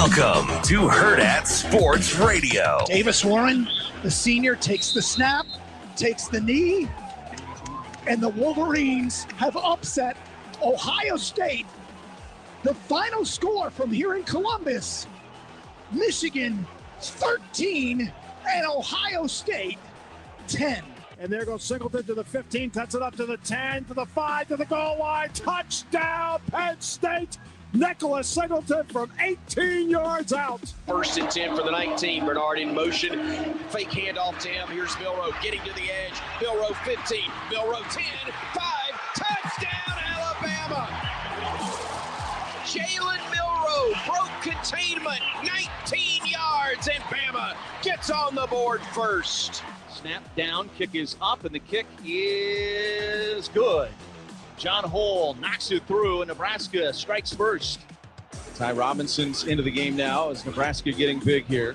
Welcome to Hurrdat Sports Radio. Davis Warren, the senior, takes the snap, takes the knee, and the Wolverines have upset Ohio State. The final score from here in Columbus, Michigan 13 and Ohio State 10. And there goes Singleton to the 15, cuts it up to the 10, to the 5, to the goal line. Touchdown, Penn State. Nicholas Singleton from 18 yards out. 1st and 10 for the 19. Bernard in motion. Fake handoff to him. Here's Milroe getting to the edge. Milroe 15. Milroe 10. 5. Touchdown, Alabama. Jalen Milroe broke containment. 19 yards, and Bama gets on the board first. Snap down, kick is up, and the kick is good. John Hole knocks it through, and Nebraska strikes first. Ty Robinson's into the game now as Nebraska getting big here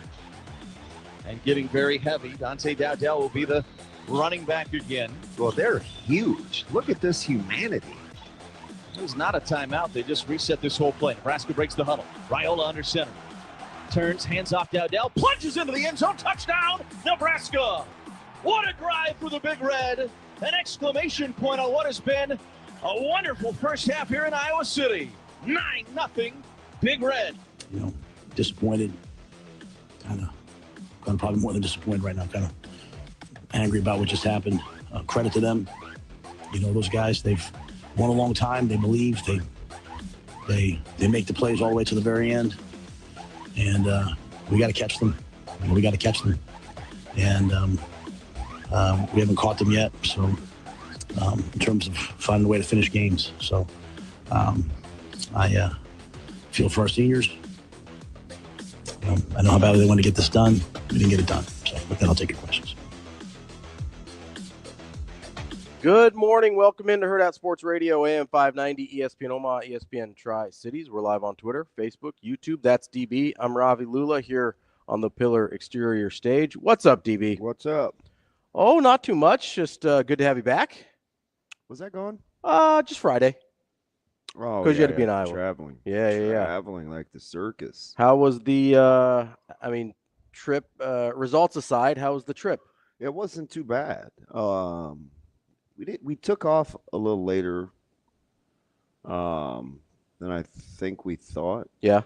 and getting very heavy. Dante Dowdell will be the running back again. Well, they're huge. Look at this humanity. It was not a timeout. They just reset this whole play. Nebraska breaks the huddle. Raiola under center. Turns, hands off Dowdell, plunges into the end zone. Touchdown, Nebraska. What a drive for the Big Red. An exclamation point on what has been a wonderful first half here in Iowa City. 9-0, Big Red. You know, disappointed. Kind of probably more than disappointed right now. Kind of angry about what just happened. Credit to them. You know, those guys, they've won a long time. They believe. They make the plays all the way to the very end. And we got to catch them. We got to catch them. And we haven't caught them yet. So in terms of finding a way to finish games. So I feel for our seniors. I know how badly they want to get this done. We didn't get it done. So with that, I'll take your questions. Good morning. Welcome into Hurrdat Sports Radio, AM 590, ESPN Omaha, ESPN Tri-Cities. We're live on Twitter, Facebook, YouTube. That's DB. I'm Ravi Lulla here on the Pillar Exterior stage. What's up, DB? What's up? Oh, not too much. Just good to have you back. Was that gone? Just Friday. Oh, because you had to be in Iowa. Traveling. Yeah. Traveling like the circus. How was the, trip, results aside, how was the trip? It wasn't too bad. We took off a little later than I think we thought. Yeah.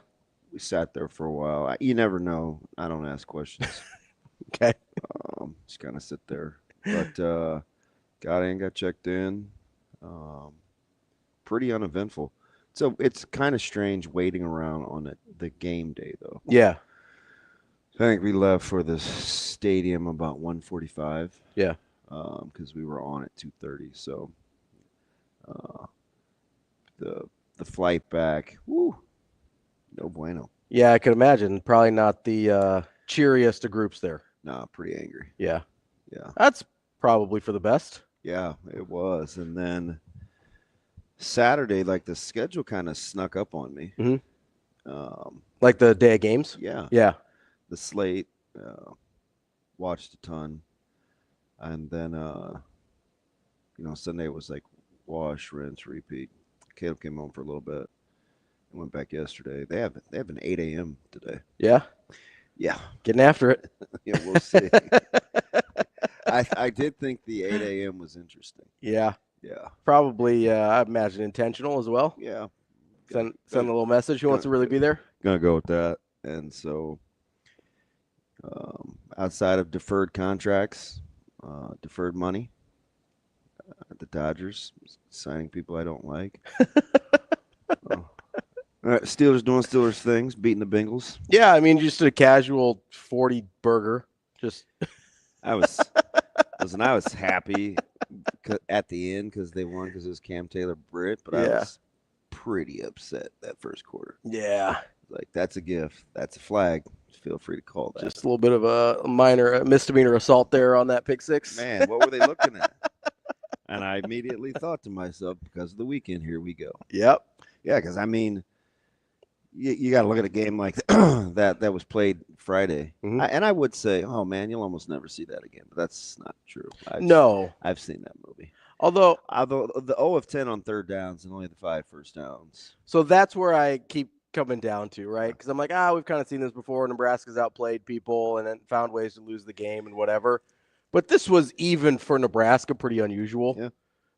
We sat there for a while. You never know. I don't ask questions. Okay. Just kind of sit there. But got in, got checked in. Pretty uneventful. So it's kind of strange waiting around on the game day, though. Yeah. I think we left for the stadium about 1:45. Yeah. Because we were on at 2:30. So the flight back, woo, no bueno. Yeah, I could imagine. Probably not the cheeriest of groups there. Nah, pretty angry. Yeah. Yeah. That's probably for the best. Yeah, it was. And then Saturday, like the schedule kind of snuck up on me. Mm-hmm. Like the day of games? Yeah. Yeah. The slate, watched a ton. And then, Sunday was like wash, rinse, repeat. Caleb came home for a little bit and went back yesterday. They have an 8 a.m. today. Yeah? Yeah. Getting after it. Yeah, we'll see. I did think the 8 a.m. was interesting. Yeah. Yeah. Probably, I imagine, intentional as well. Yeah. Send a little message. Who wants to really be there? Gonna go with that. And so, outside of deferred contracts, deferred money, the Dodgers signing people I don't like. All right, Steelers doing Steelers things, beating the Bengals. Yeah, I mean, just a casual 40 burger. Just I was happy at the end because they won because it was Cam Taylor Britt, but I was pretty upset that first quarter. Yeah. Like, that's a gift. That's a flag. Feel free to call that. Just a little bit of a minor misdemeanor assault there on that pick six. Man, what were they looking at? And I immediately thought to myself, because of the weekend, here we go. Yep. Yeah, because, I mean, you got to look at a game like that was played Friday. Mm-hmm. And I would say, oh, man, you'll almost never see that again. But that's not true. I've seen that movie. Although the 0 of 10 on third downs and only the 5 first downs. So that's where I keep coming down to, right? Because I'm like, we've kind of seen this before. Nebraska's outplayed people and then found ways to lose the game and whatever. But this was, even for Nebraska, pretty unusual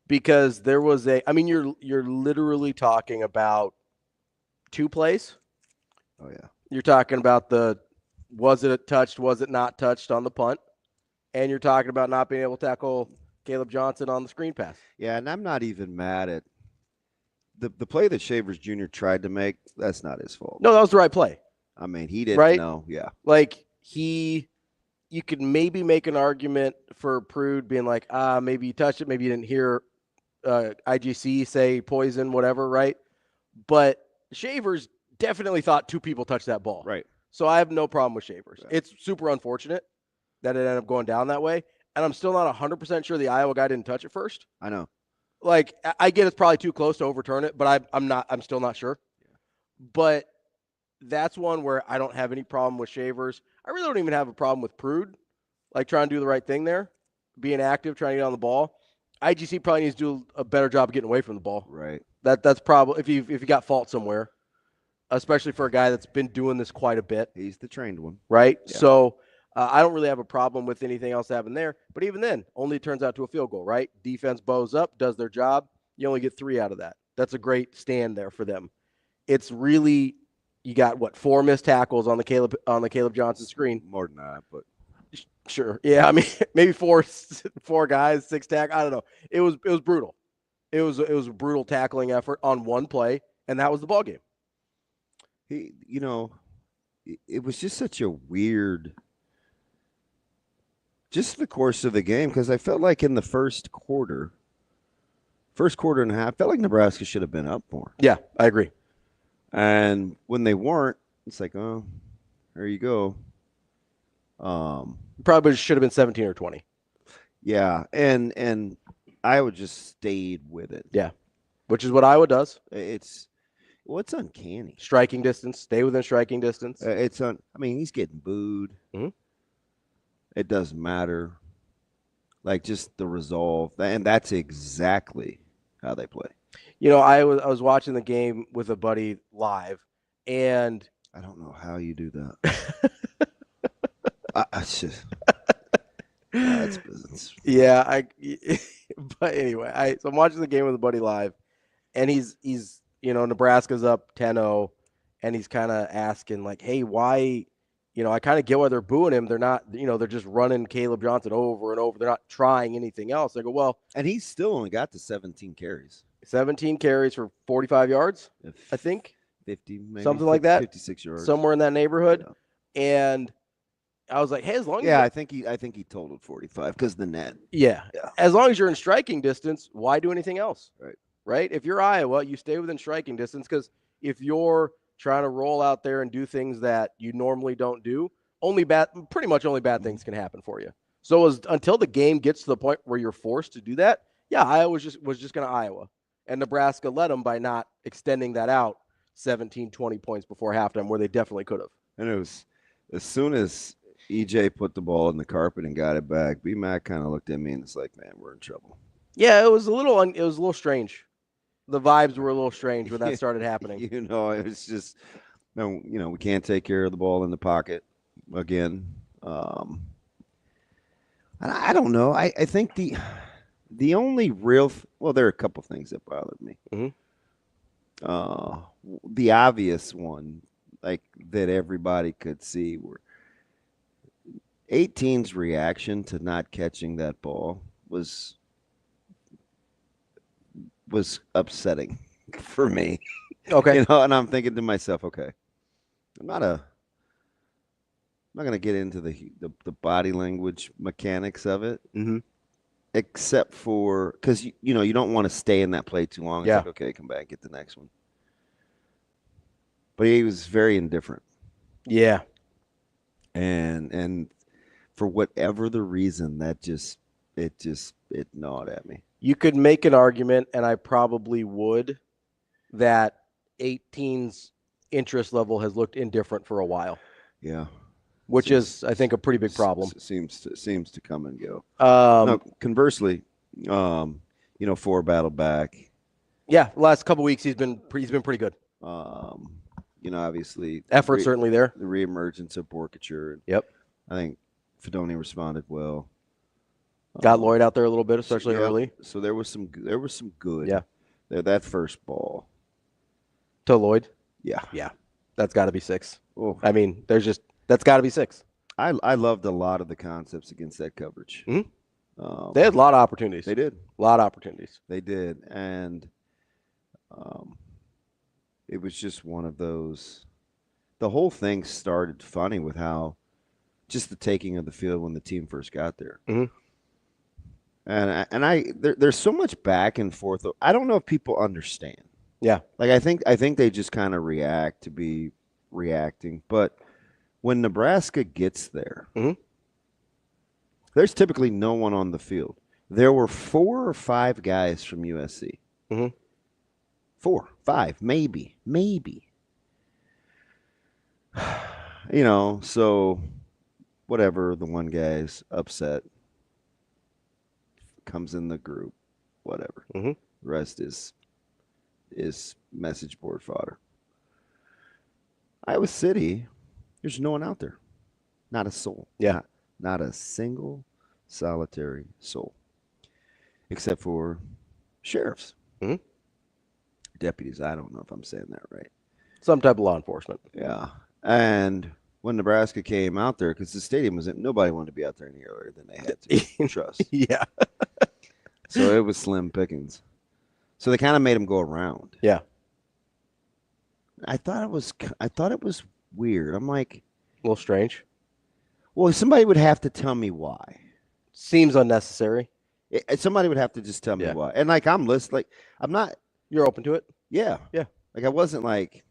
because there was you're literally talking about 2 plays. Oh, yeah. You're talking about was it touched, was it not touched on the punt? And you're talking about not being able to tackle Caleb Johnson on the screen pass. Yeah, and I'm not even mad at the play that Shavers Jr. tried to make. That's not his fault. No, that was the right play. I mean, he didn't know. Yeah. Like, you could maybe make an argument for Prude being like, maybe you touched it, maybe you didn't hear IGC say poison, whatever, right? But Shavers definitely thought 2 people touched that ball. Right. So I have no problem with Shavers. Right. It's super unfortunate that it ended up going down that way. And I'm still not 100% sure the Iowa guy didn't touch it first. I know. Like, I get it's probably too close to overturn it, but I'm still not sure. Yeah. But that's one where I don't have any problem with Shavers. I really don't even have a problem with Prude, like trying to do the right thing there, being active, trying to get on the ball. IGC probably needs to do a better job of getting away from the ball. Right. That's probably if you got fault somewhere, especially for a guy that's been doing this quite a bit. He's the trained one. Right? Yeah. So I don't really have a problem with anything else happening there. But even then, only turns out to a field goal, right? Defense bows up, does their job. You only get 3 out of that. That's a great stand there for them. It's really – you got, 4 missed tackles on the Caleb Johnson screen. More than that, but – Sure. Yeah, I mean, maybe 4 guys, 6 tackles. I don't know. It was brutal. It was a brutal tackling effort on one play, and that was the ballgame. It was just such a weird – just the course of the game, because I felt like in the first quarter and a half, I felt like Nebraska should have been up more. Yeah, I agree. And when they weren't, it's like, oh, there you go. Probably should have been 17 or 20. Yeah, and Iowa just stayed with it. Yeah, which is what Iowa does. It's uncanny. Striking distance, stay within striking distance. He's getting booed. Mm-hmm. It doesn't matter. Like, just the resolve, and that's exactly how they play. I was watching the game with a buddy live, and I don't know how you do that. It's just that's business. Yeah, but anyway, so I'm watching the game with a buddy live, and he's Nebraska's up 10-0, and he's kind of asking like, hey, why? I kind of get why they're booing him. They're not, they're just running Caleb Johnson over and over. They're not trying anything else. I go, well. And he's still only got to 17 carries. 17 carries for 45 yards, I think. 50, maybe. Something like that. 56 yards. Somewhere in that neighborhood. Yeah. And I was like, hey, as long as. Yeah, I think he totaled 45 because the net. Yeah. As long as you're in striking distance, why do anything else? Right. Right? If you're Iowa, you stay within striking distance, because if you're trying to roll out there and do things that you normally don't do, pretty much only bad things can happen for you. So until the game gets to the point where you're forced to do that, yeah, Iowa was just going to Iowa. And Nebraska led them by not extending that out 17, 20 points before halftime, where they definitely could have. And it was as soon as EJ put the ball in the carpet and got it back, B-Mac kind of looked at me and it's like, man, we're in trouble. Yeah, it was a little strange. The vibes were a little strange when that started happening. It was just, we can't take care of the ball in the pocket again. I don't know. I think the only real there are a couple things that bothered me. Mm-hmm. The obvious one, like that everybody could see, were 18's reaction to not catching that ball was upsetting for me. Okay. And I'm thinking to myself, okay, I'm not going to get into the body language mechanics of it. Mm-hmm. Except for because you don't want to stay in that play too long. It's yeah. Like, okay, come back, get the next one. But he was very indifferent. Yeah. And for whatever the reason, it gnawed at me. You could make an argument, and I probably would, that 18's interest level has looked indifferent for a while. Yeah. Which is, I think, a pretty big problem. Seems to come and go. No, conversely, Four battled back. Yeah, the last couple weeks he's been pretty good. obviously Effort certainly there. The reemergence of Borkature. Yep. I think Fedoni responded well. Got Lloyd out there a little bit, especially early. So there was some good. Yeah. That first ball to Lloyd. Yeah. Yeah. That's got to be 6. Oh. I mean, that's got to be 6. I loved a lot of the concepts against that coverage. Mm-hmm. They had a lot of opportunities. They did. A lot of opportunities. They did. And it was just one of those. The whole thing started funny with how just the taking of the field when the team first got there. Mm-hmm. And there's so much back and forth. I don't know if people understand. Yeah. Like I think they just kind of react to be reacting. But when Nebraska gets there, mm-hmm. there's typically no one on the field. There were 4 or 5 guys from USC. Mm-hmm. 4, 5, maybe. So whatever, the one guy's upset, comes in the group, whatever. Mm-hmm. The rest is message board fodder. Iowa City, there's no one out there. Not a soul. Yeah. Not a single solitary soul. Except for sheriffs. Mm-hmm. Deputies. I don't know if I'm saying that right. Some type of law enforcement. Yeah. And when Nebraska came out there, because the stadium was nobody wanted to be out there any earlier than they had to. Trust. Yeah. So it was slim pickings. So they kind of made him go around. Yeah. I thought it was weird. I'm like, a little strange. Well, somebody would have to tell me why. Seems unnecessary. Somebody would have to just tell me why. And like I'm not. You're open to it? Yeah. Yeah. Like I wasn't like,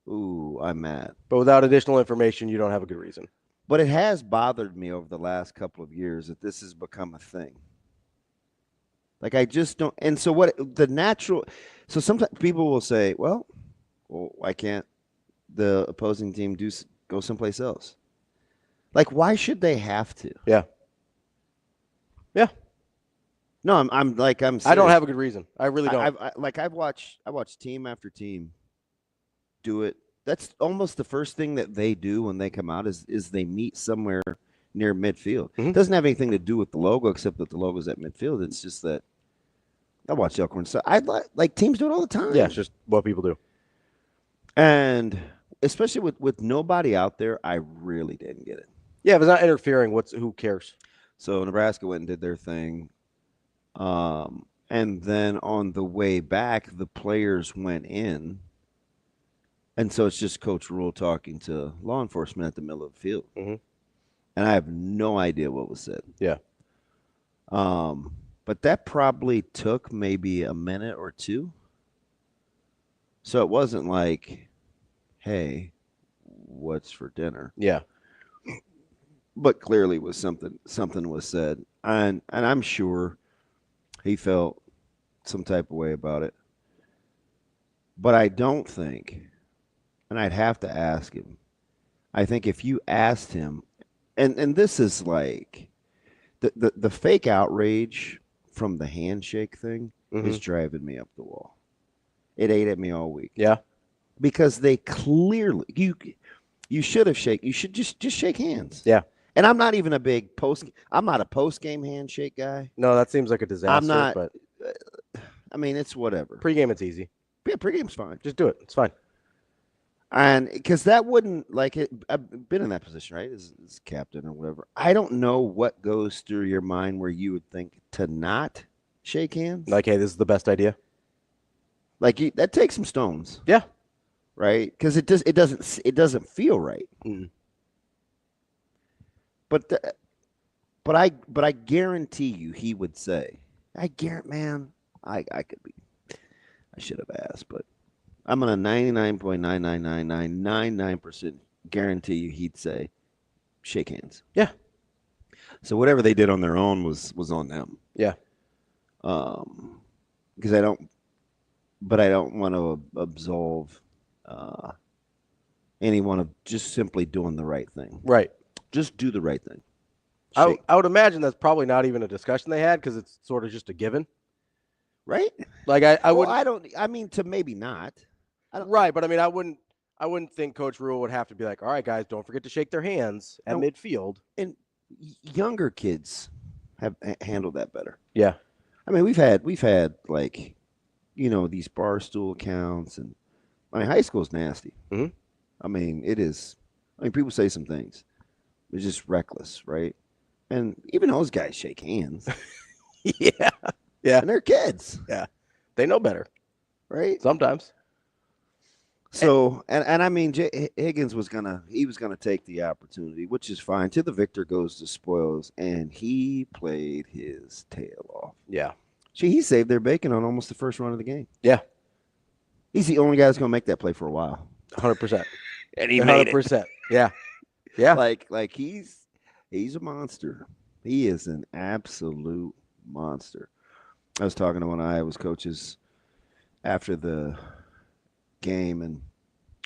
ooh, I'm mad. But without additional information, you don't have a good reason. But it has bothered me over the last couple of years that this has become a thing. Like I just don't. And so so sometimes people will say, well, why can't the opposing team go someplace else? Like, why should they have to? Yeah. Yeah. No, I'm serious. I don't have a good reason. I really don't. I watch team after team do it. That's almost the first thing that they do when they come out is they meet somewhere near midfield. Mm-hmm. It doesn't have anything to do with the logo, except that the logo's at midfield. It's just that I watch Elkhorn. So I like teams do it all the time. Yeah, it's just what people do. And especially with nobody out there, I really didn't get it. Yeah, if it's not interfering, who cares? So Nebraska went and did their thing. And then on the way back, the players went in. And so it's just Coach Rule talking to law enforcement at the middle of the field. Mm-hmm. And I have no idea what was said. Yeah. But that probably took maybe a minute or two. So it wasn't like, hey, what's for dinner? Yeah. But clearly was something was said. And I'm sure he felt some type of way about it. But I don't think, and I'd have to ask him, I think if you asked him, and this is like the fake outrage from the handshake thing is driving me up the wall. It ate at me all week. Yeah. Because they clearly you should just shake hands. Yeah. And I'm not even I'm not a post-game handshake guy. No, that seems like a disaster. I'm not, but I mean, it's whatever. Pre-game, it's easy. Yeah, pre-game's fine. Just do it. It's fine. And because that wouldn't, I've been in that position, right, as captain or whatever. I don't know what goes through your mind where you would think to not shake hands. Like, hey, this is the best idea. Like, that takes some stones. Yeah. Right? Because it doesn't feel right. Mm. But I guarantee you he would say, I could be. I should have asked, but I'm on a 99.99999% guarantee you he'd say, shake hands. Yeah. So whatever they did on their own was on them. Yeah. Because I don't want to absolve anyone of just simply doing the right thing. Right. Just do the right thing. I would imagine that's probably not even a discussion they had because it's sort of just a given. Right? Like I would. I mean, to maybe not. Right, but I mean, I wouldn't I wouldn't think Coach Rule would have to be like, all right, guys, don't forget to shake their hands at midfield. And younger kids have handled that better. Yeah. I mean, we've had like, these barstool accounts, and I mean, high school's nasty. Mm-hmm. I mean, it is. I mean, people say some things. It's just reckless, right? And even those guys shake hands. Yeah. And they're kids. Yeah. They know better. Right? Sometimes. So, and I mean, Higgins was going to take the opportunity, which is fine. To the victor goes the spoils, and he played his tail off. Yeah. He saved their bacon on almost the first run of the game. Yeah. He's the only guy that's going to make that play for a while. 100%. And he made 100%. Yeah. Yeah. Like he's a monster. He is an absolute monster. I was talking to one of Iowa's coaches after the game, and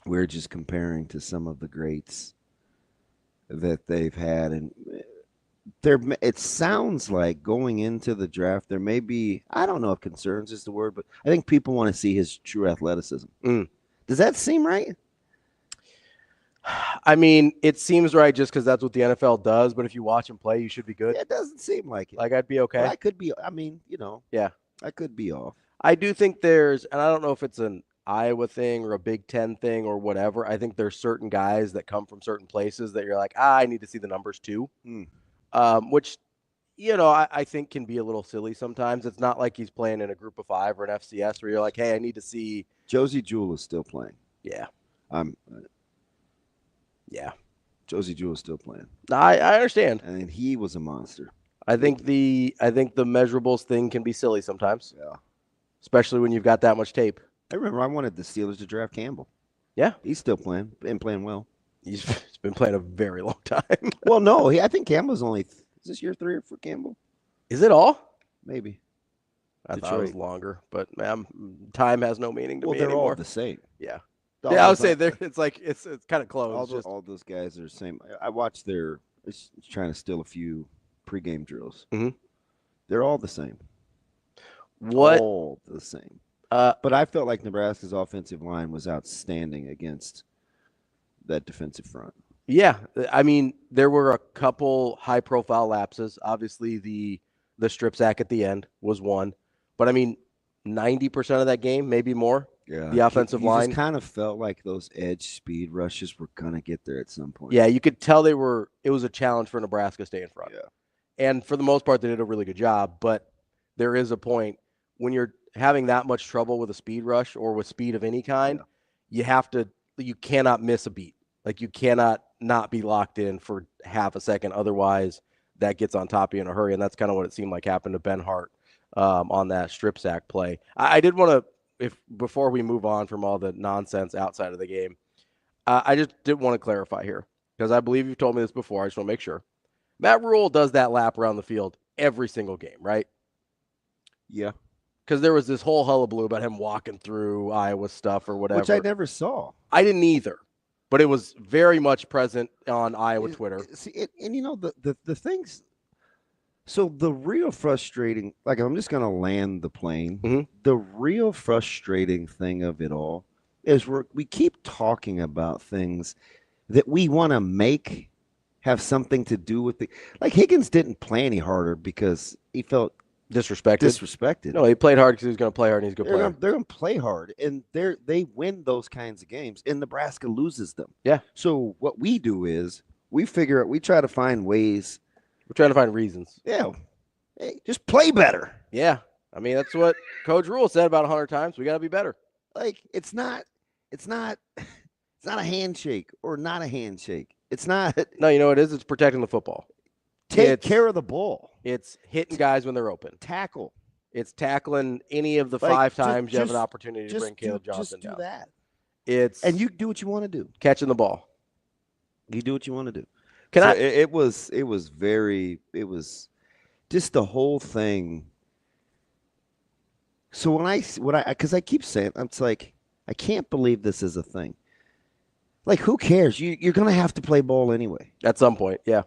we're just comparing to some of the greats that they've had, and it sounds like going into the draft there may be, I don't know if concerns is the word, but I think people want to see his true athleticism. Does that seem right? I mean, it seems right just because that's what the NFL does, but if you watch him play, you should be good. It doesn't seem like it. Like, I'd be okay. But I could be, Yeah. I could be off. I do think and I don't know if it's an Iowa thing or a Big Ten thing or whatever. I think there's certain guys that come from certain places that you're like, I need to see the numbers too. Which, I think can be a little silly sometimes. It's not like he's playing in a group of 5 or an FCS where you're like, hey, I need to see. Josie Jewell is still playing. Yeah. Yeah. Josie Jewell is still playing. I understand. And he was a monster. I think the measurables thing can be silly sometimes. Yeah. Especially when you've got that much tape. I remember I wanted the Steelers to draft Campbell. Yeah. He's still playing and playing well. He's been playing a very long time. Well, no, I think Campbell's only – is this year 3 for Campbell? Is it all? Maybe. I thought it was longer, but time has no meaning to me anymore. They're all the same. Yeah. I would say it's kind of close. All those guys are the same. I watched it's trying to steal a few pregame drills. Mm-hmm. They're all the same. All the same. But I felt like Nebraska's offensive line was outstanding against that defensive front. Yeah, I mean, there were a couple high-profile lapses. Obviously, the strip sack at the end was one. But, I mean, 90% of that game, maybe more, the offensive line. Just kind of felt like those edge speed rushes were going to get there at some point. Yeah, you could tell it was a challenge for Nebraska to stay in front. Yeah. And for the most part, they did a really good job. But there is a point when you're having that much trouble with a speed rush or with speed of any kind, you cannot miss a beat. Like, you cannot not be locked in for half a second. Otherwise, that gets on top of you in a hurry. And that's kind of what it seemed like happened to Ben Hart on that strip sack play. I did want to, before we move on from all the nonsense outside of the game, I just did want to clarify here, because I believe you've told me this before. I just want to make sure. Matt Rule does that lap around the field every single game, right? Yeah. Because there was this whole hullabaloo about him walking through Iowa stuff or whatever. Which I never saw. I didn't either. But it was very much present on Iowa Twitter. See, and the things. So the real frustrating, like, I'm just going to land the plane. Mm-hmm. The real frustrating thing of it all is we keep talking about things that we want to have something to do with like Higgins didn't play any harder because he felt disrespected. No, he played hard because he was going to play hard and he's going to play hard. They're going to play hard, and they win those kinds of games, and Nebraska loses them. Yeah. So what we do is we try to find ways. We're trying to find reasons. Yeah. Hey, just play better. Yeah. I mean, that's what Coach Rule said about 100 times. We got to be better. Like, it's not a handshake or not a handshake. It's not. No, you know what it is? It's protecting the football. Take care of the ball. It's hitting guys when they're open. Tackle. It's tackling any of the 5 times you have an opportunity to bring Caleb Johnson down. Just do that. And you do what you want to do. Catching the ball. You do what you want to do. It was just the whole thing. So because I keep saying, it's like, I can't believe this is a thing. Like, who cares? You're going to have to play ball anyway. At some point, yeah.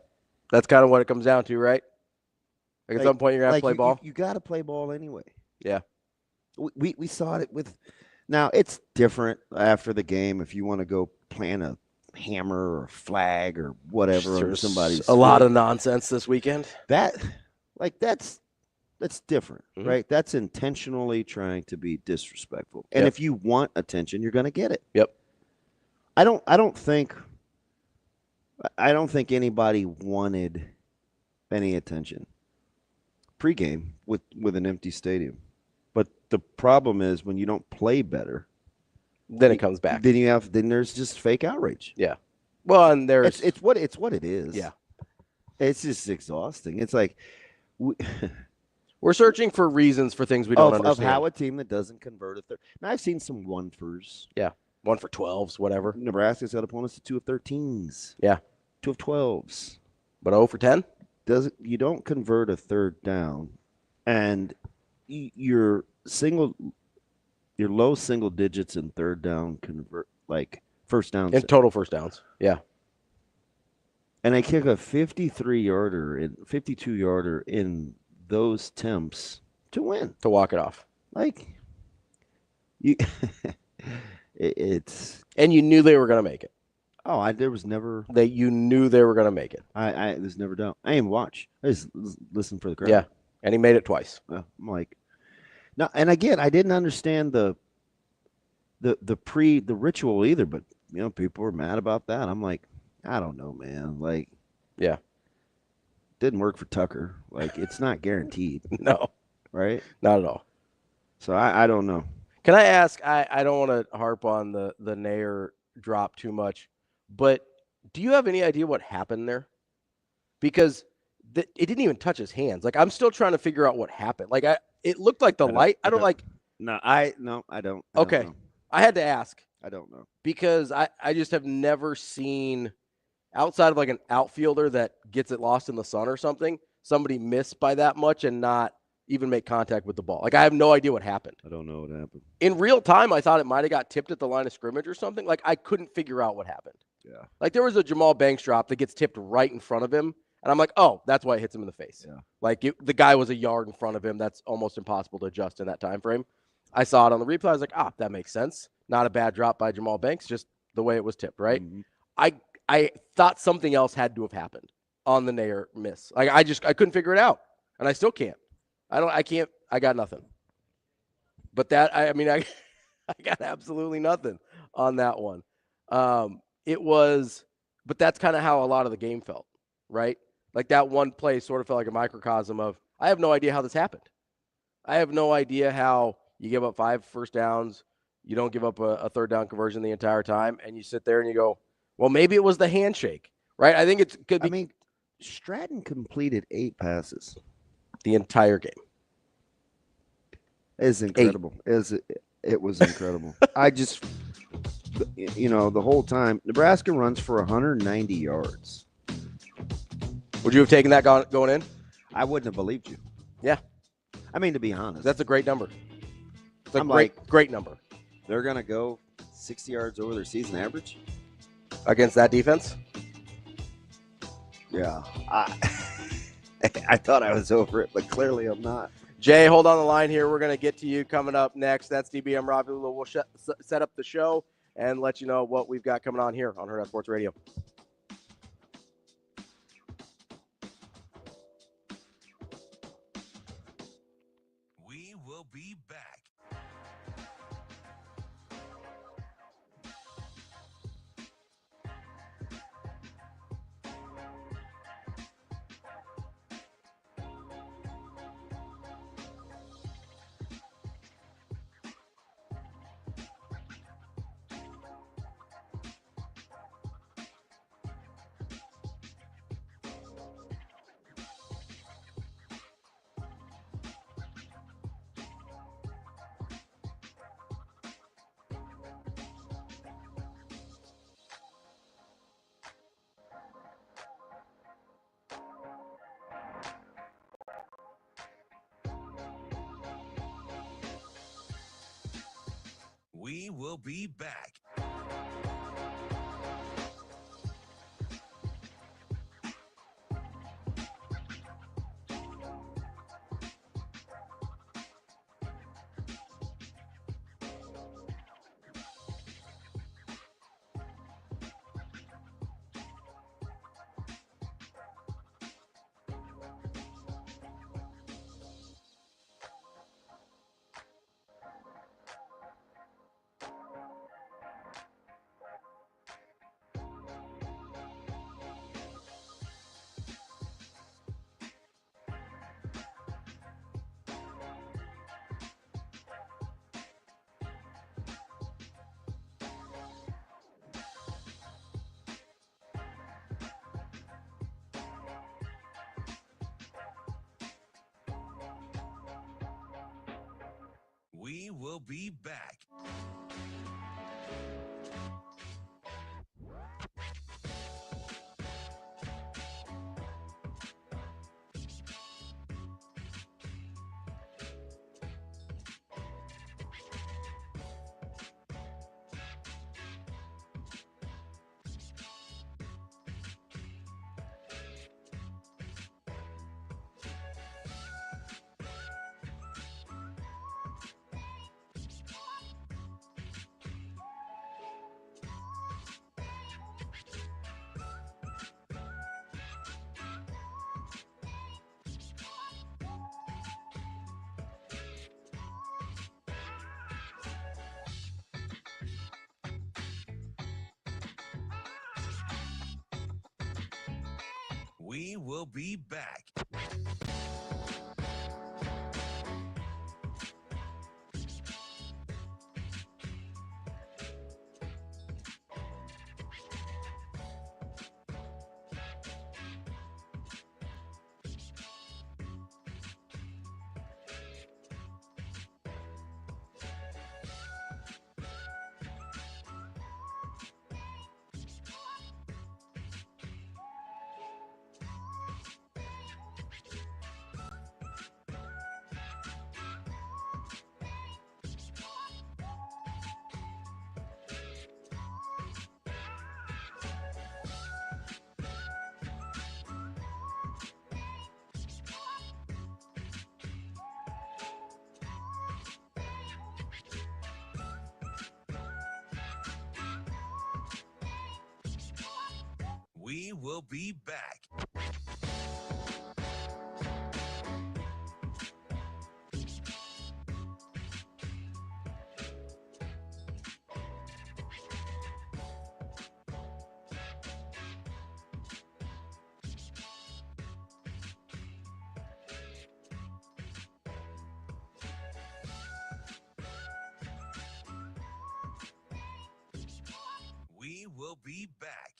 That's kind of what it comes down to, right? Like, at some point, you're going to have to play ball. You got to play ball anyway. Yeah. We saw it with Now, it's different after the game if you want to go plant a hammer or a flag or whatever on somebody's a lot of nonsense this weekend. That's different, Mhm. right? That's intentionally trying to be disrespectful. And if you want attention, you're going to get it. Yep. I don't think anybody wanted any attention pregame with an empty stadium. But the problem is when you don't play better, then it comes back. Then there's just fake outrage. Yeah. Well, and there's it's what it is. Yeah. It's just exhausting. It's like we're searching for reasons for things we don't understand. Of how a team that doesn't convert a third. Now I've seen some 1-fers. Yeah. 1 for 12s, whatever. Nebraska's got opponents to 2 of 13s. Yeah. 2 of 12s. But 0 for 10? You don't convert a third down, and your low single digits in third down convert like first downs. In total first downs. Yeah. And they kick a 53-yarder and 52-yarder in those temps to win. To walk it off. Like you it's and you knew they were going to make it. Oh, there was never you knew they were going to make it. There's never doubt. I didn't watch. I just listen for the crowd. Yeah, and he made it twice. I'm like, no, and again, I didn't understand the ritual either. But people were mad about that. I'm like, I don't know, man. Like, yeah, didn't work for Tucker. Like, it's not guaranteed. No, right? Not at all. So I don't know. Can I ask? I don't want to harp on the Nair drop too much. But do you have any idea what happened there? Because it didn't even touch his hands. Like, I'm still trying to figure out what happened. Like, it looked like the light. I don't like. No, I don't. Okay. I had to ask. I don't know. Because I just have never seen, outside of like an outfielder that gets it lost in the sun or something, somebody miss by that much and not even make contact with the ball. Like, I have no idea what happened. I don't know what happened. In real time, I thought it might have got tipped at the line of scrimmage or something. Like, I couldn't figure out what happened. Yeah. Like, there was a Jamal Banks drop that gets tipped right in front of him. And I'm like, oh, that's why it hits him in the face. Yeah. Like, the guy was a yard in front of him. That's almost impossible to adjust in that time frame. I saw it on the replay. I was like, that makes sense. Not a bad drop by Jamal Banks, just the way it was tipped, right? Mm-hmm. I thought something else had to have happened on the Nair miss. Like, I couldn't figure it out. And I still can't. I got nothing. But that, I got absolutely nothing on that one. But that's kind of how a lot of the game felt, right? Like, that one play sort of felt like a microcosm of, I have no idea how this happened. I have no idea how you give up 5 first downs, you don't give up a third down conversion the entire time, and you sit there and you go, well, maybe it was the handshake, right? I think it could be. Stratton completed 8 passes. The entire game. It's incredible. It was incredible. I just, the whole time, Nebraska runs for 190 yards. Would you have taken that going in? I wouldn't have believed you. Yeah. To be honest. That's a great number. It's a great number. They're going to go 60 yards over their season average? Against that defense? Yeah. I thought I was over it, but clearly I'm not. Jay, hold on the line here. We're going to get to you coming up next. That's DB. I'm Ravi. We'll set up the show and let you know what we've got coming on here on Hurrdat Sports Radio. We will be back. We will be back. We will be back. We will be back. We will be back. We will be back.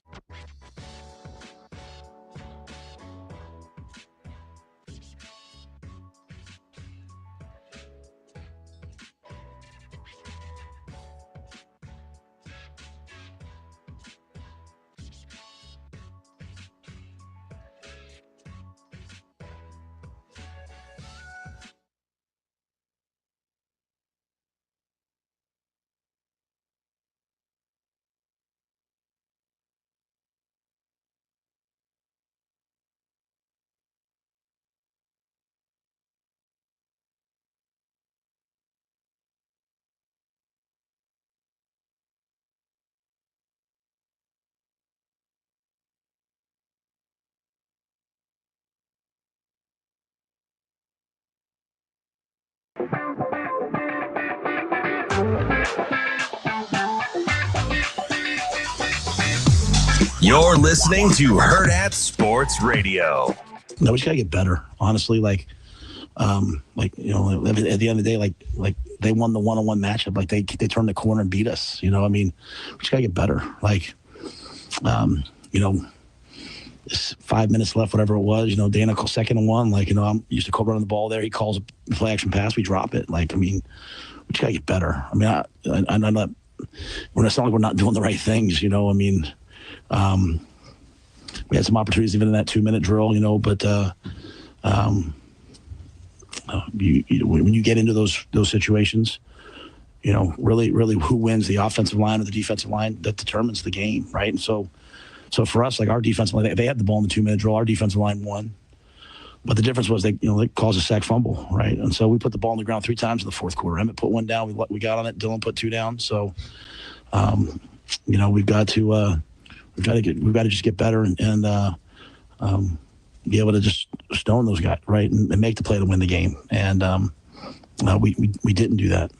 You're listening to Hurrdat Sports Radio. No, we just gotta get better. Honestly, at the end of the day, like they won the one-on-one matchup. Like they turned the corner and beat us. We just gotta get better. It's 5 minutes left, whatever it was. Dana calls 2nd and 1. I'm used to call running the ball there. He calls a play action pass. We drop it. We just gotta get better. I'm not. It's not like we're not doing the right things. We had some opportunities even in that 2-minute drill, but when you get into those situations, really who wins, the offensive line or the defensive line, that determines the game, right? And so for us, our defensive line, they had the ball in the 2-minute drill. Our defensive line won, but the difference was they caused a sack fumble, right? And so we put the ball on the ground 3 times in the fourth quarter. Emmett put 1 down. We got on it. Dylan put 2 down. So, we've got to just get better and be able to just stone those guys, right, and make the play to win the game. And we didn't do that.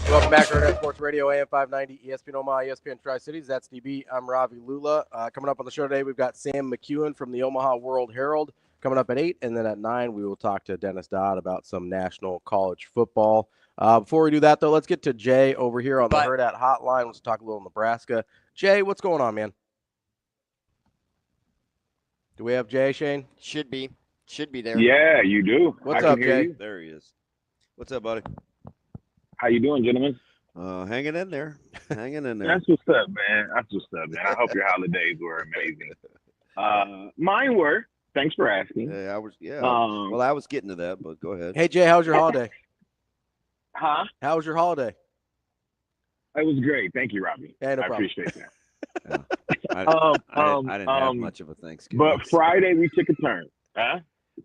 Welcome back to Hurrdat Sports Radio, AM 590, ESPN Omaha, ESPN Tri-Cities. That's DB. I'm Ravi, Lulla. Coming up on the show today, we've got Sam McKewon from the Omaha World-Herald coming up at 8, and then at 9, we will talk to Dennis Dodd about some national college football. Before we do that, though, let's get to Jay over here on the Hurrdat hotline. Let's talk a little Nebraska. Jay, what's going on, man? Do we have Jay, Shane? Should be. Should be there. Yeah, you do. What's up, Jay? There he is. What's up, buddy? How you doing, gentlemen? Hanging in there. Hanging in there. That's what's up, man. That's what's up, man. I hope your holidays were amazing. Mine were. Thanks for asking. Hey, I was getting to that, but go ahead. Hey, Jay, how was your holiday? Huh? How was your holiday? It was great. Thank you, Ravi. Yeah, no I problem. appreciate that. I didn't have much of a Thanksgiving. But Friday we took a turn.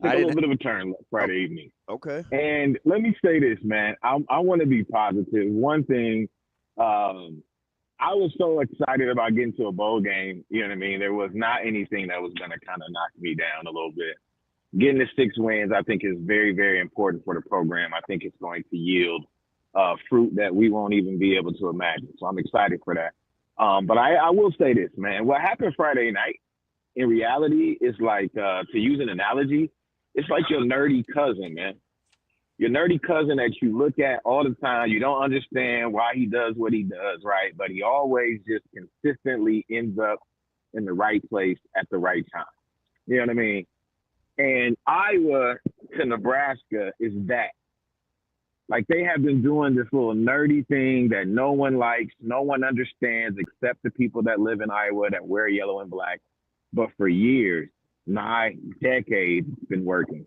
Took a little bit of a turn Friday evening. Okay. And let me say this, man. I want to be positive. One thing, I was so excited about getting to a bowl game. You know what I mean? There was not anything that was going to kind of knock me down a little bit. Getting the 6 wins, I think, is very, very important for the program. I think it's going to yield fruit that we won't even be able to imagine. So I'm excited for that. But I will say this, man. What happened Friday night, in reality, is like, to use an analogy, it's like your nerdy cousin, man. Your nerdy cousin that you look at all the time. You don't understand why he does what he does, right? But he always just consistently ends up in the right place at the right time. You know what I mean? And Iowa to Nebraska is that. Like, they have been doing this little nerdy thing that no one likes, no one understands except the people that live in Iowa that wear yellow and black. But for years, decades, it's been working.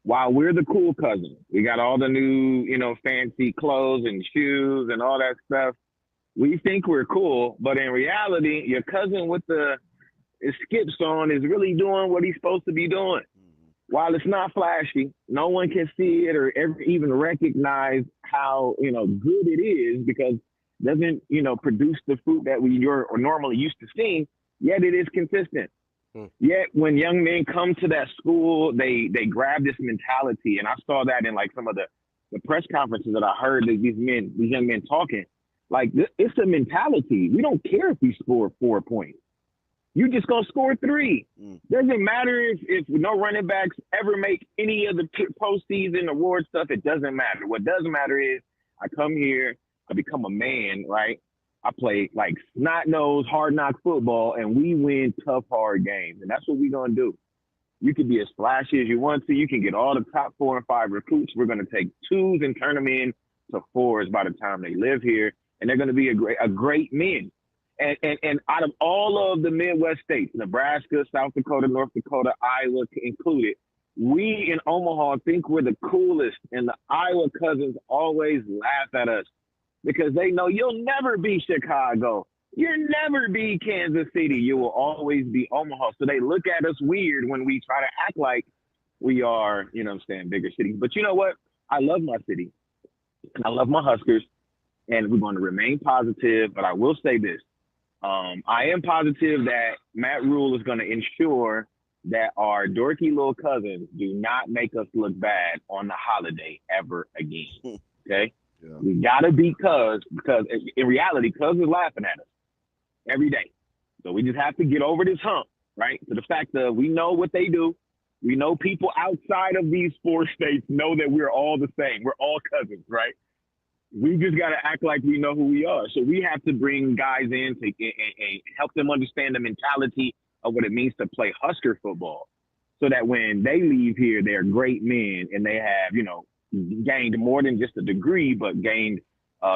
While we're the cool cousin, we got all the new, fancy clothes and shoes and all that stuff. We think we're cool, but in reality, your cousin with the skips on is really doing what he's supposed to be doing. While it's not flashy, no one can see it or ever even recognize how, good it is because it doesn't, produce the fruit that you're normally used to seeing, yet it is consistent. Yet when young men come to that school, they grab this mentality. And I saw that in like some of the press conferences that I heard these young men talking. Like, it's a mentality. We don't care if we score 4 points. You just gonna score 3. Doesn't matter if no running backs ever make any of the postseason award stuff. It doesn't matter. What does matter is I come here, I become a man, right? I play like snot-nosed, hard-knock football, and we win tough, hard games. And that's what we're going to do. You can be as flashy as you want to. You can get all the top 4 and 5 recruits. We're going to take 2s and turn them in to 4s by the time they live here. And they're going to be a great men. And out of all of the Midwest states, Nebraska, South Dakota, North Dakota, Iowa included, we in Omaha think we're the coolest. And the Iowa cousins always laugh at us because they know you'll never be Chicago. You'll never be Kansas City. You will always be Omaha. So they look at us weird when we try to act like we are, bigger cities. But you know what? I love my city. And I love my Huskers. And we're going to remain positive. But I will say this. I am positive that Matt Rule is going to ensure that our dorky little cousins do not make us look bad on the holiday ever again. Okay? Yeah. We got to beat Cuz because in reality, Cuz is laughing at us every day. So we just have to get over this hump, right? To the fact that we know what they do. We know people outside of these 4 states know that we're all the same. We're all cousins, right? We just got to act like we know who we are. So we have to bring guys in to and help them understand the mentality of what it means to play Husker football so that when they leave here, they're great men and they have, gained more than just a degree, but gained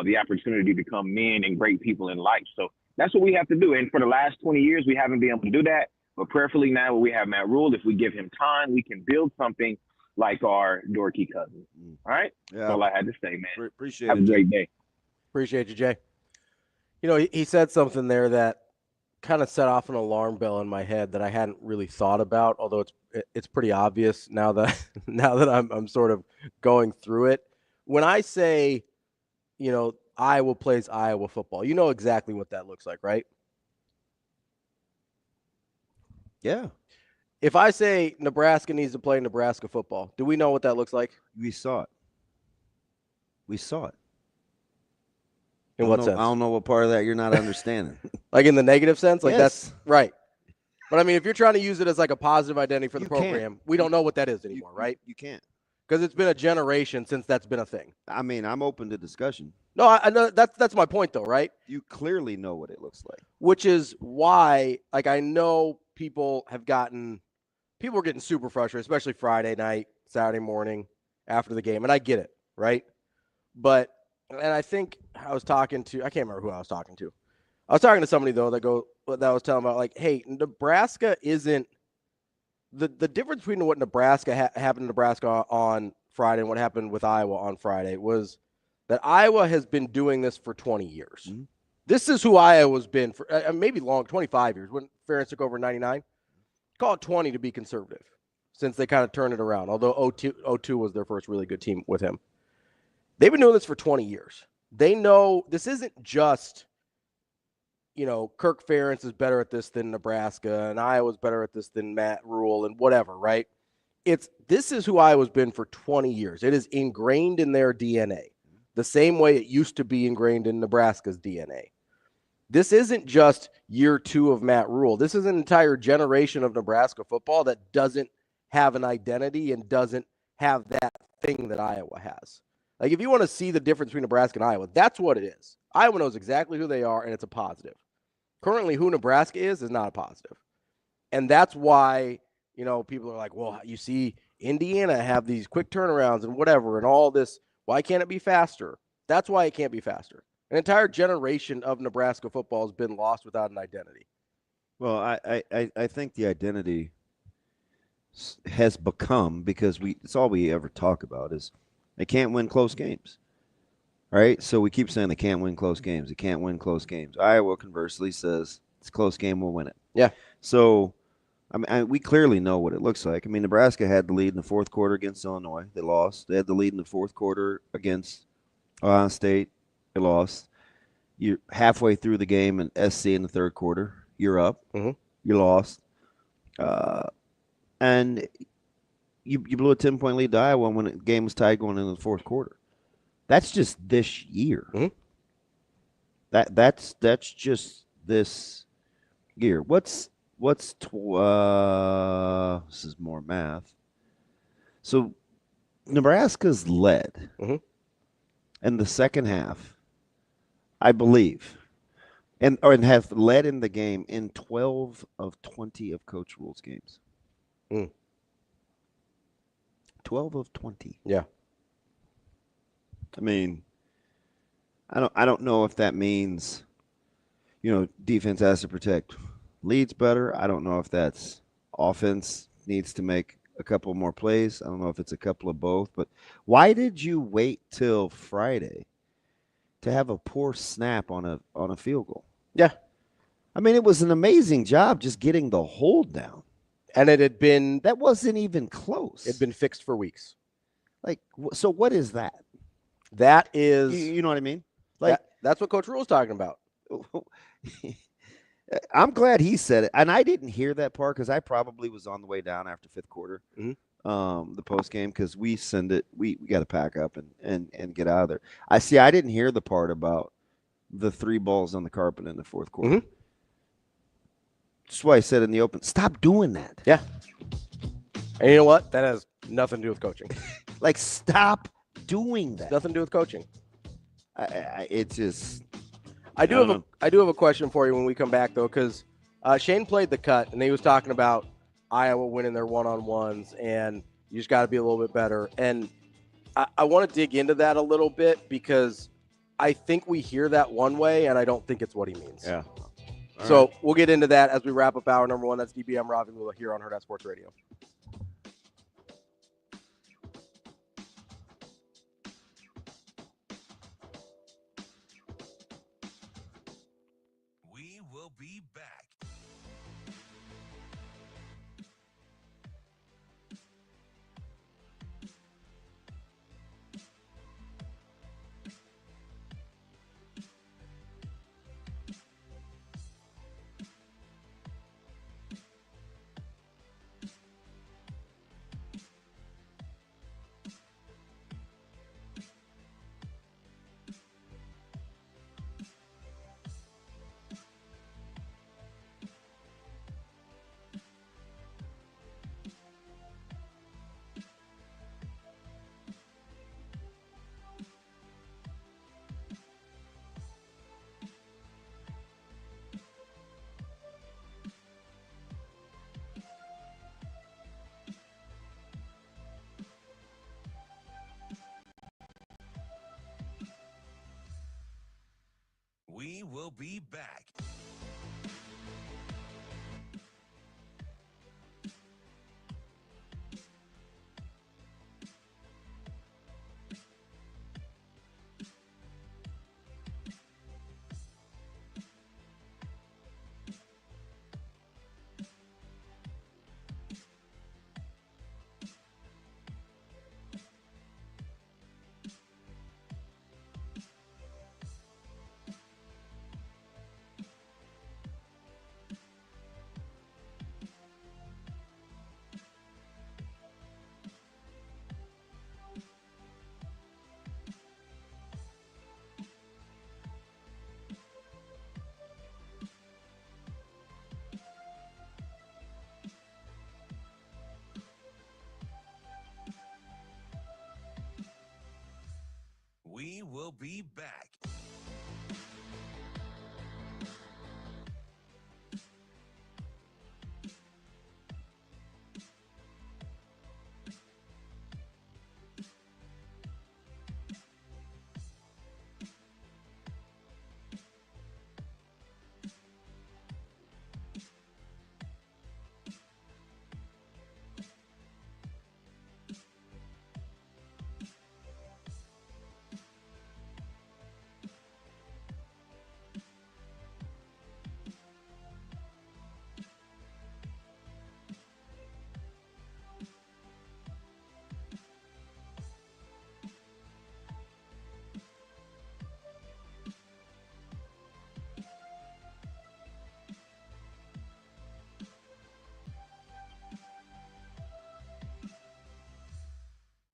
the opportunity to become men and great people in life. So that's what we have to do. And for the last 20 years, we haven't been able to do that. But prayerfully now we have Matt Rule. If we give him time, we can build something like our dorky cousins. All right? Yeah. That's all I had to say, man. Appreciate Have it. a great day. Appreciate you, Jay. He said something there that kind of set off an alarm bell in my head that I hadn't really thought about, although it's pretty obvious now that I'm sort of going through it. When I say, Iowa plays Iowa football, you know exactly what that looks like, right? Yeah. If I say Nebraska needs to play Nebraska football, do we know what that looks like? We saw it. In what sense? I don't know what part of that you're not understanding. Like in the negative sense? Like yes. That's right. But I mean, if you're trying to use it as like a positive identity for the program, we don't know what that is anymore, right? You can't. Because it's been a generation since that's been a thing. I mean, I'm open to discussion. No, I know that's my point though, right? You clearly know what it looks like. Which is why, like, I know people have gotten people were getting super frustrated, especially Friday night, Saturday morning after the game. And I get it, right? But, and I think I was talking to, I can't remember who I was talking to. I was talking to somebody, though, that was telling about, like, hey, Nebraska isn't, the difference between what Nebraska happened in Nebraska on Friday and what happened with Iowa on Friday was that Iowa has been doing this for 20 years. Mm-hmm. This is who Iowa's been for maybe long, 25 years. When Ferentz took over in 99, call it 20 to be conservative, since they kind of turned it around, although 02 was their first really good team with him. They've been doing this for 20 years. They know this isn't just, Kirk Ferentz is better at this than Nebraska, and Iowa's better at this than Matt Rule and whatever, right? This is who Iowa's been for 20 years. It is ingrained in their DNA, the same way it used to be ingrained in Nebraska's DNA. This isn't just year 2 of Matt Rule. This is an entire generation of Nebraska football that doesn't have an identity and doesn't have that thing that Iowa has. Like, if you want to see the difference between Nebraska and Iowa, that's what it is. Iowa knows exactly who they are, and it's a positive. Currently, who Nebraska is not a positive. And that's why, people are like, well, you see Indiana have these quick turnarounds and whatever and all this. Why can't it be faster? That's why it can't be faster. An entire generation of Nebraska football has been lost without an identity. Well, I think the identity has become, because it's all we ever talk about is they can't win close games. Right? So we keep saying they can't win close games. They can't win close games. Iowa, conversely, says it's a close game, we'll win it. Yeah. So, we clearly know what it looks like. Nebraska had the lead in the fourth quarter against Illinois. They lost. They had the lead in the fourth quarter against Ohio State. They lost. You're halfway through the game in SC in the third quarter. You're up. Mm-hmm. You lost. And you blew a 10-point lead to Iowa when the game was tied going into the fourth quarter. That's just this year. Mm-hmm. That's just this year. This is more math. So Nebraska's led in the second half, I believe, and have led in the game in 12 of 20 of Coach Rule's games. 12 of 20. Yeah. I don't know if that means, defense has to protect leads better. I don't know if that's offense needs to make a couple more plays. I don't know if it's a couple of both. But why did you wait till Friday to have a poor snap on a field goal? Yeah. It was an amazing job just getting the hold down. And that wasn't even close. It had been fixed for weeks. So what is that? That is, you know what I mean? That's what Coach Rule's talking about. I'm glad he said it, and I didn't hear that part because I probably was on the way down after fifth quarter, the post game, because we send it. We got to pack up and get out of there. I didn't hear the part about the 3 balls on the carpet in the fourth quarter. That's why I said in the open, stop doing that. Yeah. And you know what? That has nothing to do with coaching. Stop doing that. It's nothing to do with coaching. It's just. I do have a question for you when we come back, though, because Shane played the cut, and he was talking about Iowa winning their one-on-ones, and you just got to be a little bit better. And I want to dig into that a little bit because I think we hear that one way, and I don't think it's what he means. Yeah. So we'll get into that as we wrap up hour number 1. That's DB. I'm Ravi Lulla here on Hurrdat Sports Radio. We will be back. will be back. We will be back.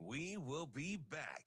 We will be back.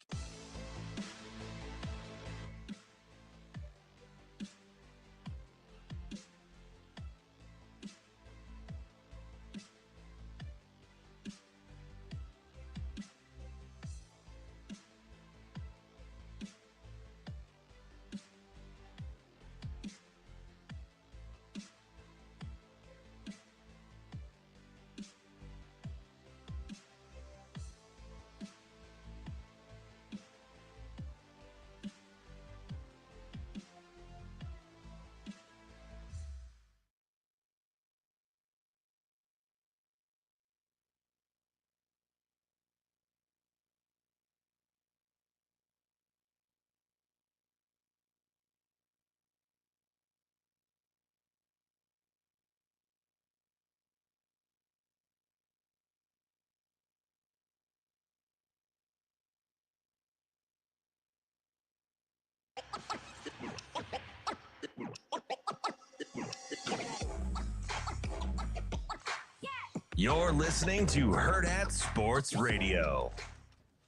You're listening to Hurrdat Sports Radio.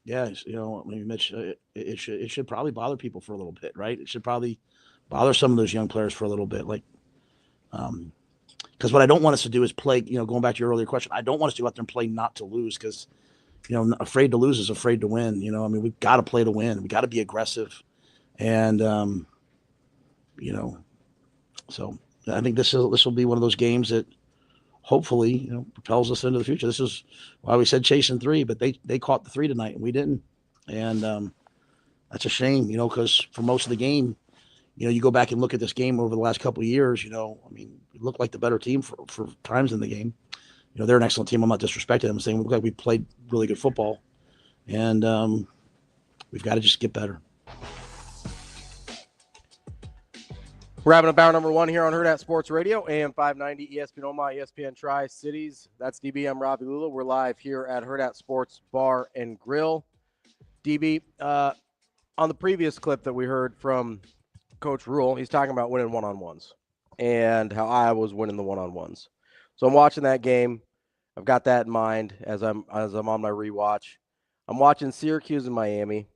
Yeah, Mitch, it should probably bother people for a little bit, right? It should probably bother some of those young players for a little bit, because what I don't want us to do is play. Going back to your earlier question, I don't want us to go out there and play not to lose, because afraid to lose is afraid to win. We've got to play to win. We got to be aggressive, and so I think this will be one of those games that hopefully, propels us into the future. This is why we said chasing 3, but they caught the 3 tonight and we didn't. And that's a shame, because for most of the game, you go back and look at this game over the last couple of years, we looked like the better team for times in the game. They're an excellent team. I'm not disrespecting them. I'm saying we look like we played really good football, and we've got to just get better. We're having about number 1 here on Hurrdat Sports Radio, AM 590, ESPN Omaha, ESPN Tri-Cities. That's DB. I'm Ravi Lulla. We're live here at Hurrdat Sports Bar and Grill. DB, on the previous clip that we heard from Coach Rule, he's talking about winning one-on-ones and how Iowa was winning the one-on-ones. So I'm watching that game. I've got that in mind as I'm on my rewatch. I'm watching Syracuse and Miami.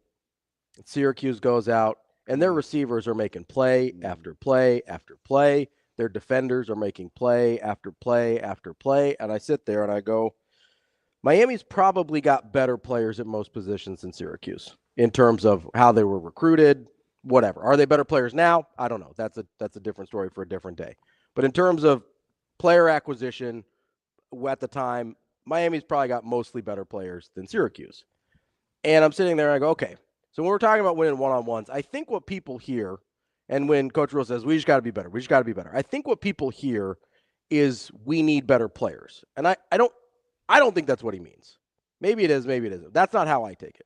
Syracuse goes out, and their receivers are making play after play after play. Their defenders are making play after play after play. And I sit there and I go, Miami's probably got better players at most positions than Syracuse in terms of how they were recruited, whatever. Are they better players now? I don't know. That's a different story for a different day. But in terms of player acquisition at the time, Miami's probably got mostly better players than Syracuse. And I'm sitting there and I go, okay. So when we're talking about winning one-on-ones, I think what people hear And when Coach Rule says, we just got to be better, I think what people hear is we need better players. And I don't think that's what he means. Maybe it is, maybe it isn't. That's not how I take it.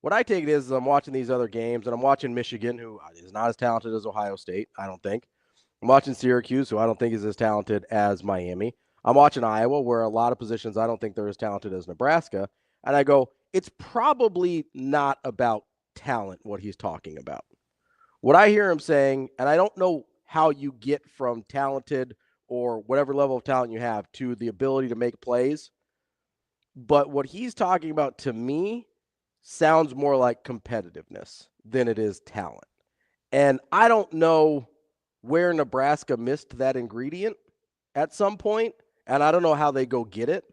What I take it is I'm watching these other games, and I'm watching Michigan, who is not as talented as Ohio State, I don't think. I'm watching Syracuse, who I don't think is as talented as Miami. I'm watching Iowa, where a lot of positions I don't think they're as talented as Nebraska. And I go, it's probably not about talent, what he's talking about. What I hear him saying, and I don't know how you get from talented or whatever level of talent you have to the ability to make plays, but what he's talking about to me sounds more like competitiveness than it is talent. And I don't know where Nebraska missed that ingredient at some point, and I don't know how they go get it.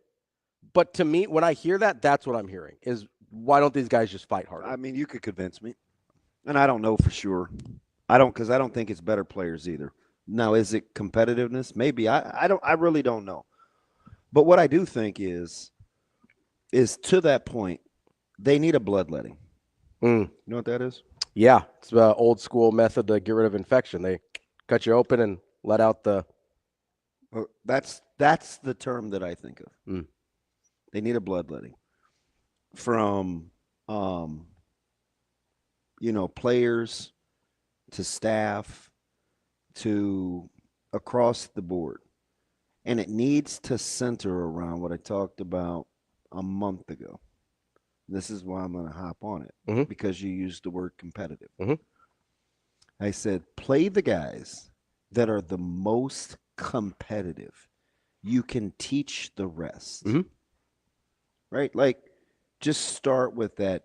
But to me, when I hear that, that's what I'm hearing, is why don't these guys just fight harder? I mean, you could convince me. And I don't know for sure. Because I don't think it's better players either. Now, is it competitiveness? Maybe. I really don't know. But what I do think is to that point, they need a bloodletting. You know what that is? Yeah, it's an old school method to get rid of infection. They cut you open and let out the. That's the term that I think of. They need a bloodletting from, players to staff to across the board, and it needs to center around what I talked about a month ago. This is why I'm going to hop on it, because you used the word competitive. I said, play the guys that are the most competitive. You can teach the rest. Right? Like, just start with that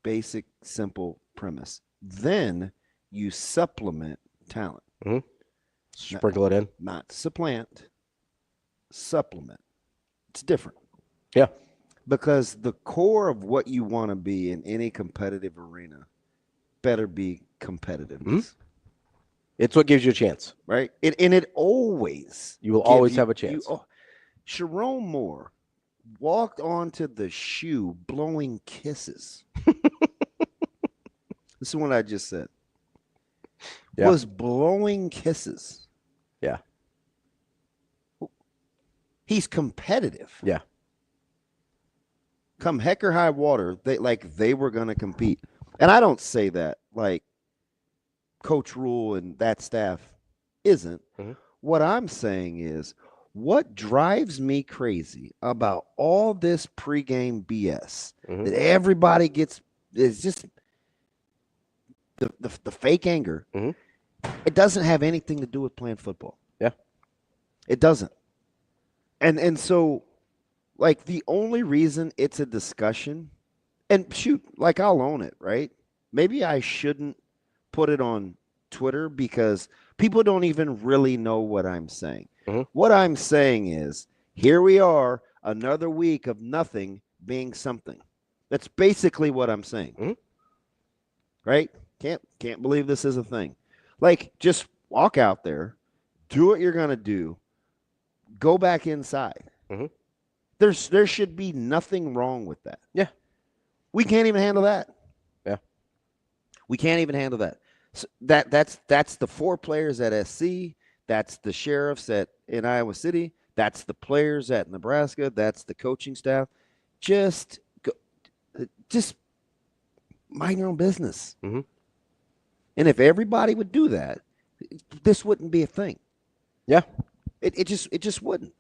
basic, simple premise. Then you supplement talent. Sprinkle it in. Not supplant, supplement. It's different. Yeah. Because the core of what you want to be in any competitive arena better be competitiveness. It's what gives you a chance. Right? And it always. You will always have a chance. Sharon Moore walked onto the shoe blowing kisses. This is what I just said. Yeah. Was blowing kisses. Yeah. He's competitive. Yeah. Come heck or high water, they were going to compete. And I don't say that like Coach Rule and that staff isn't. What I'm saying is, what drives me crazy about all this pregame BS that everybody gets is just the fake anger. It doesn't have anything to do with playing football. Yeah. It doesn't. And so, like, the only reason it's a discussion, and shoot, like, I'll own it, right? Maybe I shouldn't put it on Twitter because people don't even really know what I'm saying. What I'm saying is, here we are, another week of nothing being something. That's basically what I'm saying. Right? Can't believe this is a thing. Like, just walk out there, do what you're going to do, go back inside. There should be nothing wrong with that. Yeah. We can't even handle that. Yeah. We can't even handle that. So that's the 4 players at SC. That's the sheriffs in Iowa City. That's the players at Nebraska. That's the coaching staff. Just mind your own business. And if everybody would do that, this wouldn't be a thing. Yeah. It just wouldn't.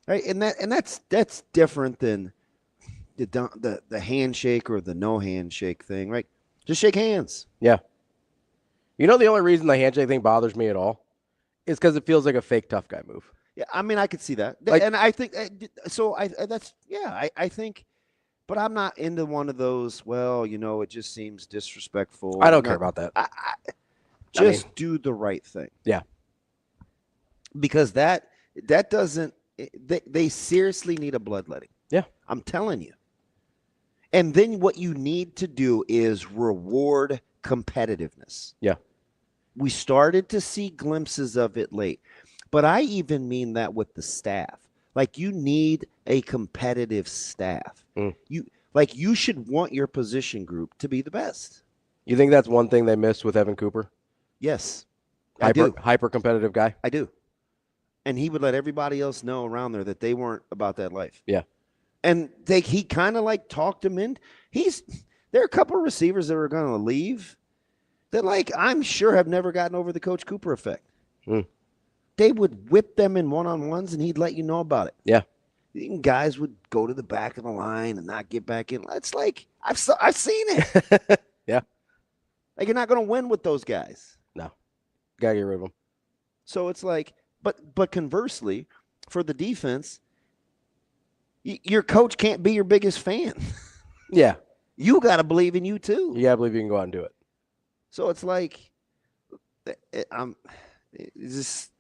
Right? And that's different than the handshake or the no handshake thing, right? Just shake hands. Yeah. You know, the only reason the handshake thing bothers me at all is because it feels like a fake tough guy move. Yeah, I mean, I could see that. Like, and I think so. I think, but I'm not into one of those. Well, it just seems disrespectful. I don't care about that. Just do the right thing. Yeah, because that doesn't. They seriously need a bloodletting. Yeah, I'm telling you. And then what you need to do is reward competitiveness. Yeah, we started to see glimpses of it late. But I even mean that with the staff. Like, you need a competitive staff. You should want your position group to be the best. You think that's one thing they missed with Evan Cooper? Yes, I do. Hyper competitive guy. I do. And he would let everybody else know around there that they weren't about that life. Yeah. And he kind of like talked them in. There are a couple of receivers that are going to leave that, like, I'm sure have never gotten over the Coach Cooper effect. They would whip them in one-on-ones, and he'd let you know about it. Yeah. And guys would go to the back of the line and not get back in. It's like, I've seen it. Yeah. Like, you're not going to win with those guys. No. Got to get rid of them. So it's like, but conversely, for the defense, your coach can't be your biggest fan. Yeah. You got to believe in you too. You got to believe you can go out and do it. So it's like, they just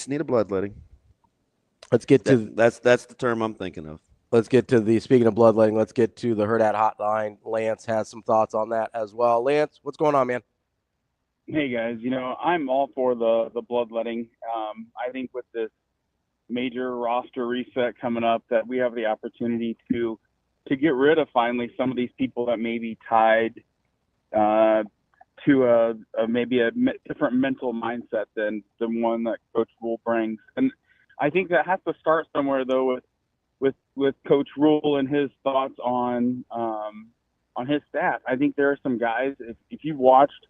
need a bloodletting. Let's get to that's the term I'm thinking of. Let's get to speaking of bloodletting, let's get to the Hurrdat hotline. Lance has some thoughts on that as well. Lance, what's going on, man? Hey guys, I'm all for the bloodletting. I think with this major roster reset coming up, that we have the opportunity to get rid of finally some of these people that may be tied to maybe a different mental mindset than the one that Coach Rule brings. And I think that has to start somewhere though with Coach Rule and his thoughts on his staff. I think there are some guys, if you've watched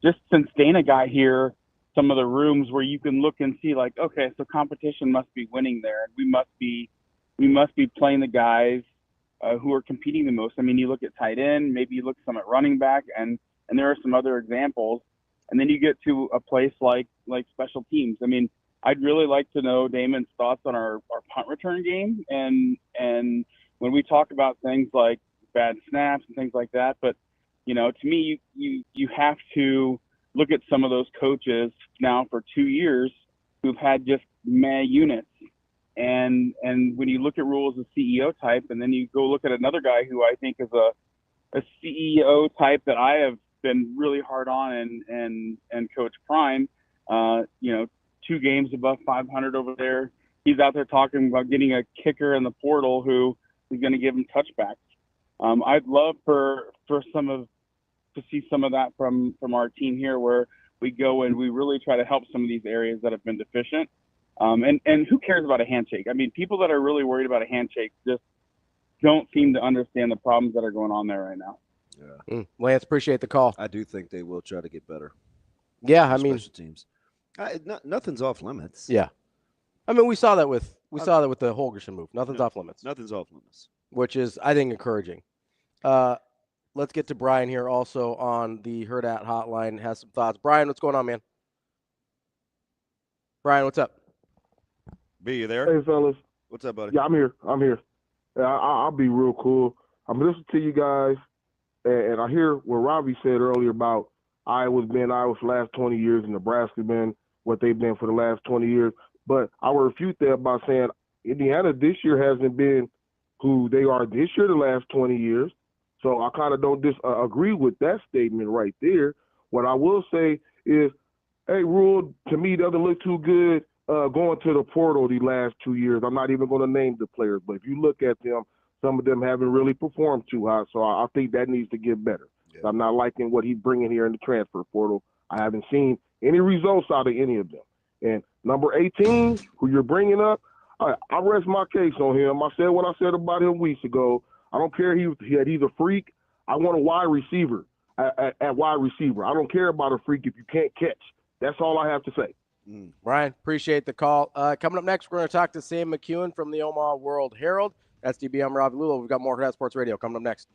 just since Dana got here, some of the rooms where you can look and see like, okay, so competition must be winning there. And we must be playing the guys who are competing the most. I mean, you look at tight end, maybe you look some at running back, and there are some other examples. And then you get to a place like special teams. I mean, I'd really like to know Damon's thoughts on our punt return game. And when we talk about things like bad snaps and things like that, but to me, you have to look at some of those coaches now for 2 years who've had just meh units. And when you look at Rule as a CEO type, and then you go look at another guy who I think is a CEO type that I have been really hard on, and Coach Prime, 2 games above 500 over there. He's out there talking about getting a kicker in the portal who is going to give him touchbacks. I'd love to see some of that from our team here, where we go and we really try to help some of these areas that have been deficient. And who cares about a handshake? I mean, people that are really worried about a handshake just don't seem to understand the problems that are going on there right now. Yeah. Lance, appreciate the call. I do think they will try to get better. Yeah, I mean, special teams. Nothing's off limits. Yeah, I mean, we saw that with the Holgerson move. Nothing's off limits. Nothing's off limits, which is, I think, encouraging. Let's get to Brian here, also on the Hurrdat hotline. Has some thoughts. Brian, what's going on, man? Brian, what's up? B, you there? Hey, fellas. What's up, buddy? Yeah, I'm here. Yeah, I'll be real cool. I'm listening to you guys, and I hear what Ravi said earlier about Iowa's been Iowa for the last 20 years and Nebraska been what they've been for the last 20 years. But I will refute that by saying Indiana this year hasn't been who they are this year the last 20 years. So I kind of don't agree with that statement right there. What I will say is, hey, Rule, to me, doesn't look too good going to the portal the last 2 years. I'm not even going to name the players, but if you look at them, some of them haven't really performed too high. So I think that needs to get better. Yeah. I'm not liking what he's bringing here in the transfer portal. I haven't seen any results out of any of them. And number 18, who you're bringing up, I rest my case on him. I said what I said about him weeks ago. I don't care he's a freak. I want a wide receiver at wide receiver. I don't care about a freak if you can't catch. That's all I have to say. Brian, appreciate the call. Coming up next, we're going to talk to Sam McKewon from the Omaha World-Herald. That's DB. I'm Ravi Lulla. We've got more Hurrdat Sports Radio coming up next.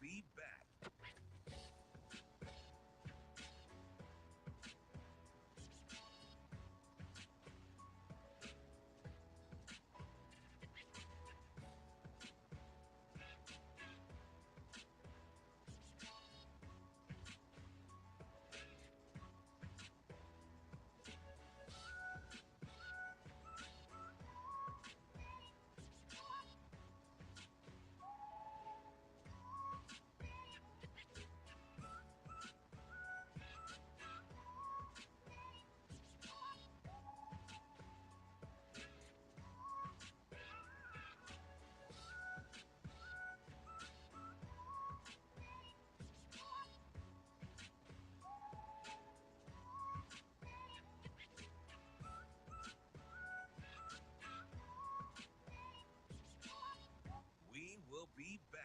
be back. We will be back.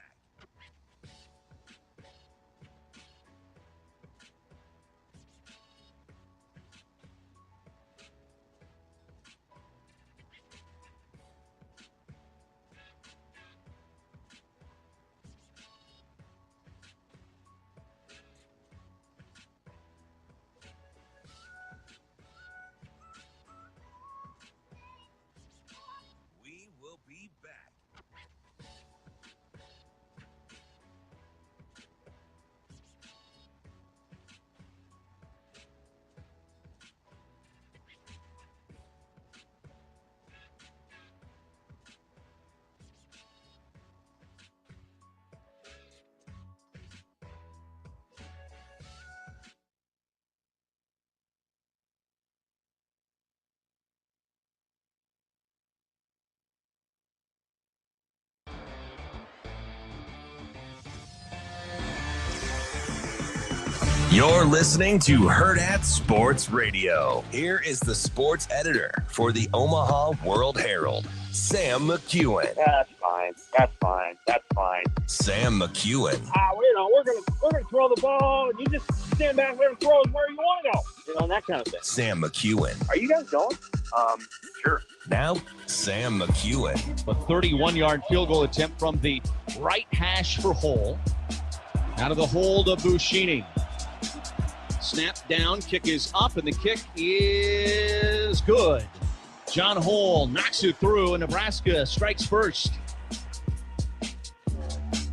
We will be back. You're listening to Hurrdat Sports Radio. Here is the sports editor for the Omaha World-Herald, Sam McKewon. That's fine. That's fine. That's fine. Sam McKewon. We're gonna throw the ball, and you just stand back there and throw it where you want to go. You know, that kind of thing. Sam McKewon. Are you guys going? Sure. Now, Sam McKewon. A 31-yard field goal attempt from the right hash for Hole. Out of the hold of Buschini. Snap down, kick is up, and the kick is good. John Hole knocks it through, and Nebraska strikes first.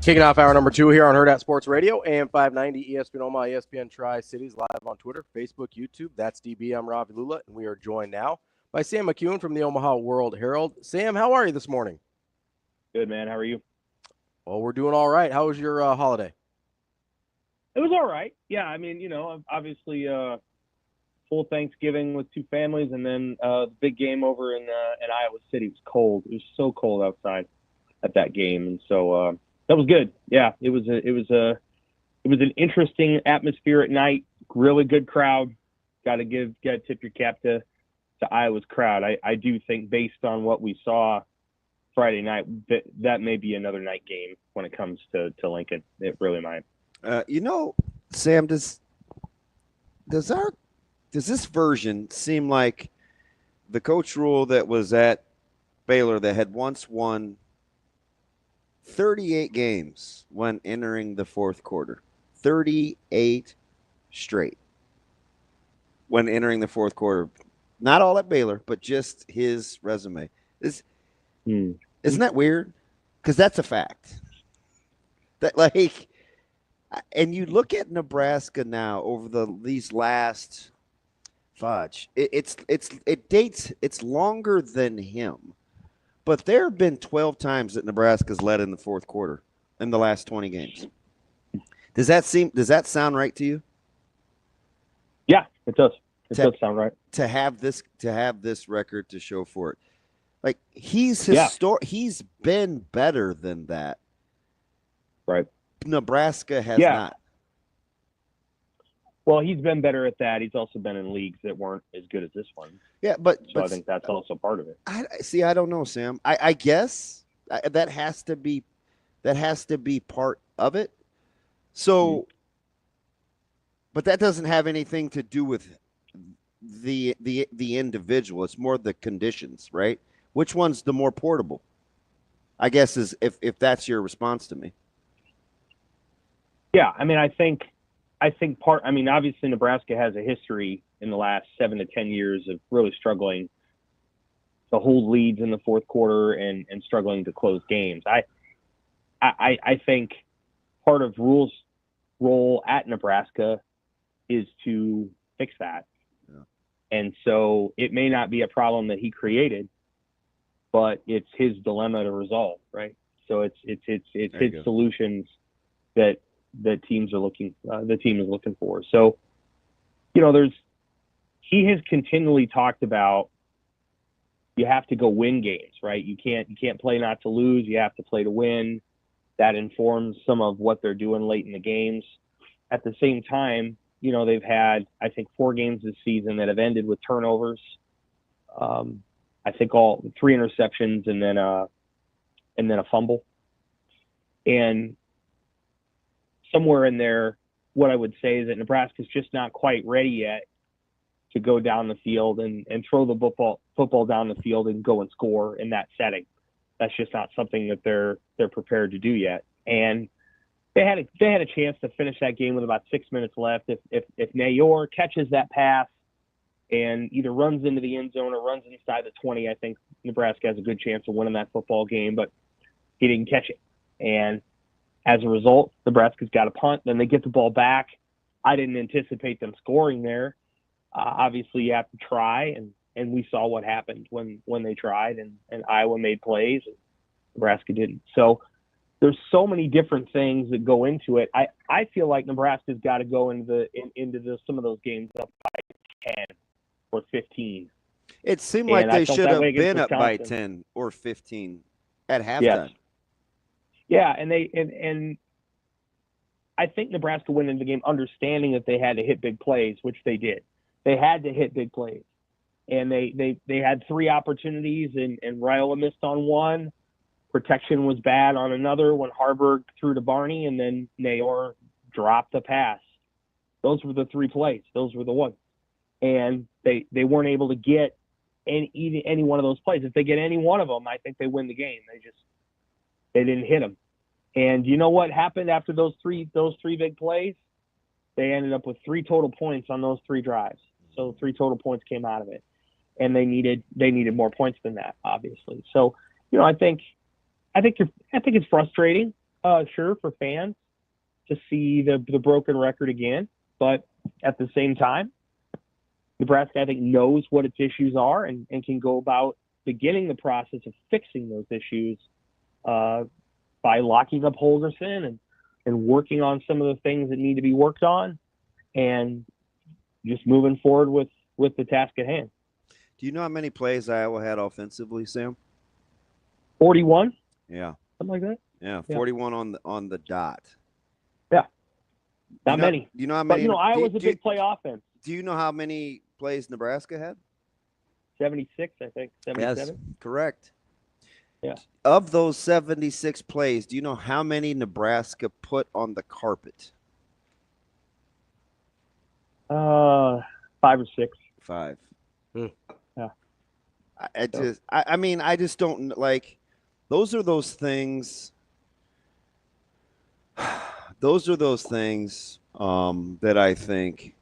Kicking off hour number 2 here on Hurrdat Sports Radio, AM 590, ESPN Omaha, ESPN Tri-Cities, live on Twitter, Facebook, YouTube. That's DB. I'm Ravi Lulla, and we are joined now by Sam McKewon from the Omaha World-Herald. Sam, how are you this morning? Good, man. How are you? Well, we're doing all right. How was your holiday? It was all right. Yeah, I mean, obviously full Thanksgiving with 2 families, and then the big game over in Iowa City. It was cold. It was so cold outside at that game, and so that was good. Yeah, it was an interesting atmosphere at night. Really good crowd. Got to tip your cap to Iowa's crowd. I do think, based on what we saw Friday night, that may be another night game when it comes to Lincoln. It really might. Sam, does this version seem like the coach rule that was at Baylor that had once won 38 games when entering the fourth quarter? 38 straight when entering the fourth quarter. Not all at Baylor, but just his resume. Isn't that weird? Because that's a fact. And you look at Nebraska now over these last it's longer than him, but there have been 12 times that Nebraska's led in the fourth quarter in the last 20 games. Does that sound right to you? Yeah, it does. It does sound right. To have this record to show for it. Like, he's been better than that. Right. Nebraska has not. Well, he's been better at that. He's also been in leagues that weren't as good as this one. Yeah, but I think that's also part of it. I don't know, Sam. I guess that has to be part of it. So, but that doesn't have anything to do with the individual. It's more the conditions, right? Which one's the more portable? I guess is if that's your response to me. Yeah, I mean, I think obviously Nebraska has a history in the last 7 to 10 years of really struggling to hold leads in the fourth quarter and struggling to close games. I think part of Rule's role at Nebraska is to fix that. Yeah. And so it may not be a problem that he created, but it's his dilemma to resolve, right? So it's his solutions that the team is looking for. So, he has continually talked about you have to go win games, right? You can't play not to lose. You have to play to win. That informs some of what they're doing late in the games. At the same time, they've had, I think, 4 games this season that have ended with turnovers. I think all 3 interceptions and then a fumble. And somewhere in there, what I would say is that Nebraska's just not quite ready yet to go down the field and throw the football down the field and go and score in that setting. That's just not something that they're prepared to do yet. And they had a chance to finish that game with about 6 minutes left. If Nayor catches that pass and either runs into the end zone or runs inside the 20, I think Nebraska has a good chance of winning that football game, but he didn't catch it. And as a result, Nebraska's got a punt. Then they get the ball back. I didn't anticipate them scoring there. Obviously, you have to try, and we saw what happened when they tried, and Iowa made plays, and Nebraska didn't. So there's so many different things that go into it. I feel like Nebraska's got to go into some of those games up by 10 or 15. It seemed like they should have been up by 10 or 15 at halftime. Yes. Yeah, and I think Nebraska went into the game understanding that they had to hit big plays, which they did. They had to hit big plays. And they had 3 opportunities, and Raiola missed on one. Protection was bad on another when Harburg threw to Barney, and then Nayor dropped the pass. Those were the 3 plays. Those were the ones. And they weren't able to get any one of those plays. If they get any one of them, I think they win the game. They didn't hit them. And you know what happened after those three big plays? They ended up with 3 total points on those 3 drives. So 3 total points came out of it. And they needed more points than that, obviously. So, I think it's frustrating, sure, for fans to see the broken record again. But at the same time, Nebraska, I think, knows what its issues are and can go about beginning the process of fixing those issues by locking up Holgorsen and working on some of the things that need to be worked on and just moving forward with the task at hand. Do you know how many plays Iowa had offensively, Sam? 41? Yeah. Something like that? Yeah, 41 on the dot. Yeah. Not many. Do you know how many? But, Iowa's a big play offense. Do you know how many plays Nebraska had? 76, I think. 77? Yes, correct. Yeah. Of those 76 plays, do you know how many Nebraska put on the carpet? 5 or 6. 5. Yeah. I just don't like. Those are those things. Those are those things that I think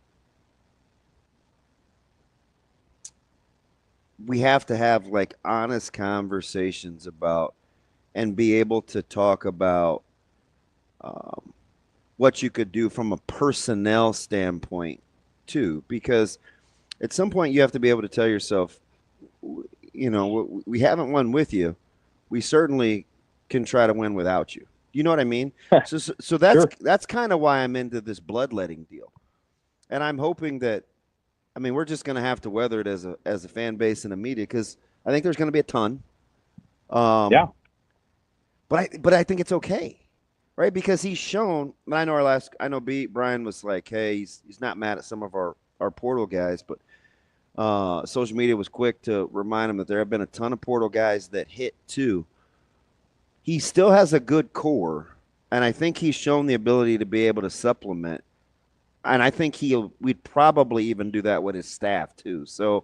we have to have like honest conversations about and be able to talk about what you could do from a personnel standpoint too, because at some point you have to be able to tell yourself, we haven't won with you. We certainly can try to win without you. You know what I mean? So that's kind of why I'm into this bloodletting deal. And I'm hoping that, we're just going to have to weather it as a fan base and a media, because I think there's going to be a ton. Yeah. But I think it's okay, right? Because he's shown. I know Brian was like, hey, he's not mad at some of our portal guys, but social media was quick to remind him that there have been a ton of portal guys that hit too. He still has a good core, and I think he's shown the ability to be able to supplement. And I think we'd probably even do that with his staff too. So,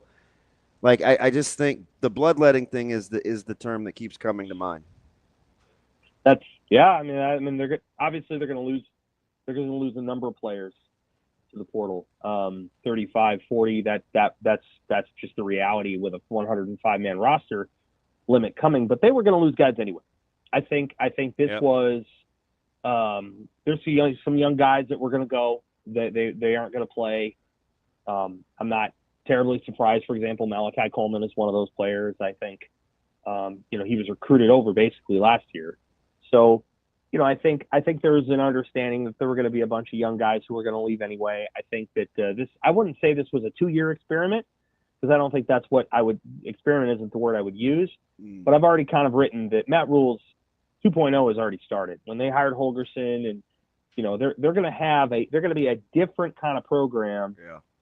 I just think the bloodletting thing is the term that keeps coming to mind. They're obviously they're going to lose They're going to lose a number of players to the portal. 35, 40. That's just the reality with a 105-man roster limit coming. But they were going to lose guys anyway. I think this was. There's some young guys that were going to go. They aren't going to play. I'm not terribly surprised. For example, Malachi Coleman is one of those players. I think, he was recruited over basically last year. So, I think there's an understanding that there were going to be a bunch of young guys who were going to leave anyway. I think that I wouldn't say this was a 2-year experiment, because I don't think that's what I would, experiment isn't the word I would use, but I've already kind of written that Matt Rule's 2.0 has already started. When they hired Holgorsen, and they're going to be a different kind of program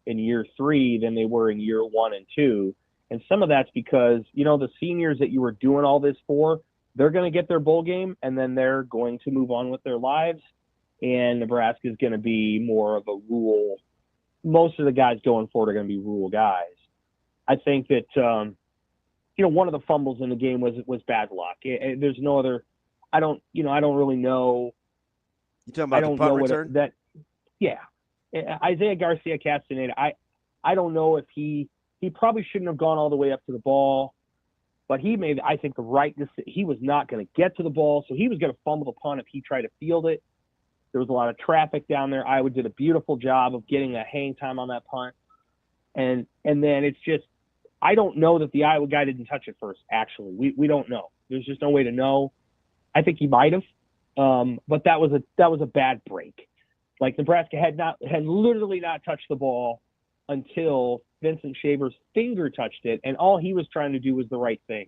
in year 3 than they were in year 1 and 2. And some of that's because, the seniors that you were doing all this for, they're going to get their bowl game, and then they're going to move on with their lives. And Nebraska is going to be more of a Rule. Most of the guys going forward are going to be Rule guys. I think that, one of the fumbles in the game was bad luck. There's no other. I don't really know. You talking about the punt return? Isaiah Garcia Castaneda. I don't know if he probably shouldn't have gone all the way up to the ball, but he made, I think, the right decision. He was not going to get to the ball, so he was going to fumble the punt if he tried to field it. There was a lot of traffic down there. Iowa did a beautiful job of getting a hang time on that punt, and then it's just, I don't know that the Iowa guy didn't touch it first. Actually, we don't know. There's just no way to know. I think he might have, but that was a bad break. Like, Nebraska had literally not touched the ball until Vincent Shaver's finger touched it, and all he was trying to do was the right thing.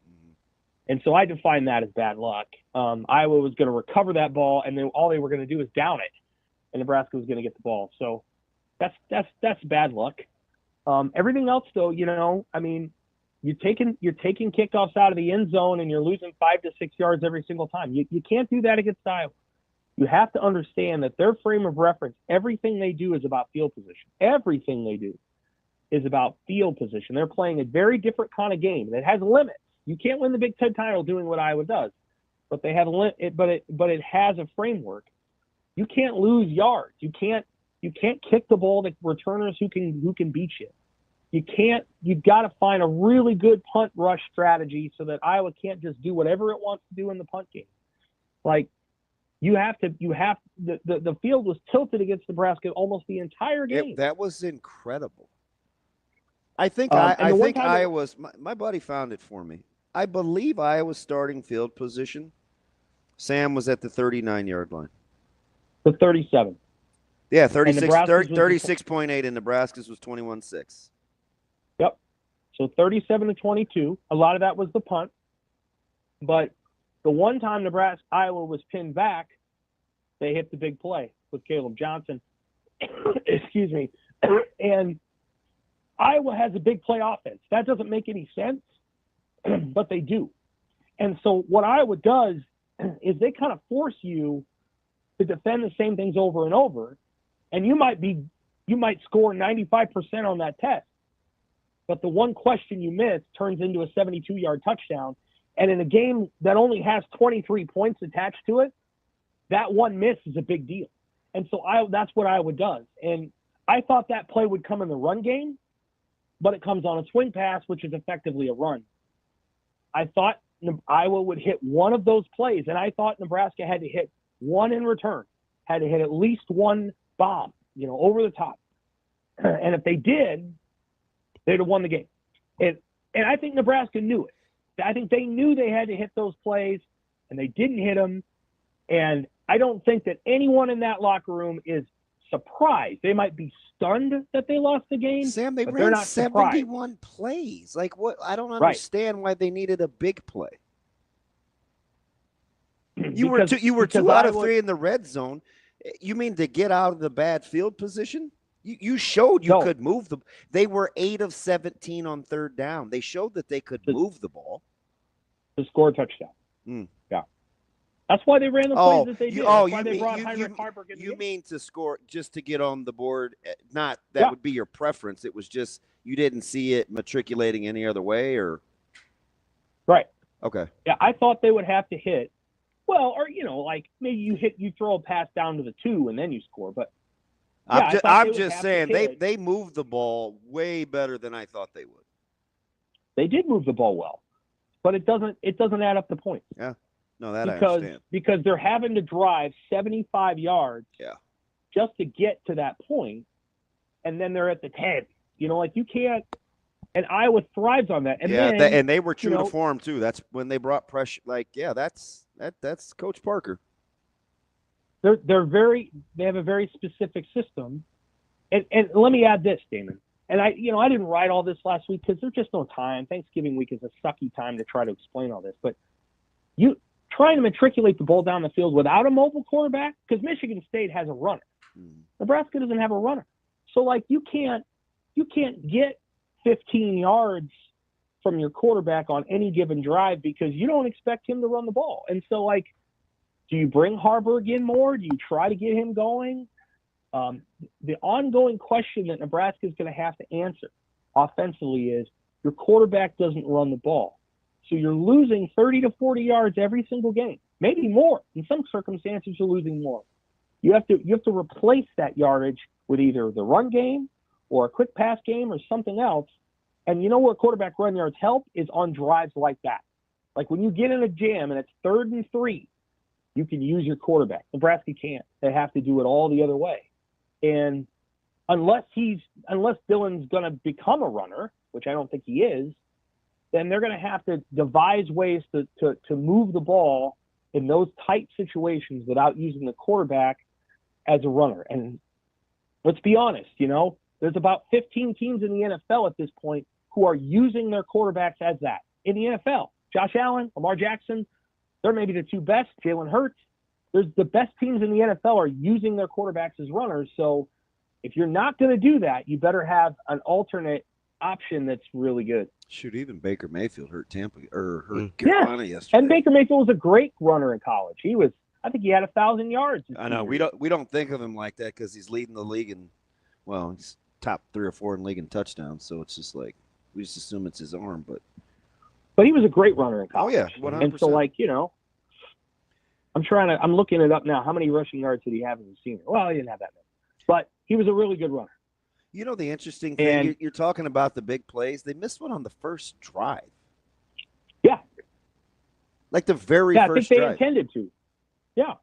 And so I define that as bad luck. Iowa was going to recover that ball, and then all they were going to do is down it, and Nebraska was going to get the ball. So that's bad luck. Everything else, though, you're taking kickoffs out of the end zone, and you're losing 5 to 6 yards every single time. You can't do that against Iowa. You have to understand that their frame of reference, everything they do is about field position. Everything they do is about field position. They're playing a very different kind of game that has limits. You can't win the Big Ten title doing what Iowa does, but they have but it has a framework. You can't lose yards. You can't kick the ball to returners who can beat you. You've got to find a really good punt rush strategy so that Iowa can't just do whatever it wants to do in the punt game. Like, the field was tilted against Nebraska almost the entire game. That was incredible. I think Iowa's, my buddy found it for me. I believe Iowa's starting field position, Sam, was at the 39-yard line. The 37. Yeah, 36.8, and Nebraska's was 21.6. Yep. So 37 to 22. A lot of that was the punt. But the one time Iowa was pinned back, they hit the big play with Caleb Johnson. Excuse me. And Iowa has a big play offense. That doesn't make any sense, but they do. And so what Iowa does is they kind of force you to defend the same things over and over, and you might score 95% on that test. But the one question you miss turns into a 72-yard touchdown. And in a game that only has 23 points attached to it, that one miss is a big deal. And so that's what Iowa does. And I thought that play would come in the run game, but it comes on a swing pass, which is effectively a run. I thought Iowa would hit one of those plays, and I thought Nebraska had to hit one in return, had to hit at least one bomb, over the top. And if they did, they'd have won the game. And I think Nebraska knew it. I think they knew they had to hit those plays, and they didn't hit them. And I don't think that anyone in that locker room is surprised. They might be stunned that they lost the game. Sam, they but ran they're not 71 plays. Like, what? I don't understand why they needed a big play. You were 2 out of 3 in the red zone. You mean to get out of the bad field position? You showed you could move the. They were 8 of 17 on third down. They showed that they could move the ball to score a touchdown. Yeah, that's why they ran the plays that they did. That's why they brought Heinrich Haarberg in. You mean to score just to get on the board? Not that would be your preference. It was just you didn't see it matriculating any other way, or right? Okay. Yeah, I thought they would have to hit Well, or like maybe you throw a pass down to the 2 and then you score. But I'm just saying they moved the ball way better than I thought they would. They did move the ball well, but it doesn't add up to points. Yeah, no, I understand. Because they're having to drive 75 yards. Yeah. Just to get to that point, and then they're at the 10. You can't. And Iowa thrives on that. And and they were true to form too. That's when they brought pressure. That's Coach Parker. They have a very specific system. And let me add this, Damon. And I didn't write all this last week because there's just no time. Thanksgiving week is a sucky time to try to explain all this. But you trying to matriculate the ball down the field without a mobile quarterback, because Michigan State has a runner. Nebraska doesn't have a runner. So you can't get 15 yards from your quarterback on any given drive because you don't expect him to run the ball. And so do you bring Harburg in more? Do you try to get him going? The ongoing question that Nebraska is going to have to answer offensively is your quarterback doesn't run the ball. So you're losing 30 to 40 yards every single game, maybe more. In some circumstances, you're losing more. You have to replace that yardage with either the run game or a quick pass game or something else. And where quarterback run yards help is on drives like that. Like when you get in a jam and it's 3rd and 3, you can use your quarterback. Nebraska can't. They have to do it all the other way. And unless Dylan's going to become a runner, which I don't think he is, then they're going to have to devise ways to move the ball in those tight situations without using the quarterback as a runner. And let's be honest, there's about 15 teams in the NFL at this point who are using their quarterbacks as that. In the NFL, Josh Allen, Lamar Jackson, they're maybe the 2 best. Jalen Hurts. The best teams in the NFL are using their quarterbacks as runners. So if you're not going to do that, you better have an alternate option that's really good. Shoot, even Baker Mayfield hurt Carolina yesterday. And Baker Mayfield was a great runner in college. I think he had 1,000 yards. I know we don't think of him like that because he's leading the league he's top 3 or 4 in league in touchdowns. So it's just we just assume it's his arm, but he was a great runner in college. Oh yeah, 100%. And so I'm looking it up now. How many rushing yards did he have as a senior? Well, he didn't have that many, but he was a really good runner. The interesting thing, you're talking about the big plays. They missed one on the first drive. Yeah. The very first drive. I think they intended to. Yeah.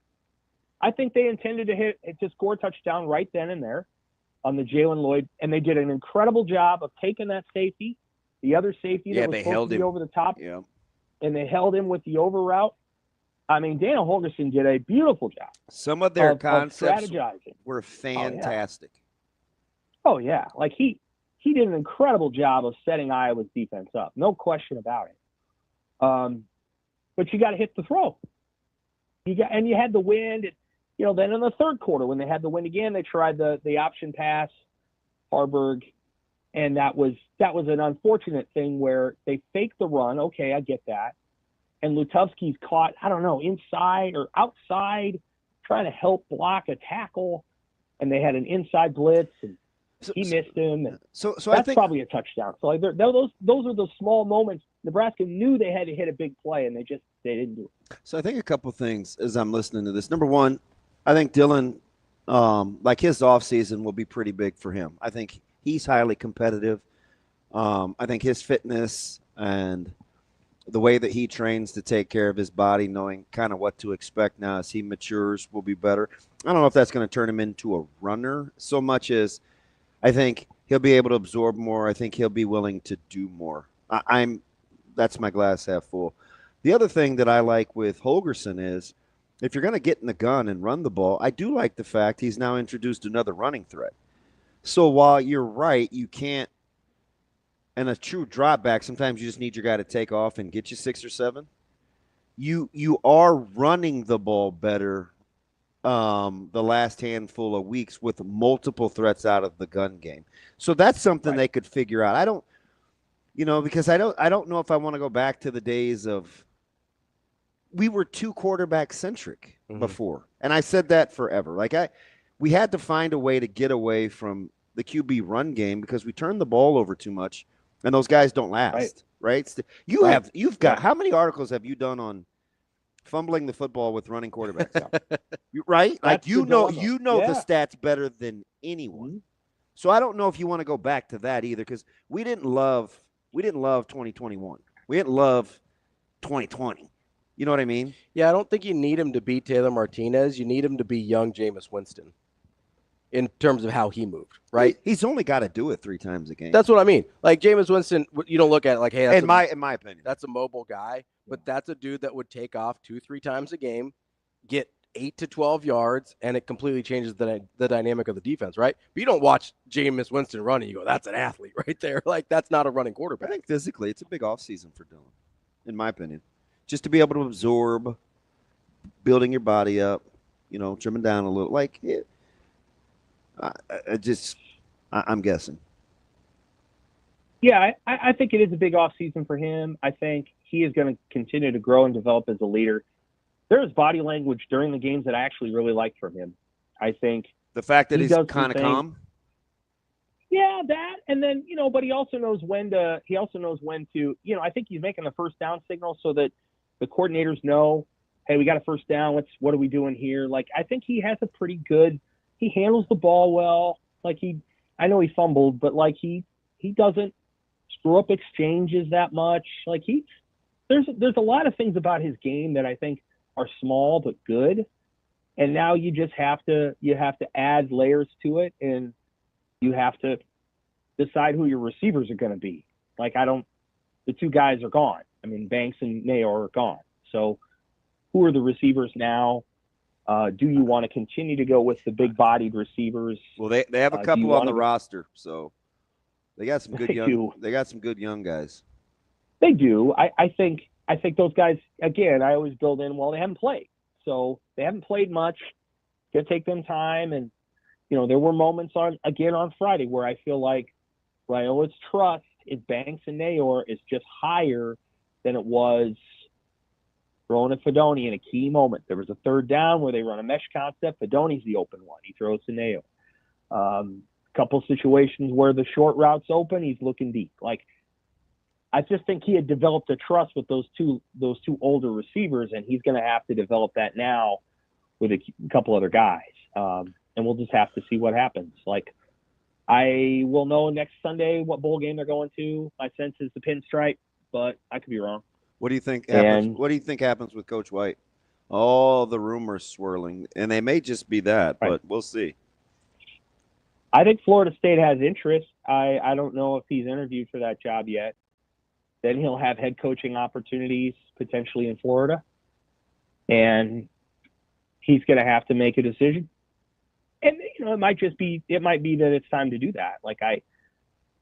I think they intended to score a touchdown right then and there on the Jalen Lloyd, and they did an incredible job of taking that safety, the other safety that was supposed to be over the top, and they held him with the over route. I mean, Dana Holgerson did a beautiful job. Some of their concepts strategizing were fantastic. Oh, yeah. He did an incredible job of setting Iowa's defense up. No question about it. But you got to hit the throw. You had the wind. Then in the third quarter, when they had the wind again, they tried the option pass, Harburg, and that was an unfortunate thing where they faked the run. Okay, I get that. And Lutovsky's caught, I don't know, inside or outside, trying to help block a tackle, and they had an inside blitz, and he missed him. And so that's I think probably a touchdown. So those are the small moments. Nebraska knew they had to hit a big play, and they didn't do it. So I think a couple things as I'm listening to this. Number one, I think Dylan, his offseason will be pretty big for him. I think he's highly competitive. I think his fitness and the way that he trains to take care of his body, knowing kind of what to expect now as he matures, will be better. I don't know if that's going to turn him into a runner so much as I think he'll be able to absorb more. I think he'll be willing to do more. That's my glass half full. The other thing that I like with Holgerson is if you're going to get in the gun and run the ball, I do like the fact he's now introduced another running threat. So while you're right, you can't, and a true drop back, sometimes you just need your guy to take off and get you 6 or 7. You are running the ball better the last handful of weeks with multiple threats out of the gun game. So that's something they could figure out. I don't, because I don't know if I want to go back to the days of we were too quarterback centric before. And I said that forever. We had to find a way to get away from the QB run game because we turned the ball over too much. And those guys don't last, right? You've got how many articles have you done fumbling the football with running quarterbacks out. Right? Like you know the stats better than anyone. Mm-hmm. So I don't know if you want to go back to that either, because we didn't love 2021. We didn't love 2020. You know what I mean? Yeah, I don't think you need him to be Taylor Martinez. You need him to be young Jameis Winston in terms of how he moved, right? He's only got to do it 3 times a game. That's what I mean. Like Jameis Winston, you don't look at it like, hey, that's in my opinion, that's a mobile guy, but that's a dude that would take off 2-3 times a game, get 8 to 12 yards, and it completely changes the dynamic of the defense, right? But you don't watch Jameis Winston run and you go, that's an athlete right there. Like, that's not a running quarterback. I think physically it's a big offseason for Dylan, in my opinion. Just to be able to absorb, building your body up, trimming down a little. Like, I'm guessing. Yeah, I think it is a big offseason for him. I think he is going to continue to grow and develop as a leader. There's body language during the games that I actually really liked from him. I think the fact that he's kind of calm. Yeah, that, and then but he also knows when to. He also knows when to. I think he's making the first down signal so that the coordinators know, hey, we got a first down. What are we doing here? Like, I think he has a pretty good. He handles the ball well. Like I know he fumbled, but like he doesn't screw up exchanges that much. Like there's a lot of things about his game that I think are small but good, and now you just have to add layers to it, and you have to decide who your receivers are going to be. Like the 2 guys are gone. I mean, Banks and Nayor are gone. So who are the receivers now? Do you want to continue to go with the big-bodied receivers? Well, they have a couple on the roster, so they got some good They got some good young guys. They do. I think those guys, again, I always build in, well, they haven't played. So they haven't played much. It's going to take them time. And, there were moments on Friday where I feel like Raiola's trust in Banks and Nayor is just higher than it was throwing at Fedoni in a key moment. There was a 3rd down where they run a mesh concept. Fedoni's the open one. He throws to Nayor. Couple situations where the short route's open, he's looking deep. Like, I just think he had developed a trust with those two older receivers, and he's going to have to develop that now with a couple other guys. And we'll just have to see what happens. Like, I will know next Sunday what bowl game they're going to. My sense is the pinstripe, but I could be wrong. What do you think happens? What do you think happens with Coach White? All the rumors swirling, and they may just be that, but we'll see. I think Florida State has interest. I don't know if he's interviewed for that job yet. Then he'll have head coaching opportunities potentially in Florida, and he's going to have to make a decision. And it might be that it's time to do that. Like I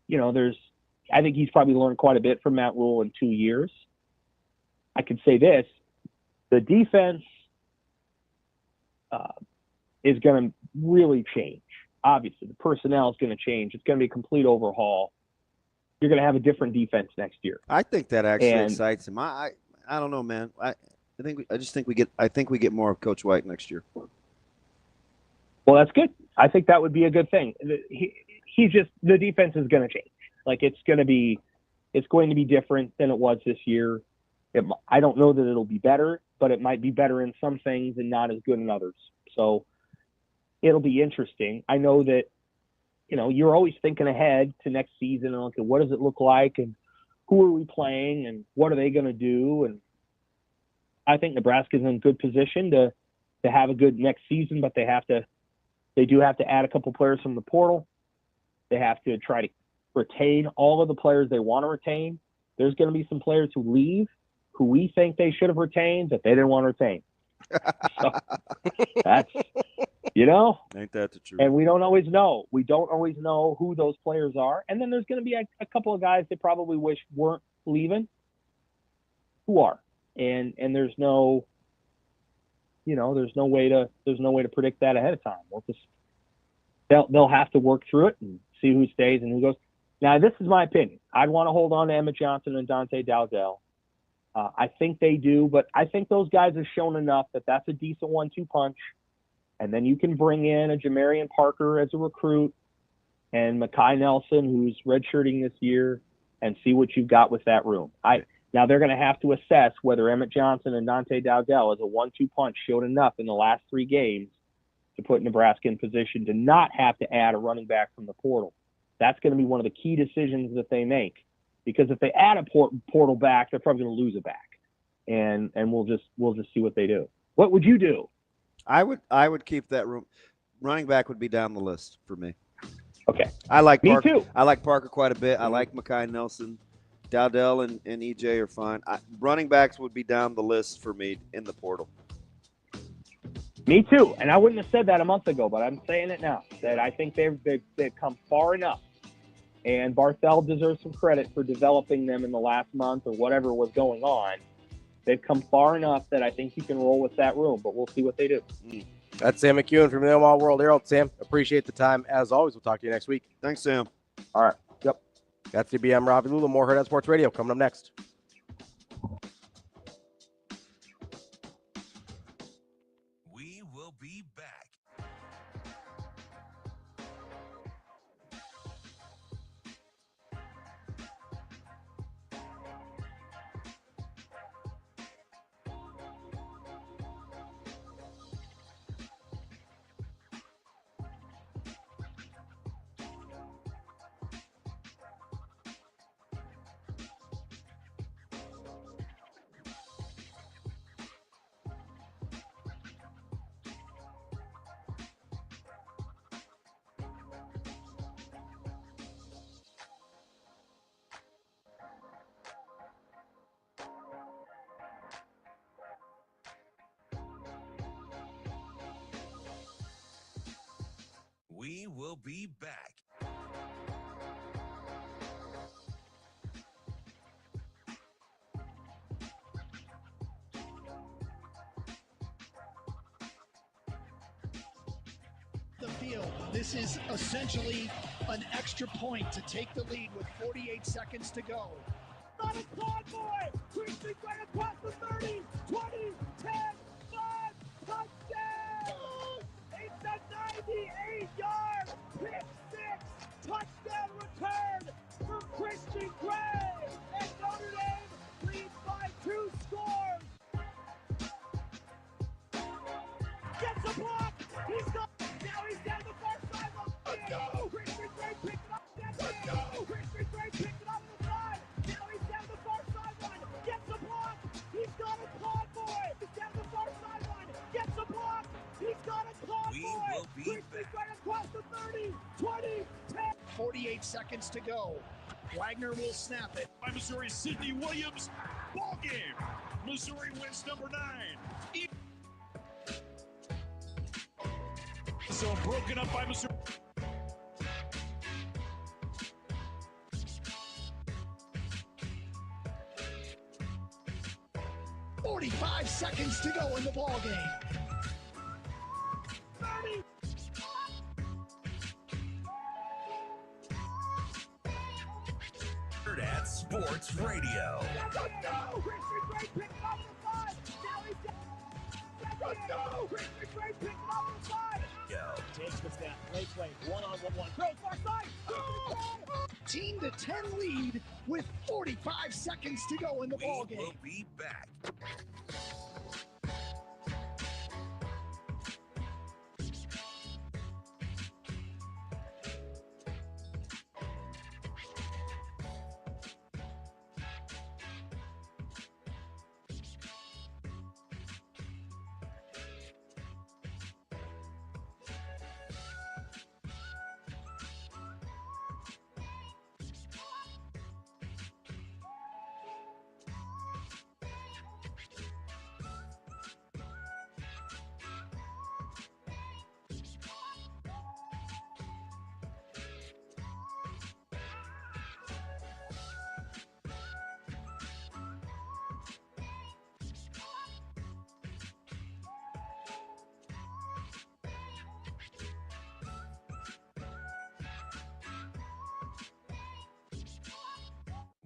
think he's probably learned quite a bit from Matt Rule in 2 years. I could say this: the defense is going to really change. Obviously, the personnel is going to change. It's going to be a complete overhaul. You're going to have a different defense next year. I think that actually excites him. I don't know, man. I think we get more of Coach White next year. Well, that's good. I think that would be a good thing. The defense is going to change. Like it's going to be different than it was this year. I don't know that it'll be better, but it might be better in some things and not as good in others. So it'll be interesting. I know that, you're always thinking ahead to next season and looking, what does it look like and who are we playing and what are they going to do? And I think Nebraska's in a good position to have a good next season, but they do have to add a couple players from the portal. They have to try to retain all of the players they want to retain. There's going to be some players who leave who we think they should have retained that they didn't want to retain. So that's, ain't that the truth? And we don't always know. We don't always know who those players are. And then there's going to be a couple of guys that probably wish weren't leaving who are. And there's no way to predict that ahead of time. They'll have to work through it and see who stays and who goes. Now, this is my opinion. I'd want to hold on to Emmett Johnson and Dante Dowdell. I think they do, but I think those guys have shown enough that that's a decent 1-2 punch. And then you can bring in a Jamarian Parker as a recruit and Mekhi Nelson, who's redshirting this year, and see what you've got with that room. Now they're going to have to assess whether Emmett Johnson and Dante Dowdell as a 1-2 punch showed enough in the last 3 games to put Nebraska in position to not have to add a running back from the portal. That's going to be one of the key decisions that they make, because if they add a portal back, they're probably going to lose a back, and we'll just see what they do. What would you do? I would keep that room. Running back would be down the list for me. Okay. I like Me Parker. too. I like Parker quite a bit. I like Mekhi Nelson. Dowdell and EJ are fine. Running backs would be down the list for me in the portal. Me too. And I wouldn't have said that a month ago, but I'm saying it now, that I think they've come far enough. And Barthel deserves some credit for developing them in the last month or whatever was going on. They've come far enough that I think you can roll with that room, but we'll see what they do. That's Sam McKewon from the Omaha World-Herald. Sam, appreciate the time. As always, we'll talk to you next week. Thanks, Sam. All right. Yep. That's DBM Ravi Lulla. More Hurrdat Sports Radio coming up next. We will be back. We will be back. The field. This is essentially an extra point to take the lead with 48 seconds to go. Not a convoy! Christian right across the 30, 20, 10, 5, touchdown! It's a 98-yard pick six touchdown return for Christian Gray, and Notre Dame leads by 2 scores. Gets a block. He's got. Now he's down the far sideline. Let's go. Christian Gray picked it up. Let's go. Christian Gray picked it up the side. Now he's down the far sideline. Gets a block. He's got a convoy. He's down the far sideline. Gets a block. He's got a convoy. We will be Christian Gray across the 30, 20, 10. 48 seconds to go. Wagner will snap it. By Missouri, Sidney Williams. Ball game. Missouri wins number 9. So broken up by Missouri. $45 seconds to go in the ball game. 30. Hurrdat Sports Radio. Let's go. Christian Gray picked it up the 5. Now he's down. Let's go. Christian Gray picked it up the 5. Takes the snap, play, one-on-one, throws far side. Team to 10 lead with 45 seconds to go in the ball game. We will be back.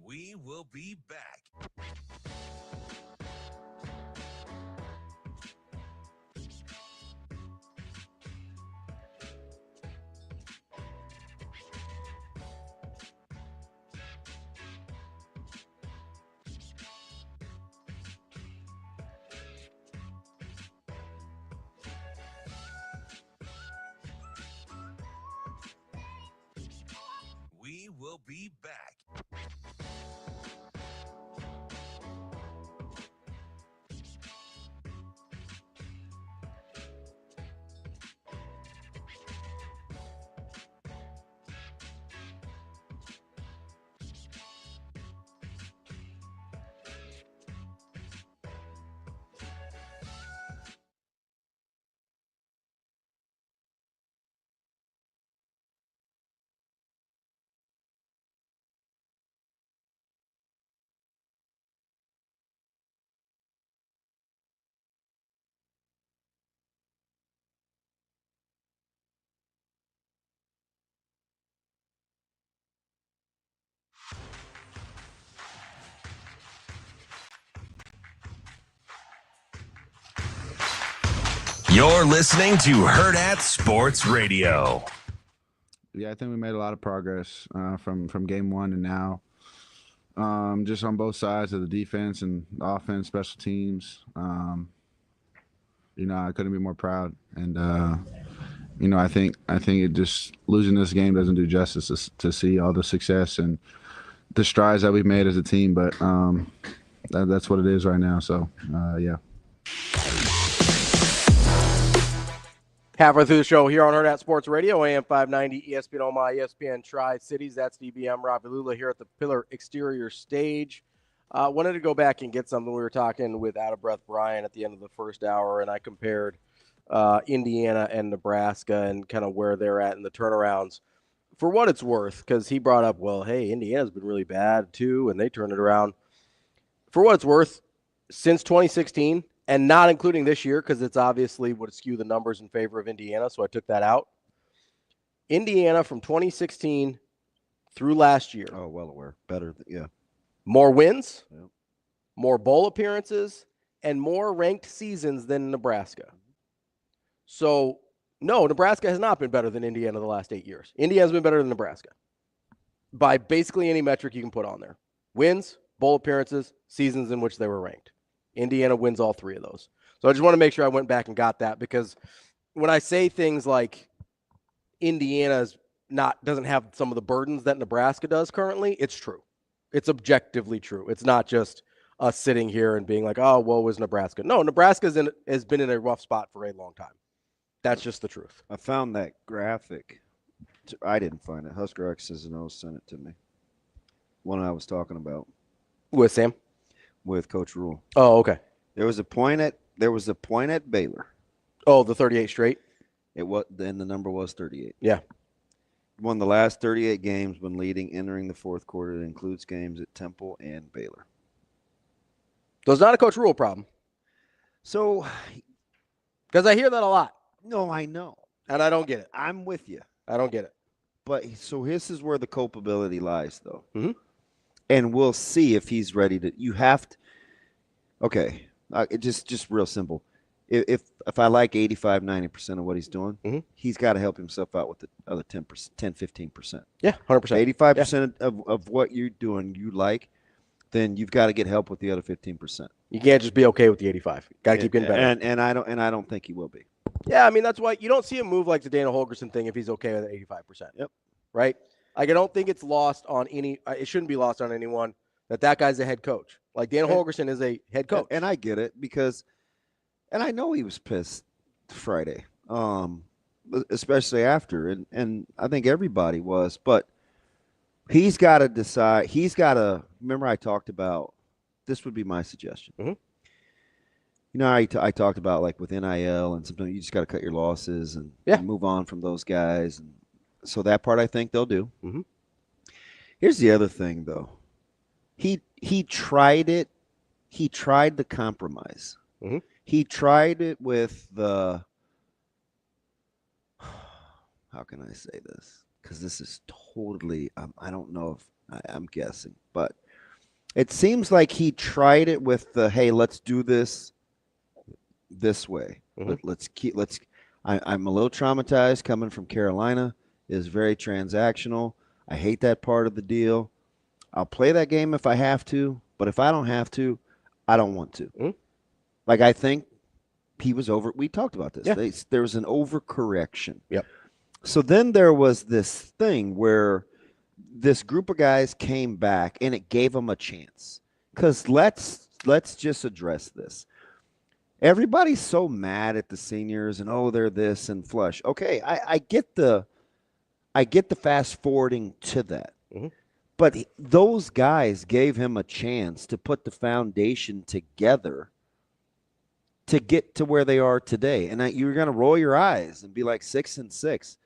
We will be back. You're listening to Hurrdat Sports Radio. Yeah, I think we made a lot of progress from game one and now. Just on both sides of the defense and the offense, special teams. I couldn't be more proud. And, I think it just losing this game doesn't do justice to see all the success and the strides that we've made as a team. But that's what it is right now. So, yeah. Halfway through the show here on Hurrdat Sports Radio, AM 590, ESPN Omaha, ESPN Tri-Cities. That's DB. I'm Ravi, Lulla here at the Pillar Exterior Stage. Wanted to go back and get something. We were talking with Out of Breath Brian at the end of the first hour, and I compared Indiana and Nebraska and kind of where they're at in the turnarounds. For what it's worth, because he brought up, well, hey, Indiana's been really bad too, and they turned it around. For what it's worth, since 2016, and not including this year because it's obviously would skew the numbers in favor of Indiana, so I took that out. Indiana from 2016 through last year. Oh, well aware. Better, yeah. More wins, Yep. more bowl appearances, and more ranked seasons than Nebraska. So, no, Nebraska has not been better than Indiana the last 8 years. Indiana's been better than Nebraska by basically any metric you can put on there. Wins, bowl appearances, seasons in which they were ranked. Indiana wins all three of those. So I just want to make sure I went back and got that, because when I say things like Indiana's doesn't have some of the burdens that Nebraska does currently, it's true. It's objectively true. It's not just us sitting here and being like, oh, woe is Nebraska. No, Nebraska has been in a rough spot for a long time. That's just the truth. I found that graphic. I didn't find it. Husker X's and O's sent it to me. One I was talking about. With Sam? With Coach Rule. Oh, okay. There was a point at Baylor. Oh, the 38 straight? Then the number was 38. Yeah. Won the last 38 games when leading entering the fourth quarter. That includes games at Temple and Baylor. So it's not a Coach Rule problem. So, because I hear that a lot. No, I know. And I don't get it. I'm with you. I don't get it. But so this is where the culpability lies, though. Mm-hmm. And we'll see if he's ready to. You have to. Okay, just real simple. If I like 85, 90% of what he's doing, mm-hmm. he's got to help himself out with the other 10%, 15%. Yeah, 100%. 85% of what you're doing you like, then you've got to get help with the other 15%. You can't just be okay with the 85. Got to keep getting better. And I don't think he will be. Yeah, I mean, that's why you don't see him move like the Dana Holgorsen thing if he's okay with 85%. Yep. Right? Like, I don't think it's lost on it shouldn't be lost on anyone that guy's a head coach. Like, Dana Holgorsen is a head coach. And I get it because, and I know he was pissed Friday, especially after, and I think everybody was, but he's got to decide. He's got to, remember I talked about, this would be my suggestion. Mm-hmm. You know, I talked about, like, with NIL, and sometimes you just got to cut your losses and move on from those guys. And so that part I think they'll do. Mm-hmm. Here's the other thing, though. He tried it. He tried the compromise. Mm-hmm. He tried it with the – how can I say this? Because this is totally I don't know if I'm guessing. But it seems like he tried it with the, hey, let's do this way. Mm-hmm. I'm a little traumatized coming from Carolina. It is very transactional. I hate that part of the deal. I'll play that game if I have to, but if I don't have to, I don't want to. Mm-hmm. Like, I think he was over. We talked about this. Yeah. There was an overcorrection. Yep. So then there was this thing where this group of guys came back, and it gave them a chance. Because let's just address this. Everybody's so mad at the seniors, and oh, they're this and flush. Okay, I get the fast forwarding to that. Mm-hmm. But those guys gave him a chance to put the foundation together to get to where they are today. And you're going to roll your eyes and be like 6-6.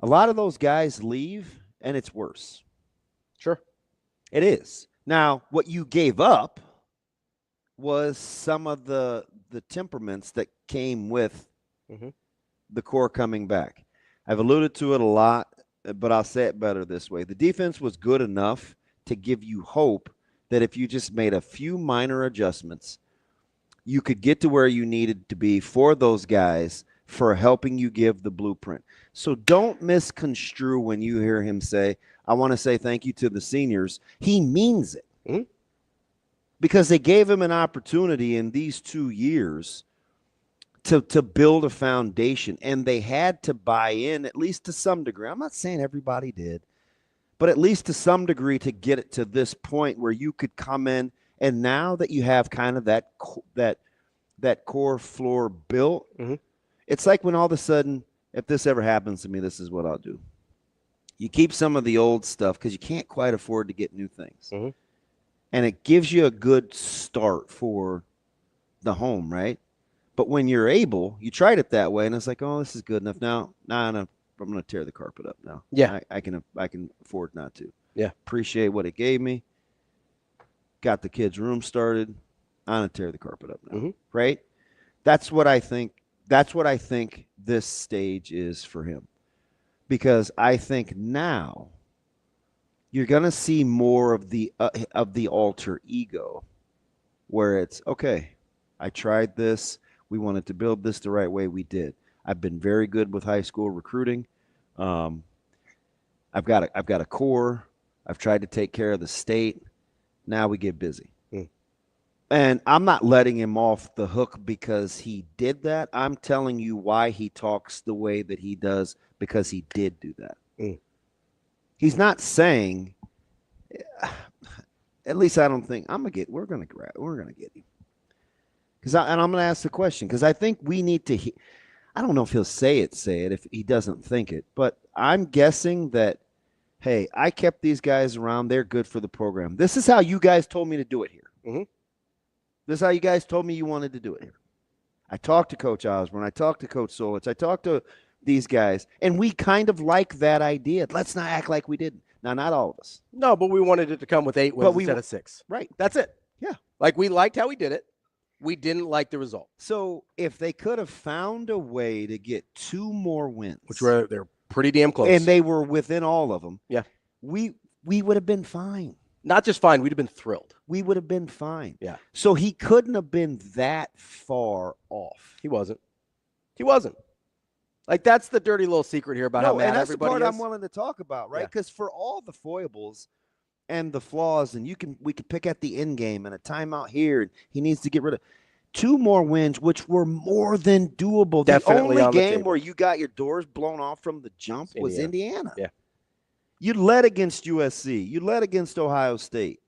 A lot of those guys leave, and it's worse. Sure. It is. Now, what you gave up was some of the temperaments that came with mm-hmm. the core coming back. I've alluded to it a lot, but I'll say it better this way. The defense was good enough to give you hope that if you just made a few minor adjustments, you could get to where you needed to be for those guys for helping you give the blueprint. So don't misconstrue when you hear him say, I want to say thank you to the seniors. He means it. Mm-hmm. Because they gave him an opportunity in these 2 years to build a foundation, and they had to buy in at least to some degree. I'm not saying everybody did, but at least to some degree to get it to this point where you could come in, and now that you have kind of that core floor built, mm-hmm. It's like when all of a sudden, if this ever happens to me, this is what I'll do. You keep some of the old stuff because you can't quite afford to get new things. Mm-hmm. And it gives you a good start for the home, right? But when you're able, you tried it that way, and it's like, oh, this is good enough. Now, I'm going to tear the carpet up now. Yeah. I can afford not to. Yeah. Appreciate what it gave me. Got the kids' room started. I'm going to tear the carpet up now, mm-hmm. right? That's what I think. That's what I think this stage is for him. Because I think now you're going to see more of the alter ego where it's, okay, I tried this. We wanted to build this the right way. We did. I've been very good with high school recruiting. I've got a core. I've tried to take care of the state. Now we get busy. And I'm not letting him off the hook because he did that. I'm telling you why he talks the way that he does, because he did do that. He's not saying, at least I don't think we're gonna get him. And I'm gonna ask the question because I think we need to. I don't know if he'll say it if he doesn't think it, but I'm guessing that, hey, I kept these guys around. They're good for the program. This is how you guys told me to do it here. Mm-hmm. This is how you guys told me you wanted to do it here. I talked to Coach Osborne. I talked to Coach Solich. I talked to these guys, and we kind of like that idea. Let's not act like we didn't. Now, not all of us. No, but we wanted it to come with 8 wins instead of 6. Right. That's it. Yeah. Like, we liked how we did it. We didn't like the result. So if they could have found a way to get 2 more wins, which they're pretty damn close, and they were within all of them, yeah, we would have been fine. Not just fine, we'd have been thrilled. We would have been fine. Yeah. So he couldn't have been that far off. He wasn't. Like, that's the dirty little secret here about how mad everybody is. And that's the part I'm willing to talk about, right? Because for all the foibles and the flaws, and we could pick at the end game and a timeout here, and he needs to get rid of 2 more wins, which were more than doable. Definitely the on only the game table. where you got your doors blown off from the jump was Indiana. Yeah. You led against USC. You led against Ohio State.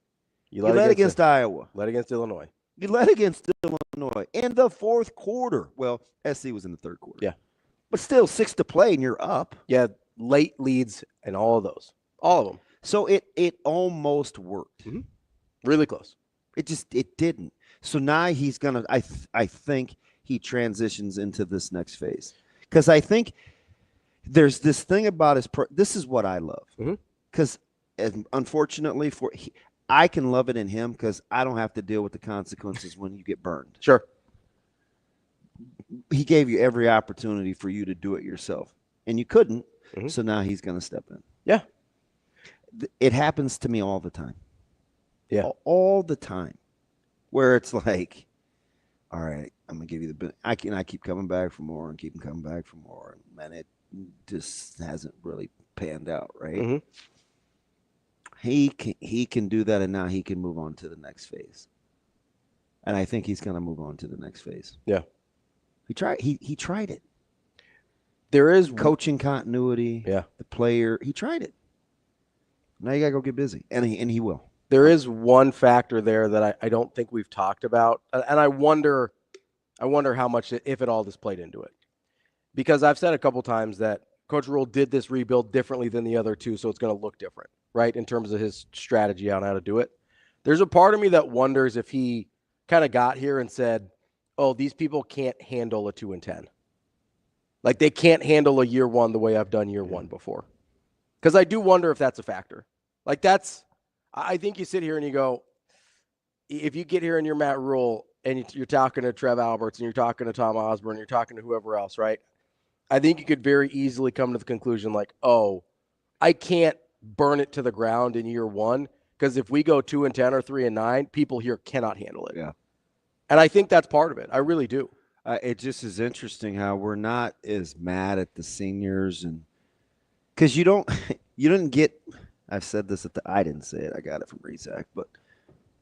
You led against Iowa. Led against Illinois. You led against Illinois in the 4th quarter. Well, SC was in the 3rd quarter. Yeah. But still 6 to play and you're up. Yeah, late leads and all of those. All of them. So it almost worked. Mm-hmm. Really close. It didn't. So now he's going to I think he transitions into this next phase. Because I think there's this thing about this is what I love. Because unfortunately I can love it in him because I don't have to deal with the consequences when you get burned. Sure. He gave you every opportunity for you to do it yourself, and you couldn't. So now he's going to step in. Yeah. It happens to me all the time. Yeah. All the time. Where it's like, all right, I'm going to give you the – I keep coming back for more and keep coming back for more, and it just hasn't really panned out, right? Mm-hmm. He can do that, and now he can move on to the next phase. And I think he's going to move on to the next phase. Yeah. He tried it. There is coaching continuity. Yeah. The player, he tried it. Now you got to go get busy, and he will. There is one factor there that I don't think we've talked about, and I wonder how much, if at all, this played into it. Because I've said a couple times that Coach Rule did this rebuild differently than the other two, so it's going to look different, right, in terms of his strategy on how to do it. There's a part of me that wonders if he kind of got here and said, oh, these people can't handle a 2-10. Like, they can't handle a year one the way I've done year one before. Because I do wonder if that's a factor. Like, I think you sit here and you go, if you get here and you're Matt Rule and you're talking to Trev Alberts and you're talking to Tom Osborne, you're talking to whoever else, right? I think you could very easily come to the conclusion like, oh, I can't burn it to the ground in year one because if we go 2-10 or 3-9, people here cannot handle it. Yeah. And I think that's part of it. I really do. It just is interesting how we're not as mad at the seniors, and because you didn't get. I've said this I didn't say it. I got it from Rezac, but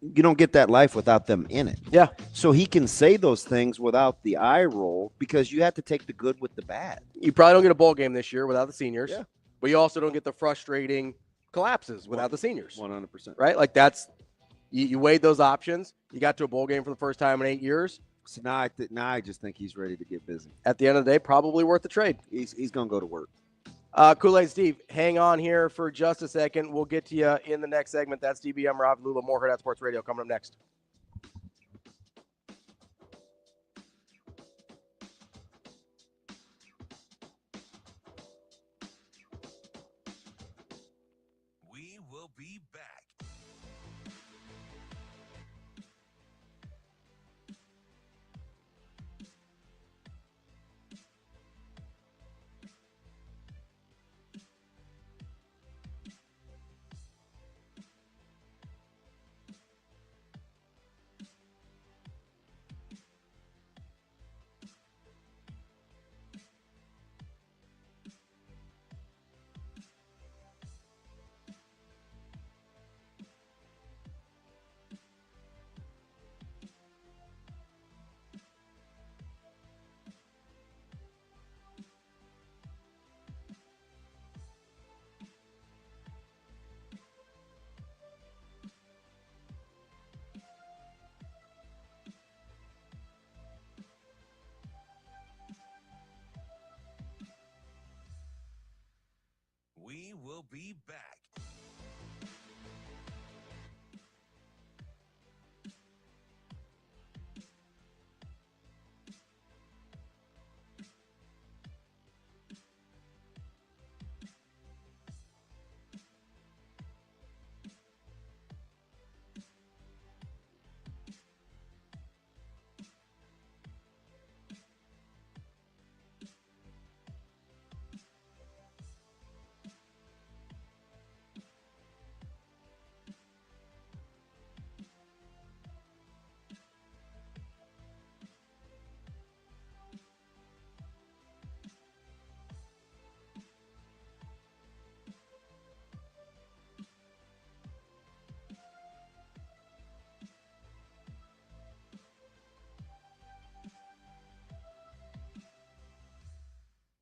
you don't get that life without them in it. Yeah. So he can say those things without the eye roll because you have to take the good with the bad. You probably don't get a bowl game this year without the seniors. Yeah. But you also don't get the frustrating collapses without the seniors. 100%. Right? Like that's you weighed those options. You got to a bowl game for the first time in 8 years. So now I just think he's ready to get busy. At the end of the day, probably worth the trade. He's going to go to work. Kool-Aid Steve, hang on here for just a second. We'll get to you in the next segment. That's DB. I'm Ravi, Lulla. More Hurrdat Sports Radio coming up next. We will be back. We will be back.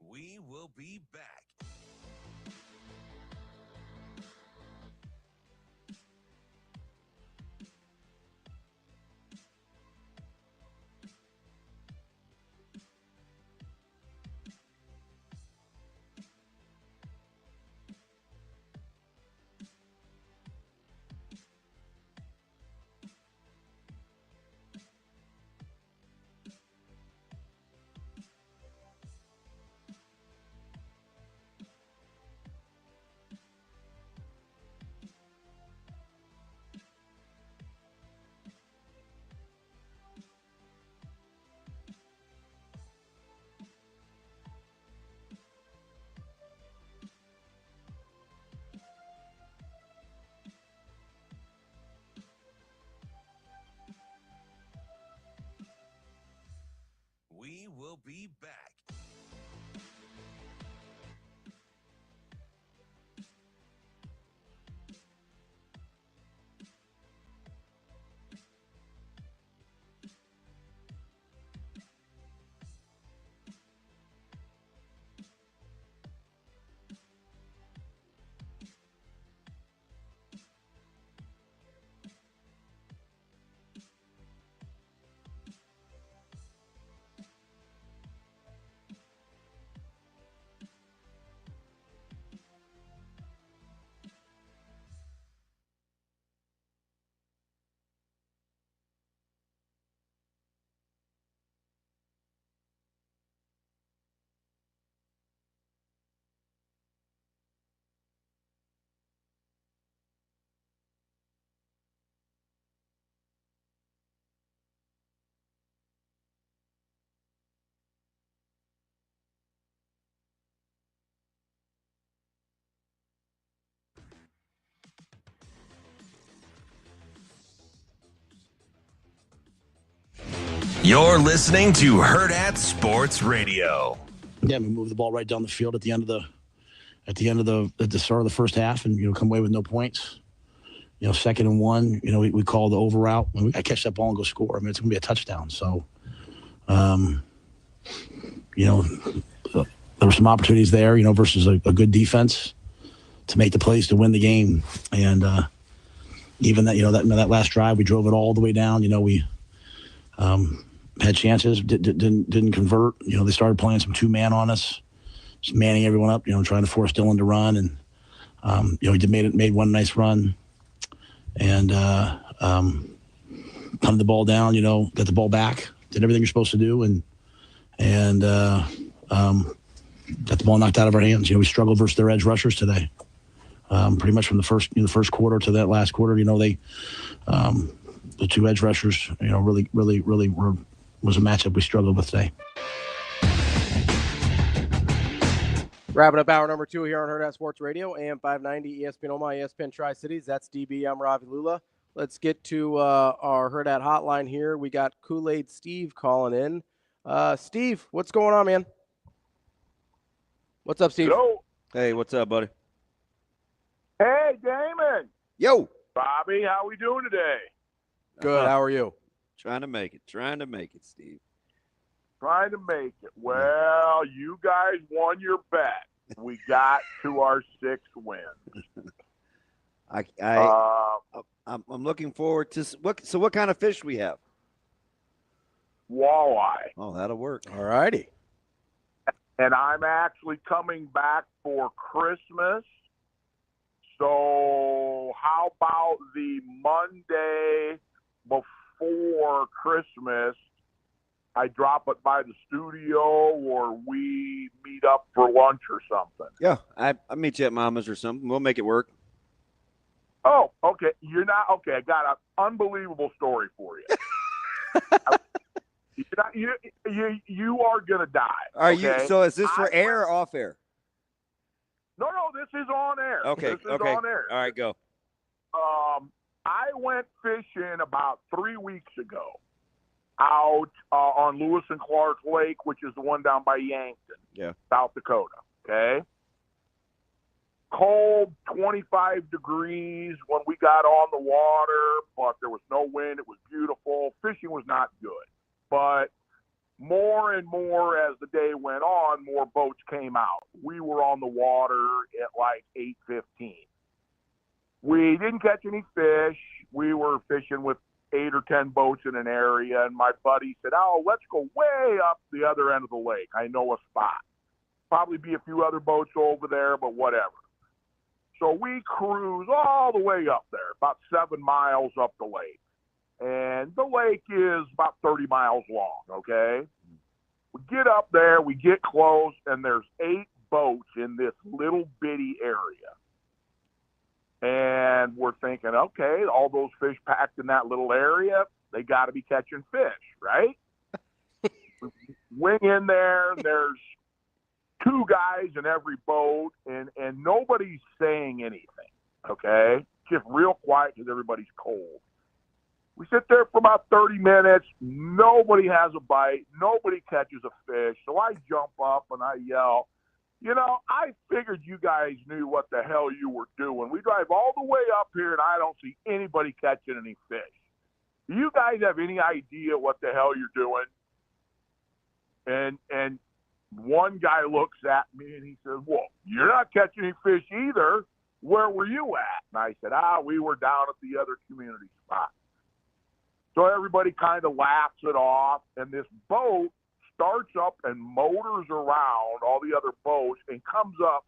We will be back. We will be back. You're listening to Hurrdat Sports Radio. Yeah, we moved the ball right down the field at the start of the first half, and come away with no points. 2nd and 1. We call the over route. I catch that ball and go score. I mean, it's going to be a touchdown. So, there were some opportunities there. Versus a good defense to make the plays to win the game. And even that last drive, we drove it all the way down. We had chances, didn't convert. They started playing some 2-man on us, just manning everyone up. Trying to force Dylan to run, and he made one nice run, and punted the ball down. Got the ball back, did everything you're supposed to do, and got the ball knocked out of our hands. We struggled versus their edge rushers today, pretty much from the first quarter to that last quarter. The 2 edge rushers, really was a matchup we struggled with today. Wrapping up hour number 2 here on Hurrdat Sports Radio, AM 590, ESPN Omaha, ESPN Tri-Cities. That's DB. I'm Ravi Lulla. Let's get to our Hurrdat hotline here. We got Kool-Aid Steve calling in. Steve, what's going on, man? What's up, Steve? Hello. Hey, what's up, buddy? Hey, Damon. Yo. Bobby, how we doing today? Good. How are you? Trying to make it, Steve. Trying to make it. Well, you guys won your bet. We got to our 6th win. I'm looking forward to what kind of fish we have? Walleye. Oh, that'll work. All righty. And I'm actually coming back for Christmas. So how about the Monday before Christmas, I drop it by the studio, or we meet up for lunch or something? Yeah, I'll meet you at Mama's or something. We'll make it work. Oh, okay. You're not okay. I got an unbelievable story for you. You are gonna die. Are okay? you? So is this for air or off air? No, this is on air. Okay, this is okay. on air. All right, go. I went fishing about 3 weeks ago out on Lewis and Clark Lake, which is the one down by Yankton, South Dakota. Okay. Cold, 25 degrees when we got on the water, but there was no wind. It was beautiful. Fishing was not good. But more and more as the day went on, more boats came out. We were on the water at like 8:15. We didn't catch any fish. We were fishing with 8 or 10 boats in an area, and my buddy said, "Oh, let's go way up the other end of the lake. I know a spot. Probably be a few other boats over there, but whatever." So we cruise all the way up there, about 7 miles up the lake. And the lake is about 30 miles long, okay? We get up there, we get close, and there's 8 boats in this little bitty area. And we're thinking, okay, all those fish packed in that little area, they got to be catching fish, right? Wing in there, there's 2 guys in every boat, and nobody's saying anything, okay? Just real quiet because everybody's cold. We sit there for about 30 minutes. Nobody has a bite. Nobody catches a fish. So I jump up and I yell, I figured you guys knew what the hell you were doing. We drive all the way up here, and I don't see anybody catching any fish. Do you guys have any idea what the hell you're doing? And one guy looks at me, and he says, "Well, you're not catching any fish either. Where were you at?" And I said, "We were down at the other community spot." So everybody kind of laughs it off, and this boat starts up and motors around all the other boats and comes up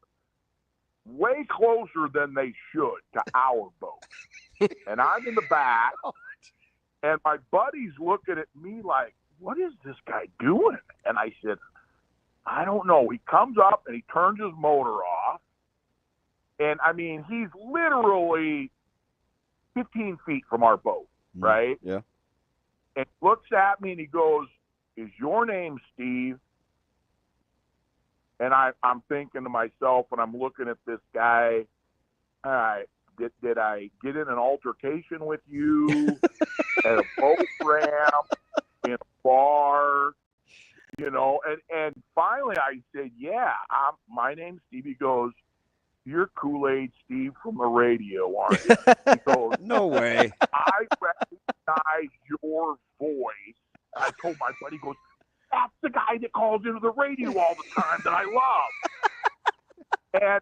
way closer than they should to our boat. And I'm in the back, and my buddy's looking at me like, "What is this guy doing?" And I said, "I don't know." He comes up and he turns his motor off. And, I mean, he's literally 15 feet from our boat, right? Yeah. And looks at me and he goes, "Is your name Steve?" And I'm thinking to myself, and I'm looking at this guy, all right, did I get in an altercation with you at a boat ramp in a bar, you know, and finally I said, yeah, my name's Steve. He goes, you're Kool-Aid Steve from the radio, aren't you? He goes, no way. I recognize your voice. I told my buddy, he goes, that's the guy that calls into the radio all the time that I love. And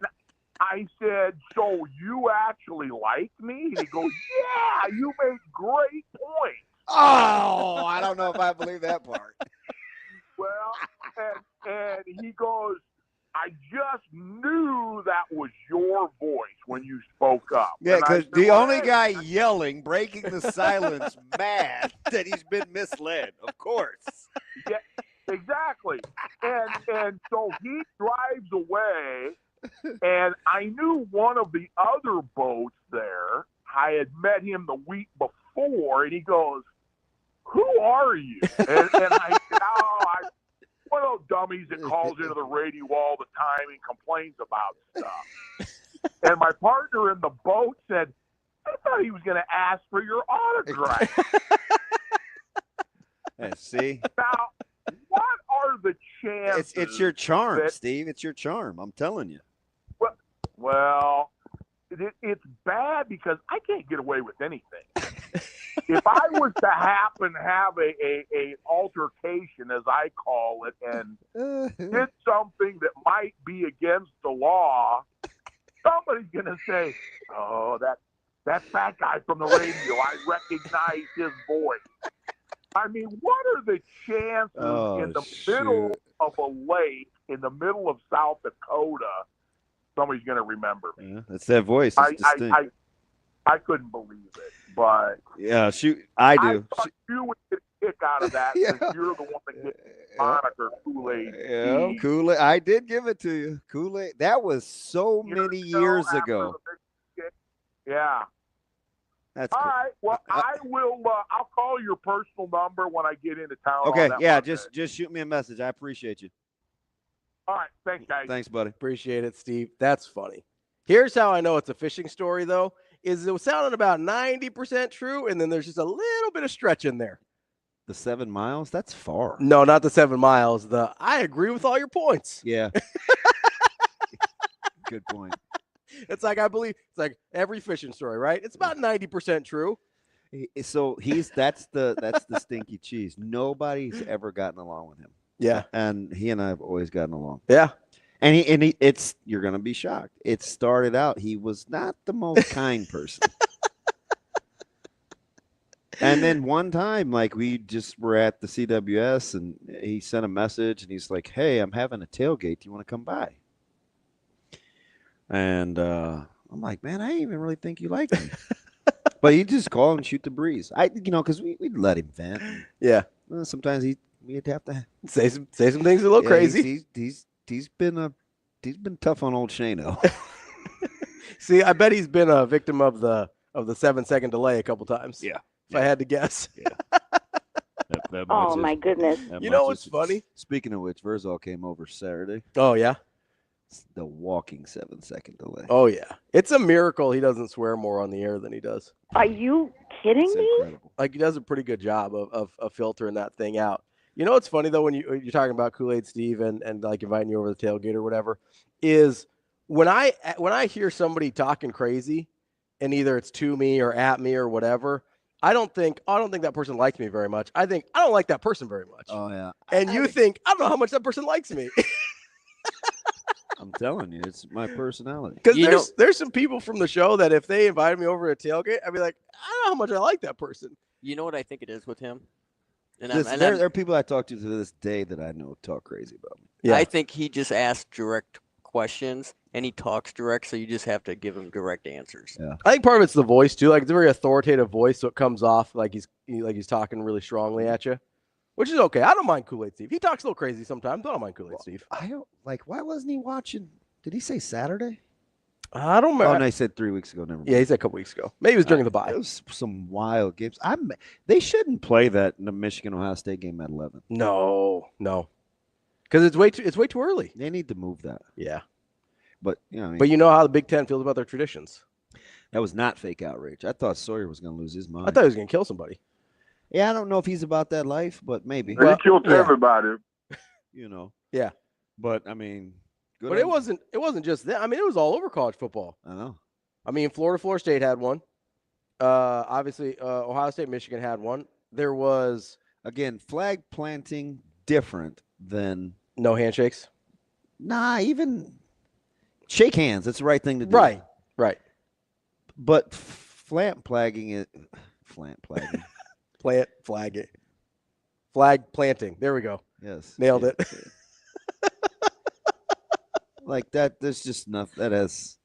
I said, so you actually like me? And he goes, yeah, you make great points. Oh, I don't know if I believe that part. Well, and he goes, I just knew that was your voice when you spoke up. Yeah, because the well, only guy yelling, breaking the silence, mad that he's been misled, of course. Yeah, exactly. And so he drives away, and I knew one of the other boats there. I had met him the week before, and he goes, who are you? And I said, I'm one of those dummies that calls into the radio all the time and complains about stuff. And my partner in the boat said, I thought he was going to ask for your autograph. See? Now, what are the chances? It's your charm, Steve. It's your charm. I'm telling you. Well, it's bad because I can't get away with anything. If I was to happen to have a altercation, as I call it, and did something that might be against the law, somebody's going to say, oh, that's that guy from the radio. I recognize his voice. I mean, what are the chances in the middle of a lake, in the middle of South Dakota, somebody's going to remember me? Yeah, that's that voice. It's distinct. I couldn't believe it, but yeah, shoot, I do. I thought you would get a kick out of that because you're the one that gets moniker Kool-Aid. Yeah, Kool-Aid. I did give it to you, Kool-Aid. That was so many years ago. Yeah. That's all cool. right. Well, I will. I'll call your personal number when I get into town. Okay. Yeah. Just shoot me a message. I appreciate you. All right. Thanks, guys. Thanks, buddy. Appreciate it, Steve. That's funny. Here's how I know it's a fishing story, though. Is it sounded about 90% true, and then there's just a little bit of stretch in there. The 7 miles? That's far. No, not the 7 miles. I agree with all your points. Yeah. Good point. It's like it's like every fishing story, right? It's about 90% true. So that's the stinky cheese. Nobody's ever gotten along with him. Yeah. And he and I have always gotten along. Yeah. And you're gonna be shocked. It started out, he was not the most kind person. And then one time, like, we just were at the CWS and he sent a message and he's like, hey, I'm having a tailgate. Do you want to come by? And I'm like, man, I didn't even really think you liked me. But you just call and shoot the breeze. Because we'd let him vent. Yeah. Sometimes we'd have to say some things a little crazy. He's been tough on old Shano. See, I bet he's been a victim of the 7-second delay a couple times. Yeah. If I had to guess. Yeah. Oh, my goodness. You know what's funny? Speaking of which, Verzal came over Saturday. Oh, yeah? The walking 7-second delay. Oh, yeah. It's a miracle he doesn't swear more on the air than he does. Are you kidding me? Incredible. Like, he does a pretty good job of filtering that thing out. You know what's funny, though, when you're talking about Kool-Aid Steve and like inviting you over to the tailgate or whatever, is when I hear somebody talking crazy and either it's to me or at me or whatever, I don't think that person likes me very much. I think I don't like that person very much. Oh, yeah. And you think, I don't know how much that person likes me. I'm telling you, it's my personality. Because there's some people from the show that if they invited me over to a tailgate, I'd be like, I don't know how much I like that person. You know what I think it is with him? And there are people I talk to this day that I know talk crazy about me. Yeah. I think he just asks direct questions and he talks direct, so you just have to give him direct answers. Yeah. I think part of it's the voice too. Like, it's a very authoritative voice, so it comes off like he's talking really strongly at you, which is okay. I don't mind Kool-Aid Steve. He talks a little crazy sometimes. I don't mind Kool-Aid Steve. I don't why wasn't he watching? Did he say Saturday? I don't remember. Oh, no, he said 3 weeks ago. Never mind. Yeah, he said a couple weeks ago. Maybe it was during the bye. It was some wild games. They shouldn't play that in the Michigan-Ohio State game at 11. No. Because it's way too early. They need to move that. Yeah. But but you know how the Big Ten feels about their traditions. That was not fake outrage. I thought Sawyer was going to lose his mind. I thought he was going to kill somebody. Yeah, I don't know if he's about that life, but maybe. He killed everybody. You know. Yeah. But I mean, but it wasn't just that. I mean, it was all over college football. I know. I mean, Florida State had one. Obviously, Ohio State, Michigan had one. There was, again, flag planting different than no handshakes. Nah, even shake hands. That's the right thing to do. Right. But flag planting. Flag planting. There we go. Yes. Nailed it. Like that. There's just nothing. That has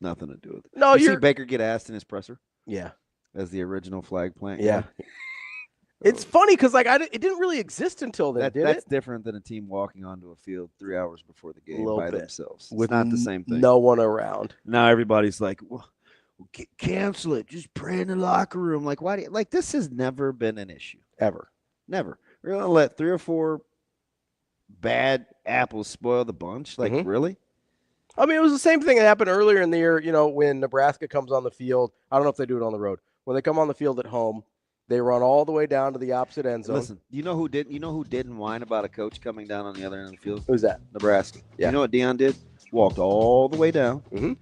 nothing to do with it. No, you see Baker get asked in his presser. Yeah. As the original flag plant. Yeah. It's funny because it didn't really exist until then. That's different than a team walking onto a field 3 hours before the game by themselves. With it's not the same thing. No one around. Now everybody's like, well, cancel it. Just pray in the locker room. Like, why do you, like, this has never been an issue. Ever. Never. We're going to let 3 or 4 bad apples spoil the bunch? Like, really? I mean, it was the same thing that happened earlier in the year, when Nebraska comes on the field. I don't know if they do it on the road. When they come on the field at home, they run all the way down to the opposite end zone. Listen, you know who didn't whine about a coach coming down on the other end of the field? Who's that? Nebraska. Yeah. You know what Deion did? Walked all the way down. Mm-hmm.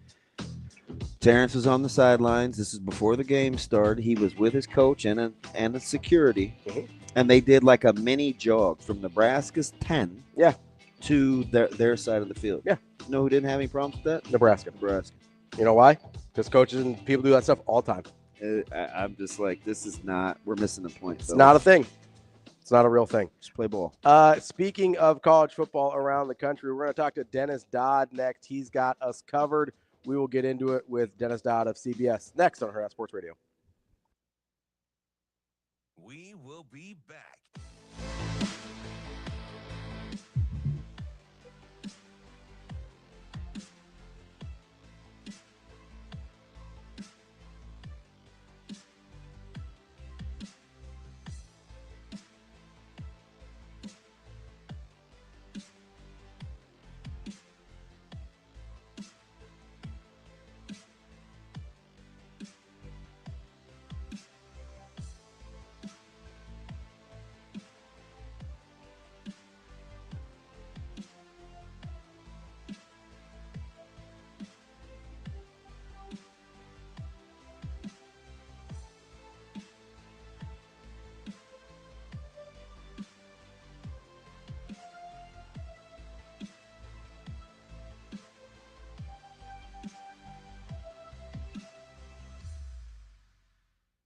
Terrence was on the sidelines. This is before the game started. He was with his coach and a security. Mm-hmm. And they did like a mini jog from Nebraska's 10 to their side of the field. Yeah. You know who didn't have any problems with that? Nebraska. You know why? Because coaches and people do that stuff all the time. I'm just like, this is not – we're missing the point. It's not a thing. It's not a real thing. Just play ball. Speaking of college football around the country, we're going to talk to Dennis Dodd next. He's got us covered. We will get into it with Dennis Dodd of CBS next on Hurrdat Sports Radio. We will be back.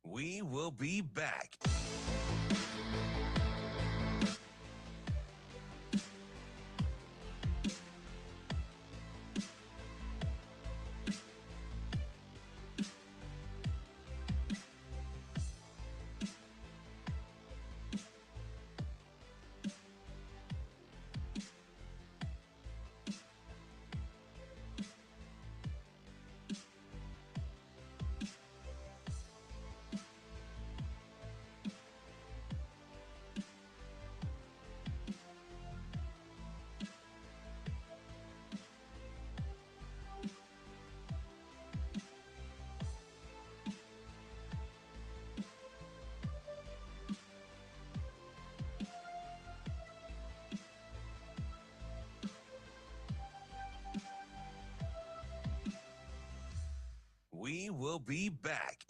We will be back. We will be back.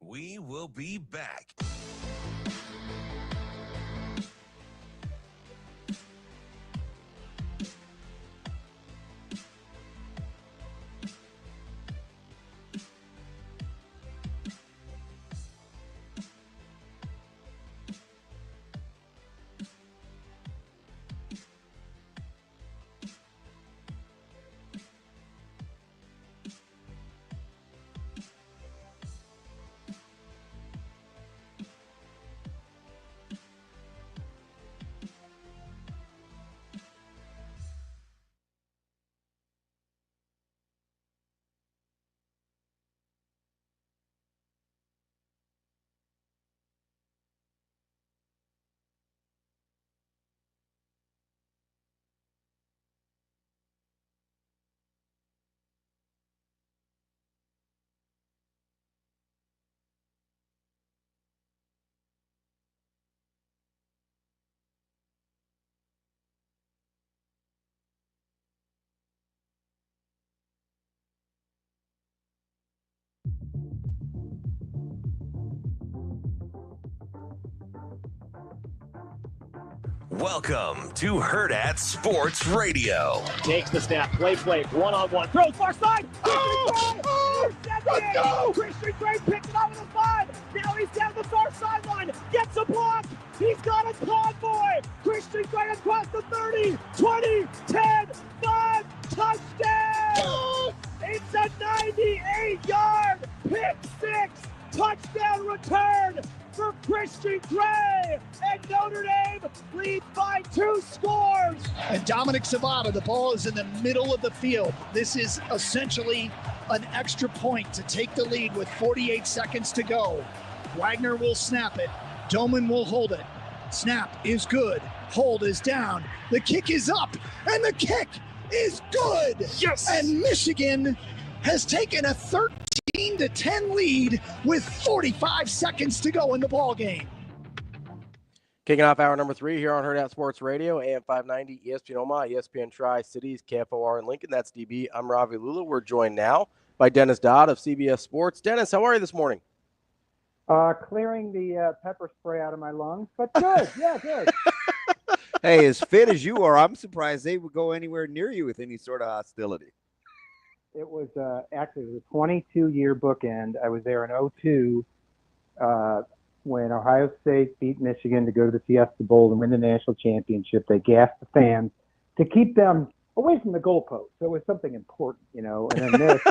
We will be back. Welcome to Hurrdat Sports Radio. Takes the snap, play, one-on-one, throws far side. Let's go! Christian Gray picks it out of the 5. Now he's down the far sideline, gets a block. He's got a convoy. Christian Gray across the 30, 20, 10, 5, touchdown! It's a 98-yard pick 6 touchdown return for Christian Gray, and Notre Dame leads by 2 scores. And Dominic Savata, the ball is in the middle of the field. This is essentially an extra point to take the lead with 48 seconds to go. Wagner will snap it. Damon will hold it. Snap is good. Hold is down. The kick is up, and the kick is good. Yes! And Michigan has taken a 13-10 lead with 45 seconds to go in the ball game. Kicking off hour number 3 here on Hurrdat Sports Radio, AM 590, ESPN Omaha, ESPN Tri-Cities, KFOR in Lincoln. That's DB. I'm Ravi Lulla. We're joined now by Dennis Dodd of CBS Sports. Dennis, how are you this morning? Clearing the pepper spray out of my lungs, but good. Yeah, good. Hey, as fit as you are, I'm surprised they would go anywhere near you with any sort of hostility. It was actually it was a 22-year bookend. I was there in 2002 when Ohio State beat Michigan to go to the Fiesta Bowl and win the national championship. They gassed the fans to keep them away from the goalpost. So it was something important, you know. And then this,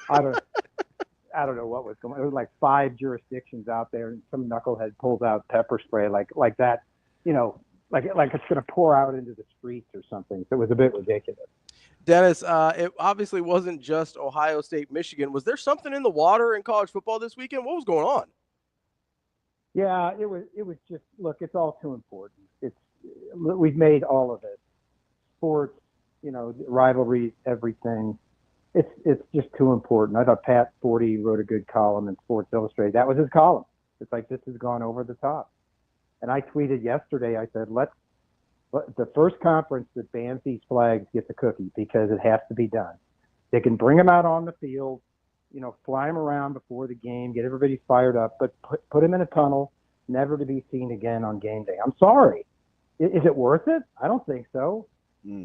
I don't know what was going on. It was like 5 jurisdictions out there, and some knucklehead pulls out pepper spray like that, you know, like it's going to pour out into the streets or something. So it was a bit ridiculous. Dennis, it obviously wasn't just Ohio State, Michigan. Was there something in the water in college football this weekend? What was going on? Yeah, it was just, look, it's all too important. We've made all of it. Sports, you know, rivalries, everything. It's just too important. I thought Pat Forty wrote a good column in Sports Illustrated. That was his column. It's like, this has gone over the top. And I tweeted yesterday, I said, the first conference that bans these flags gets a cookie because it has to be done. They can bring them out on the field, you know, fly them around before the game, get everybody fired up, but put them in a tunnel, never to be seen again on game day. I'm sorry. Is it worth it? I don't think so.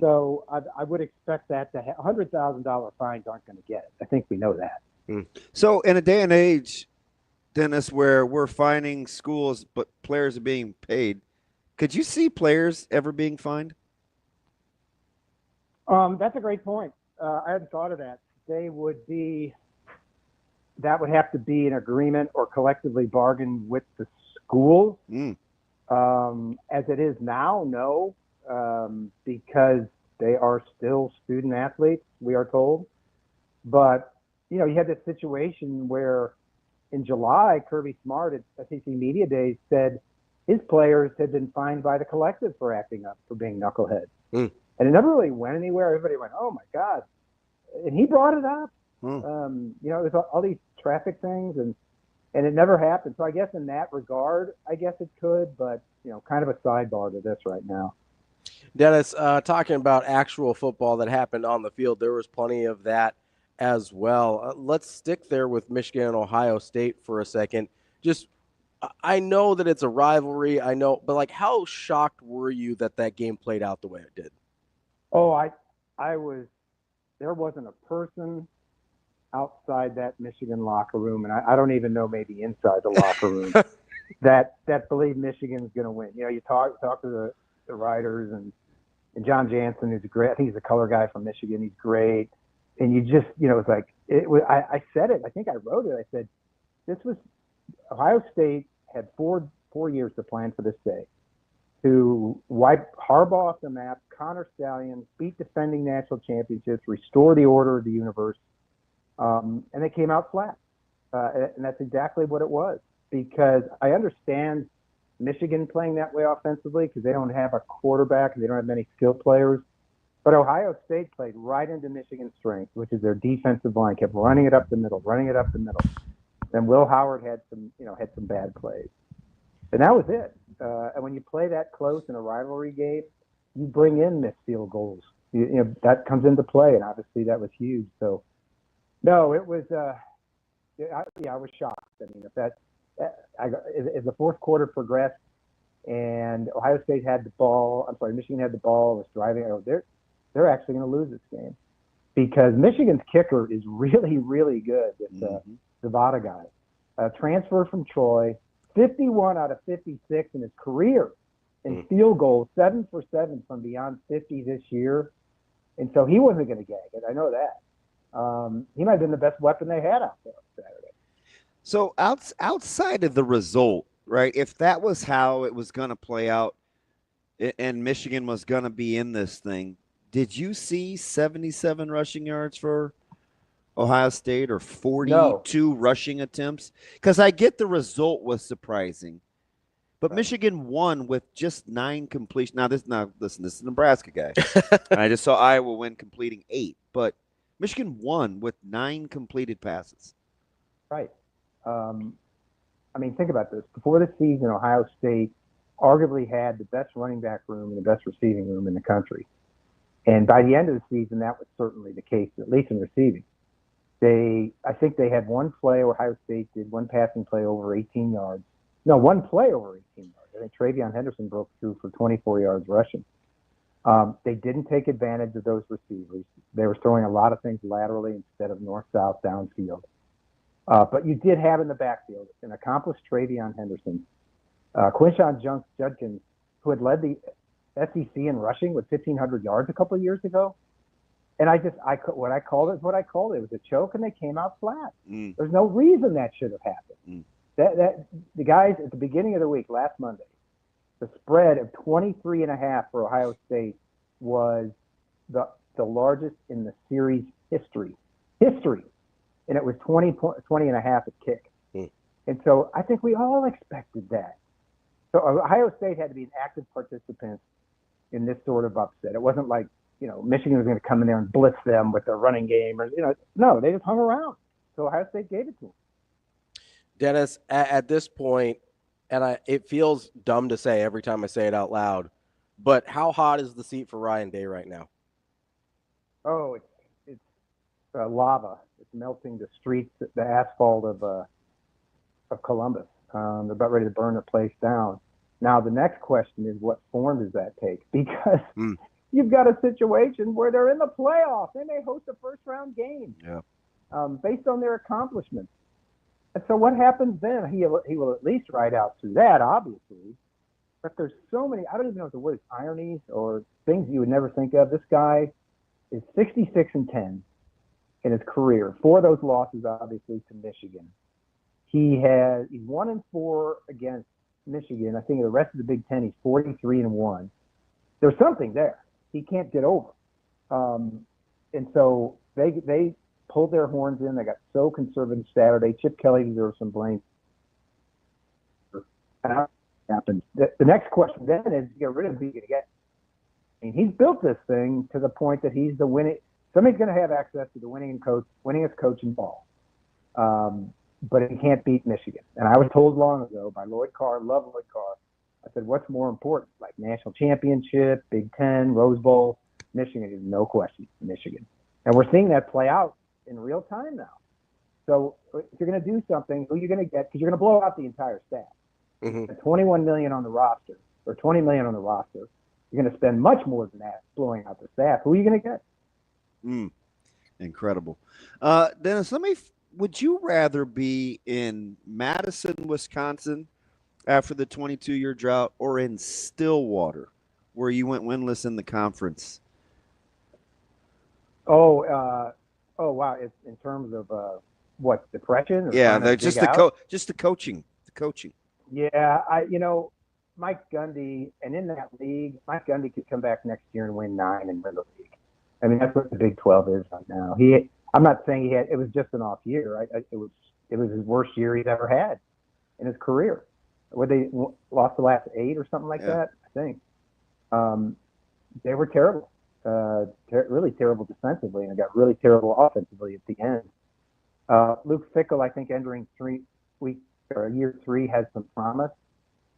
So I would expect that to have $100,000 fines aren't going to get it. I think we know that. So in a day and age, Dennis, where we're fining schools but players are being paid, could you see players ever being fined? That's a great point. I hadn't thought of that. That would have to be an agreement or collectively bargained with the schools. As it is now, no, because they are still student athletes, we are told. But, you know, you had this situation where in July, Kirby Smart at SEC Media Days said his players had been fined by the collective for acting up, for being knuckleheads. And it never really went anywhere. Everybody went, oh, my God. And he brought it up. You know, there's all these traffic things, and it never happened. So I guess in that regard, I guess it could, but, you know, kind of a sidebar to this right now. Dennis, talking about actual football that happened on the field, there was plenty of that as well. Let's stick there with Michigan and Ohio State for a second. Just, I know that it's a rivalry, I know, but like, how shocked were you that game played out the way it did? Oh, I was. There wasn't a person outside that Michigan locker room, and I don't even know, maybe inside the locker room, that believed Michigan's going to win. You know, you talk to the writers and John Jansen, who's great. I think he's a color guy from Michigan. He's great. And you just, you know, it's like, I said it. I think I wrote it. I said, Ohio State had four years to plan for this day, to wipe Harbaugh off the map, Connor Stallions, beat defending national championships, restore the order of the universe. And they came out flat. And that's exactly what it was, because I understand Michigan playing that way offensively because they don't have a quarterback and they don't have many skilled players. But Ohio State played right into Michigan's strength, which is their defensive line, kept running it up the middle. Then Will Howard had some bad plays. And that was it. And when you play that close in a rivalry game, you bring in missed field goals. You know, that comes into play, and obviously that was huge. So, no, it was I was shocked. I mean, as the fourth quarter progressed and Ohio State had the ball. I'm sorry, Michigan had the ball, was driving. Oh, they're actually going to lose this game because Michigan's kicker is really, really good. This Zavada guy, transfer from Troy, 51 out of 56 in his career in field goals, 7 for 7 from beyond 50 this year, and so he wasn't going to gag it. I know that. He might have been the best weapon they had out there on Saturday. So outside of the result, right, if that was how it was going to play out and Michigan was going to be in this thing, did you see 77 rushing yards for Ohio State or 42 rushing attempts? Because I get the result was surprising, but Michigan won with just 9 completions. Now, this is a Nebraska guy. I just saw Iowa win completing 8, but Michigan won with 9 completed passes. Right. I mean, think about this. Before the season, Ohio State arguably had the best running back room and the best receiving room in the country. And by the end of the season, that was certainly the case, at least in receiving. I think they had one play, Ohio State did one passing play over 18 yards. No, one play over 18 yards. I think Travion Henderson broke through for 24 yards rushing. They didn't take advantage of those receivers. They were throwing a lot of things laterally instead of north-south downfield. But you did have in the backfield an accomplished Travion Henderson, Quinshon Judkins, who had led the SEC in rushing with 1,500 yards a couple of years ago. And what I called it is what I called it. It was a choke, and they came out flat. There's no reason that should have happened. That the guys at the beginning of the week, last Monday, the spread of 23.5 for Ohio State was the largest in the series history. And it was 20.5 at kick. And so I think we all expected that. So Ohio State had to be an active participant in this sort of upset. It wasn't like, Michigan was going to come in there and blitz them with their running game. No, they just hung around. So Ohio State gave it to them. Dennis, at this point, and it feels dumb to say every time I say it out loud, but how hot is the seat for Ryan Day right now? Oh, it's lava. It's melting the streets, the asphalt of Columbus. They're about ready to burn the place down. Now, the next question is, what form does that take? Because you've got a situation where they're in the playoffs. They may host a first-round game based on their accomplishments. And so what happens then? He will at least ride out through that, obviously. But there's so many, I don't even know what the word is, ironies or things you would never think of. This guy is 66-10 in his career. 4 of those losses, obviously, to Michigan. He's 1-4 against Michigan. I think the rest of the Big Ten, he's 43-1. There's something there he can't get over. And so they pulled their horns in. They got so conservative Saturday. Chip Kelly deserves some blame. And happened. The next question then is, get rid of who you going to get. I mean, he's built this thing to the point that he's the winning. Somebody's going to have access to the winningest coach in ball. But he can't beat Michigan. And I was told long ago by Lloyd Carr, love Lloyd Carr, I said, what's more important? Like national championship, Big Ten, Rose Bowl, Michigan is no question, Michigan. And we're seeing that play out in real time now. So if you're going to do something, who are you going to get? Because you're going to blow out the entire staff. At $21 million on the roster, or $20 million on the roster, you're going to spend much more than that blowing out the staff. Who are you going to get? Incredible. Dennis, would you rather be in Madison, Wisconsin after the 22-year drought or in Stillwater where you went winless in the conference? Oh, wow. It's in terms of what, depression? Or just the coaching. The coaching. Yeah, Mike Gundy, and in that league, Mike Gundy could come back next year and win 9 and win the league. I mean, that's what the Big 12 is right now. I'm not saying it was just an off year. It was his worst year he's ever had in his career. Where they lost the last 8 or something like that, I think. They were terrible, really terrible defensively, and got really terrible offensively at the end. Luke Fickell, I think, entering year 3 has some promise,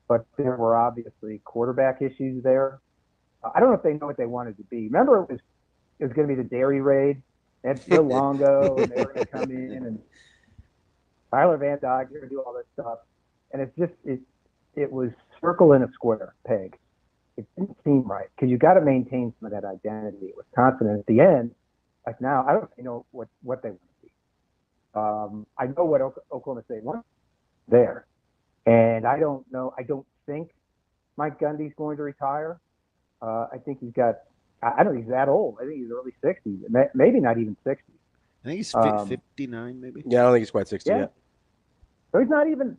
but there were obviously quarterback issues there. I don't know if they know what they wanted to be. Remember, it was going to be the dairy raid. They had Phil Longo, and they were going to come in, and Tyler Van Dyke, they're going to do all this stuff. And it was circle in a square peg. It didn't seem right because you got to maintain some of that identity at Wisconsin. And at the end, like now, I don't really know what they want to be. I know what Oklahoma State wants there, and I don't know. I don't think Mike Gundy's going to retire. I think he's got. I don't think he's that old. I think he's early 60s, maybe not even 60s. I think he's 59, maybe. Yeah, I don't think he's quite 60 yet. So he's not even.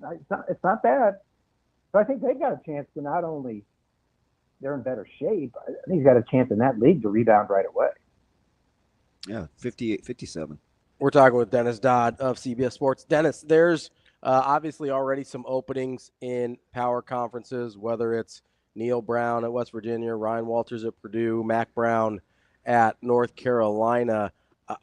It's not bad. So I think they've got a chance to not only they're in better shape. I think he's got a chance in that league to rebound right away. Yeah, 58, 57. We're talking with Dennis Dodd of CBS Sports. Dennis, there's obviously already some openings in power conferences, whether it's Neil Brown at West Virginia, Ryan Walters at Purdue, Mac Brown at North Carolina.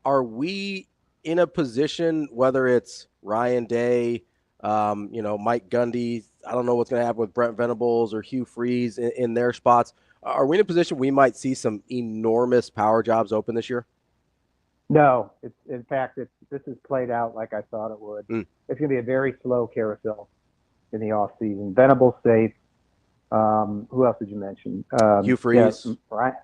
Are we in a position, whether it's Ryan Day, Mike Gundy, I don't know what's going to happen with Brent Venables or Hugh Freeze in their spots. Are we in a position we might see some enormous power jobs open this year? No. In fact, this is played out like I thought it would. It's going to be a very slow carousel in the offseason. Venables safe. Who else did you mention? Hugh Freeze. Right.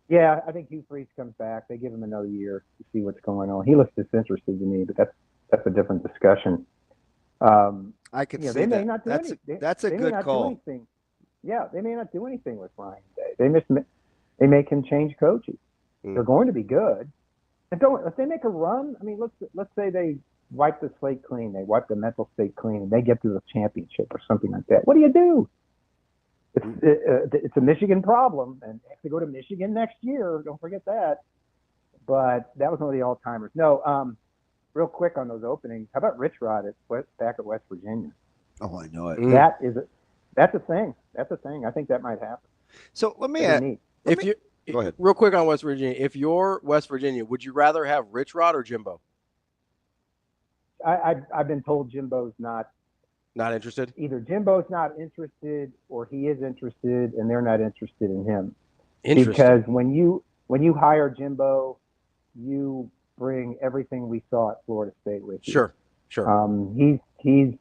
Yeah, I think Hugh Freeze comes back. They give him another year to see what's going on. He looks disinterested to me, but that's a different discussion. I could see they that. may not do That's a good call. Yeah, they may not do anything with Ryan Day. They make him change coaches. They're going to be good. And if they make a run, I mean, let's say they wipe the slate clean, they wipe the mental state clean, and they get to the championship or something like that. What do you do? It's a Michigan problem, and they have to go to Michigan next year. Don't forget that. But that was one of the all-timers. No, real quick on those openings. How about Rich Rod back at West Virginia? Oh, I know it. That's a thing. That's a thing. I think that might happen. So let me Go ahead. Real quick on West Virginia. If you're West Virginia, would you rather have Rich Rod or Jimbo? I've been told Jimbo's not interested. Either Jimbo's not interested or he is interested and they're not interested in him. Interesting. Because when you hire Jimbo, you bring everything we saw at Florida State with you. Sure. He's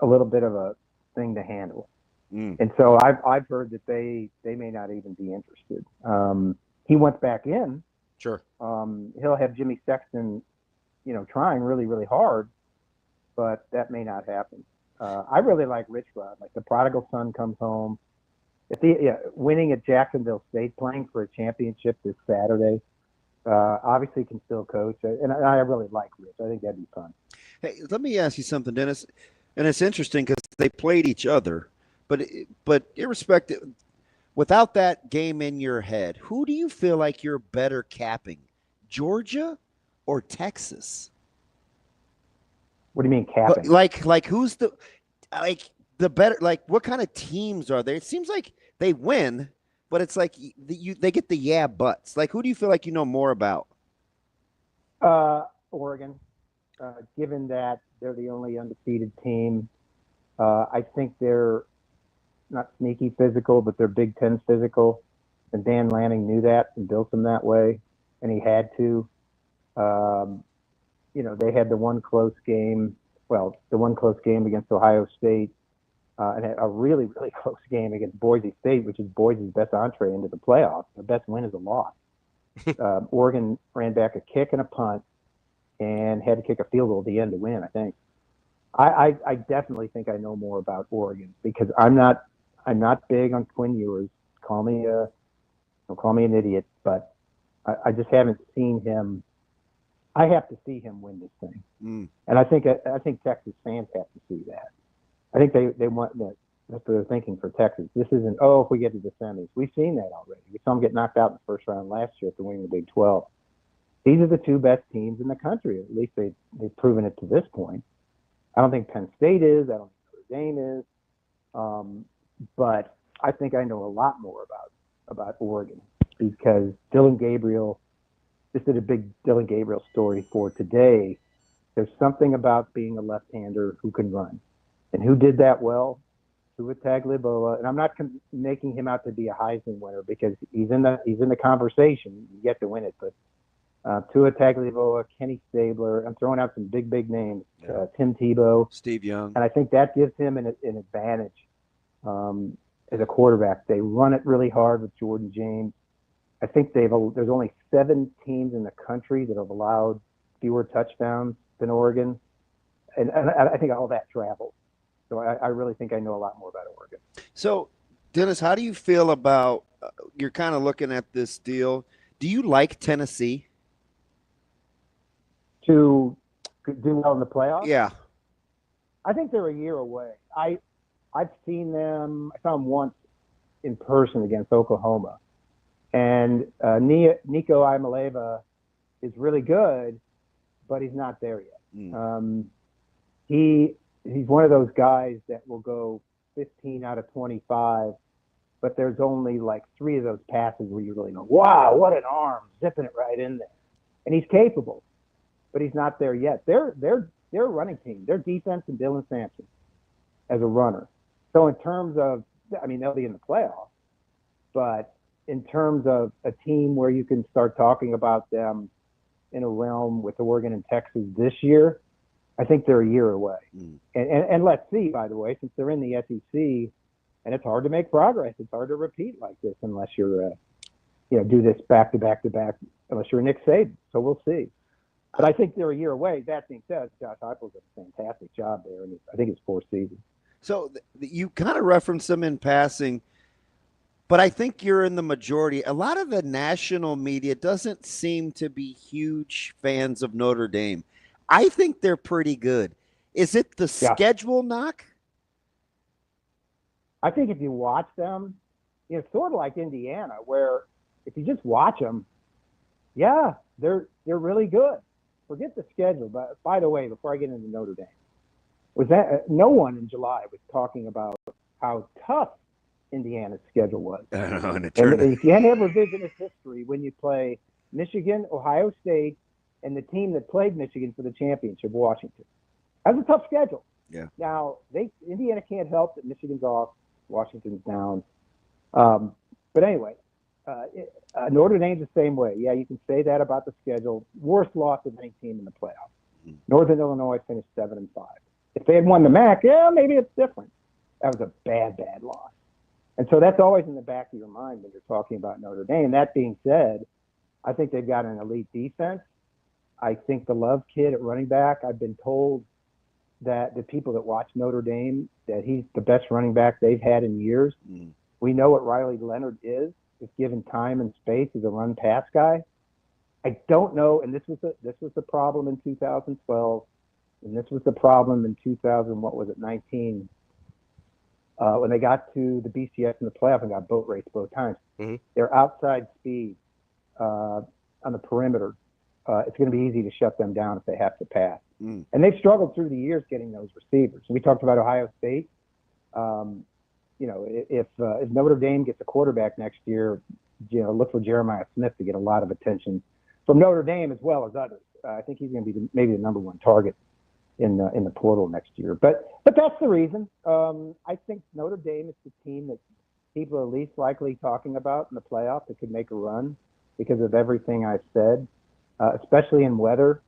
a little bit of a thing to handle. And so I've heard that they may not even be interested. He went back in. Sure. He'll have Jimmy Sexton, trying really, really hard, but that may not happen. I really like Rich Rod. Like the prodigal son comes home. Winning at Jacksonville State, playing for a championship this Saturday, obviously can still coach. And I really like Rich. I think that'd be fun. Hey, let me ask you something, Dennis. And it's interesting because they played each other. But irrespective, without that game in your head, who do you feel like you're better capping, Georgia or Texas? What do you mean capping? Like who's the better? Like what kind of teams are there? It seems like they win, but it's like they get the buts. Like who do you feel like you know more about? Oregon, given that they're the only undefeated team, I think they're not sneaky physical, but they're Big Ten physical. And Dan Lanning knew that and built them that way, and he had to. They had the one close game against Ohio State, and had a really, really close game against Boise State, which is Boise's best entree into the playoffs. The best win is a loss. Oregon ran back a kick and a punt and had to kick a field goal at the end to win, I think. I definitely think I know more about Oregon because I'm not big on Quinn Ewers. Call me an idiot, but I just haven't seen him. I have to see him win this thing, and I think Texas fans have to see that. I think they want that. That's what they're thinking for Texas. This isn't if we get to the semis. We've seen that already. We saw them get knocked out in the first round last year after winning the Big 12. These are the two best teams in the country. At least they've proven it to this point. I don't think Penn State is. I don't think Notre Dame is. But I think I know a lot more about Oregon because Dylan Gabriel, just did a big Dylan Gabriel story for today. There's something about being a left-hander who can run. And who did that well? Tua Tagovailoa. And I'm not making him out to be a Heisman winner because he's in the conversation. You get to win it. But Tua Tagovailoa, Kenny Stabler. I'm throwing out some big names. Tim Tebow. Steve Young. And I think that gives him an advantage as a quarterback. They run it really hard with Jordan James. I think there's only 7 teams in the country that have allowed fewer touchdowns than Oregon. And I think all that travels. So I really think I know a lot more about Oregon. So, Dennis, how do you feel about you're kind of looking at this deal? Do you like Tennessee? To do well in the playoffs? Yeah. I think they're a year away. I've seen them. I saw them once in person against Oklahoma. And Nico Imaleva is really good, but he's not there yet. He's one of those guys that will go 15 out of 25, but there's only like 3 of those passes where you really go, wow, what an arm, zipping it right in there. And he's capable, but he's not there yet. They're a running team. Their defense and Dylan Sampson as a runner. So in terms of, I mean, they'll be in the playoffs, but in terms of a team where you can start talking about them in a realm with Oregon and Texas this year, I think they're a year away. And let's see, by the way, since they're in the SEC, and it's hard to make progress. It's hard to repeat like this unless you're, do this back to back to back, unless you're Nick Saban. So we'll see. But I think they're a year away. That being said, Josh Heupel's done a fantastic job there, and I think it's 4th season. So you kind of referenced them in passing, but I think you're in the majority. A lot of the national media doesn't seem to be huge fans of Notre Dame. I think they're pretty good. Is it the schedule knock? I think if you watch them, it's sort of like Indiana, where if you just watch them, they're really good. Forget the schedule. But by the way, before I get into Notre Dame, no one in July was talking about how tough Indiana's schedule was. And if you had ever revisionist history, when you play Michigan, Ohio State, and the team that played Michigan for the championship, Washington, that's a tough schedule. Yeah. Now Indiana can't help that Michigan's off, Washington's down. But anyway, Notre Dame's the same way. Yeah, you can say that about the schedule. Worst loss of any team in the playoffs. Northern Illinois finished 7-5. If they had won the MAC, maybe it's different. That was a bad loss. And so that's always in the back of your mind when you're talking about Notre Dame. That being said, I think they've got an elite defense. I think the Love kid at running back, I've been told that the people that watch Notre Dame, that he's the best running back they've had in years. We know what Riley Leonard is, if given time and space, as a run-pass guy. I don't know, and this was the problem in 2012, and this was the problem in 19, when they got to the BCS in the playoff and got boat raced both times. Their outside speed on the perimeter, it's going to be easy to shut them down if they have to pass. And they've struggled through the years getting those receivers. We talked about Ohio State. If Notre Dame gets a quarterback next year, look for Jeremiah Smith to get a lot of attention from Notre Dame as well as others. I think he's going to be maybe the number 1 target in the portal next year. But that's the reason. I think Notre Dame is the team that people are least likely talking about in the playoff that could make a run because of everything I've said, especially in weather.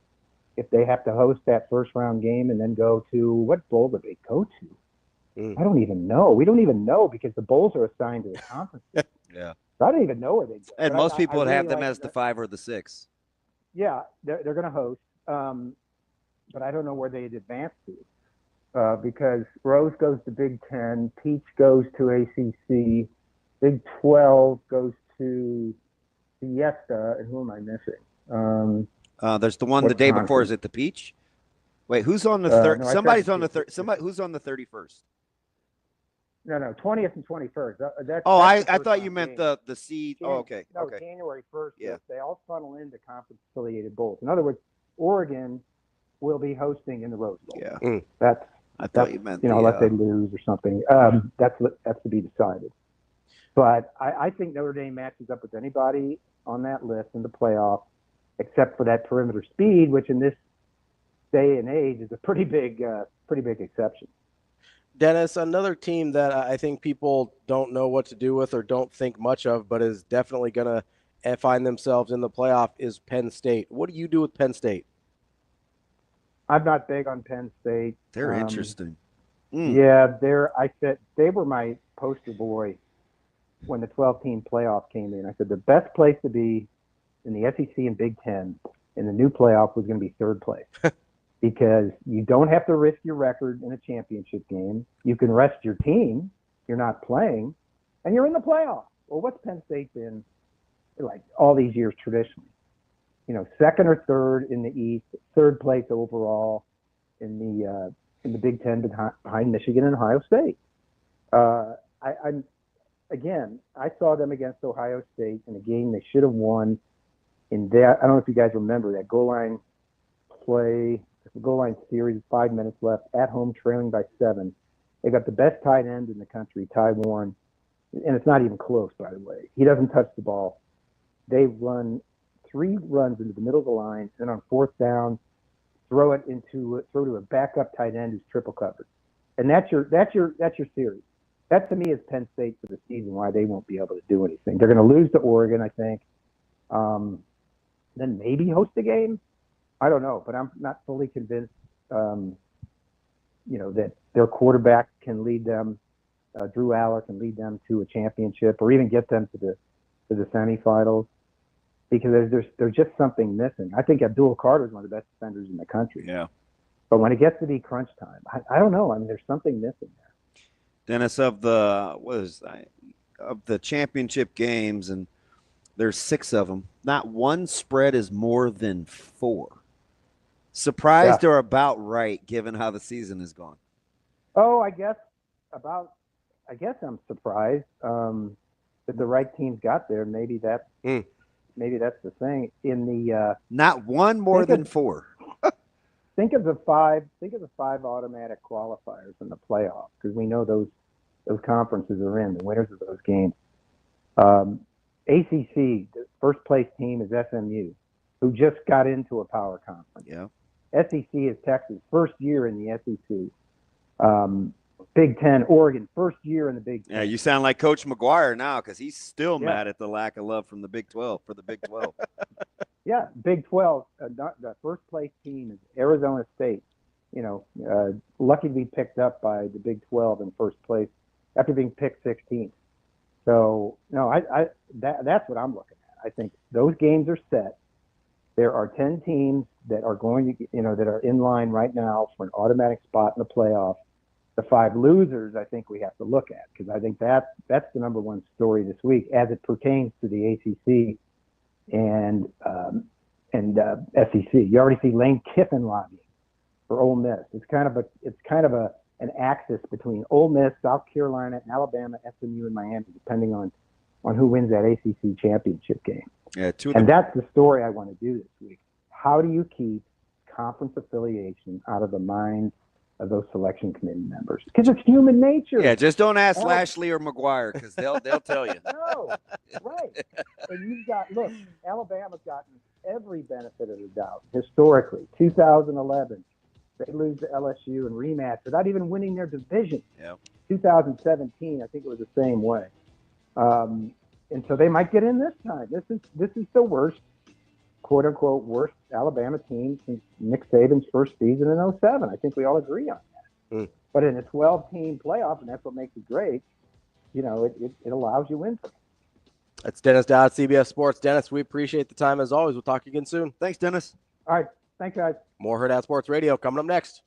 If they have to host that first-round game and then go to – what bowl do they go to? I don't even know. We don't even know because the bowls are assigned to the conference. Yeah. So I don't even know where they go. And most people would have them as the 5 or the 6. Yeah, they're going to host. But I don't know where they'd advance to because Rose goes to Big Ten, Peach goes to ACC, Big 12 goes to Siesta, and who am I missing? There's the one the day before. Is it the Peach? Wait, who's on the third? No, somebody's on the third. Somebody who's on the 31st? No, 20th and 21st. I thought you meant the seed. Okay. January 1st. Yeah. They all funnel into conference affiliated bowls. In other words, Oregon will be hosting in the Rose Bowl. Yeah. I thought you meant unless they lose or something. That's to be decided. But I think Notre Dame matches up with anybody on that list in the playoff, except for that perimeter speed, which in this day and age is a pretty big exception. Dennis, another team that I think people don't know what to do with or don't think much of, but is definitely going to find themselves in the playoff is Penn State. What do you do with Penn State? I'm not big on Penn State. They're interesting. Yeah, I said they were my poster boy when the 12-team playoff came in. I said the best place to be in the SEC and Big Ten in the new playoff was going to be third place because you don't have to risk your record in a championship game. You can rest your team. You're not playing, and you're in the playoff. Well, what's Penn State been like all these years traditionally? Second or third in the East, third place overall in the Big Ten behind Michigan and Ohio State. I saw them against Ohio State in a game they should have won. In that, I don't know if you guys remember that goal line series, 5 minutes left at home, trailing by 7. They got the best tight end in the country, Ty Warren, and it's not even close, by the way. He doesn't touch the ball. They run 3 runs into the middle of the line, and on 4th down, throw to a backup tight end who's triple covered, and that's your series. That to me is Penn State for the season. Why they won't be able to do anything. They're going to lose to Oregon, I think. Then maybe host a game. I don't know, but I'm not fully convinced. That their quarterback can lead them. Drew Aller can lead them to a championship, or even get them to the semifinals. Because there's just something missing. I think Abdul Carter is one of the best defenders in the country. Yeah. But when it gets to be crunch time, I don't know. I mean, there's something missing there. Dennis, of the championship games, and there's 6 of them, not one spread is more than 4. Surprised or about right, given how the season has gone? Oh, I guess I'm surprised that the right teams got there. Maybe that's the thing. In the not one more than 4. Think of the 5 automatic qualifiers in the playoffs, because we know those conferences are in the winners of those games. ACC, the first place team is SMU, who just got into a power conference. Yeah. SEC is Texas, first year in the SEC. Big Ten, Oregon, first year in the Big Ten. Yeah, you sound like Coach McGuire now, because he's still mad at the lack of love from the Big 12 for the Big 12. Yeah, Big 12. The first place team is Arizona State. Lucky to be picked up by the Big 12 in first place after being picked 16th. So no, that's what I'm looking at. I think those games are set. There are 10 teams that are going to, that are in line right now for an automatic spot in the playoff. The 5 losers, I think we have to look at, because I think that's the number one story this week as it pertains to the ACC and SEC. You already see Lane Kiffin lobbying for Ole Miss. It's kind of an axis between Ole Miss, South Carolina, Alabama, SMU, and Miami, depending on who wins that ACC championship game. Yeah, that's the story I want to do this week. How do you keep conference affiliation out of the minds of those selection committee members? Because it's human nature. Yeah, just don't ask Lashley or McGuire, because they'll tell you. No, right. And Alabama's gotten every benefit of the doubt historically. 2011, they lose to LSU in rematch without even winning their division. Yeah. 2017, I think it was the same way. And so they might get in this time. This is the worst, quote unquote, worst Alabama team since Nick Saban's first season in 07. I think we all agree on that. But in a 12-team playoff, and that's what makes it great, it allows you in. That's Dennis Dodd, CBS Sports. Dennis, we appreciate the time as always. We'll talk again soon. Thanks, Dennis. All right. Thanks, guys. More Hurrdat Sports Radio coming up next.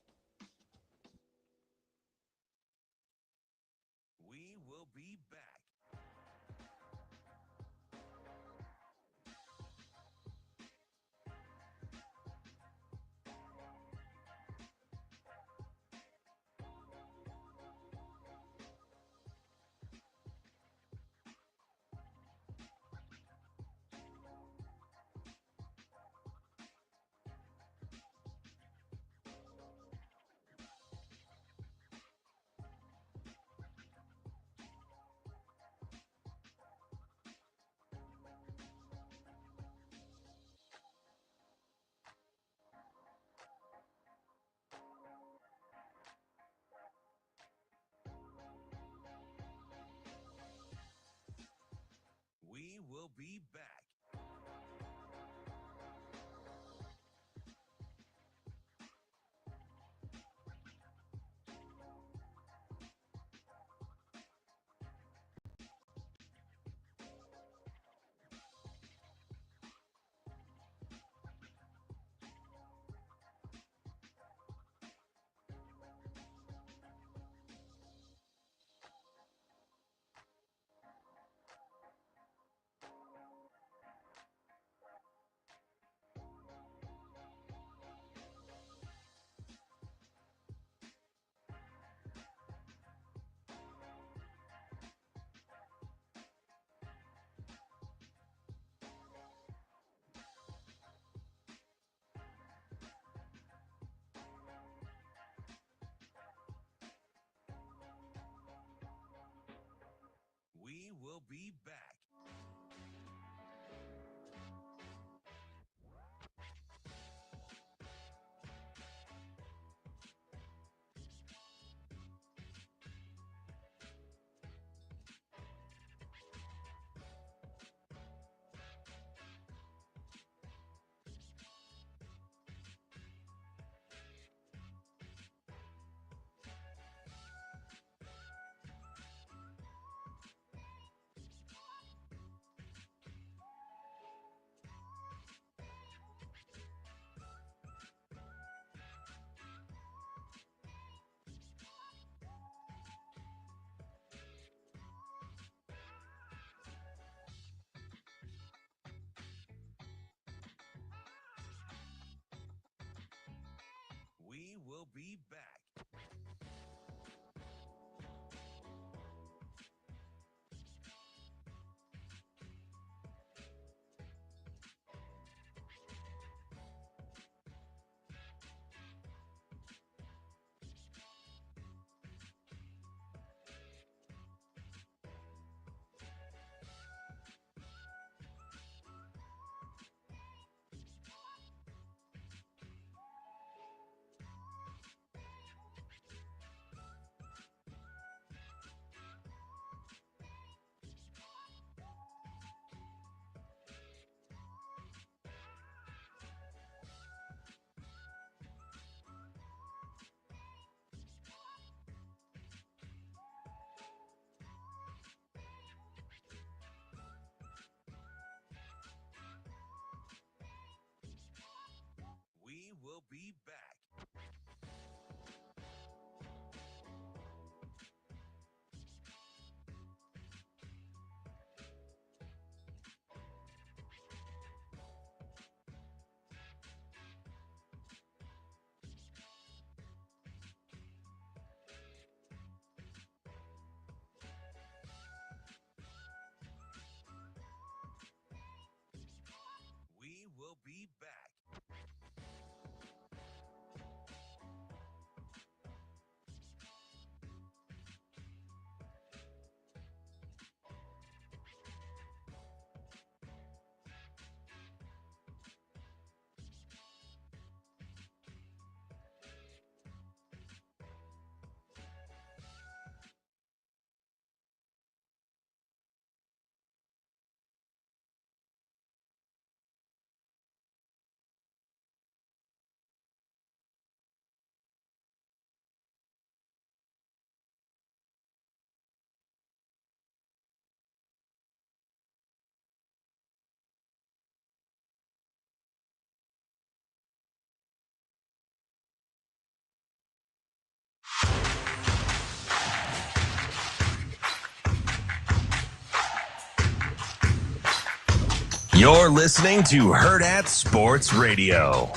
We will be back. will be back. We will be back. We will be back. We will be back. You're listening to Hurrdat Sports Radio.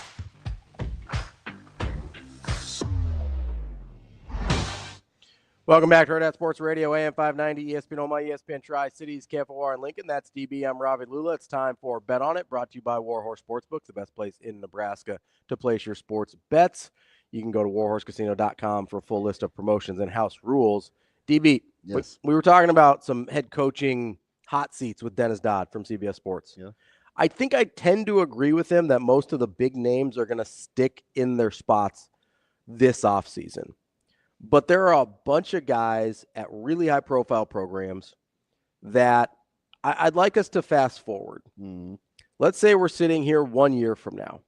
Welcome back to Hurrdat Sports Radio, AM 590, ESPN Omaha, ESPN Tri-Cities, KFOR, and Lincoln. That's DB. I'm Ravi Lulla. It's time for Bet On It, brought to you by Warhorse Sportsbooks, the best place in Nebraska to place your sports bets. You can go to warhorsecasino.com for a full list of promotions and house rules. DB, yes. we were talking about some head coaching hot seats with Dennis Dodd from CBS Sports. Yeah. I think I tend to agree with him that most of the big names are going to stick in their spots this offseason. But there are a bunch of guys at really high-profile programs that I'd like us to fast forward. Mm-hmm. Let's say we're sitting here 1 year from now.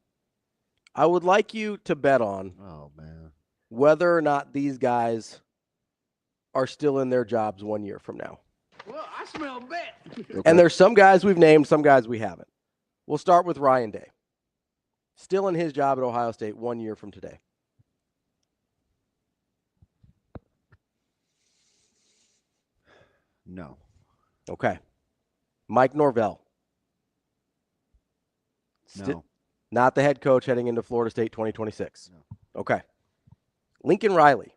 I would like you to bet on whether or not these guys are still in their jobs 1 year from now. Well, I smell bet. Okay. And there's some guys we've named, some guys we haven't. We'll start with Ryan Day. Still in his job at Ohio State 1 year from today. No. Okay. Mike Norvell. No. Not the head coach heading into Florida State 2026. No. Okay. Lincoln Riley.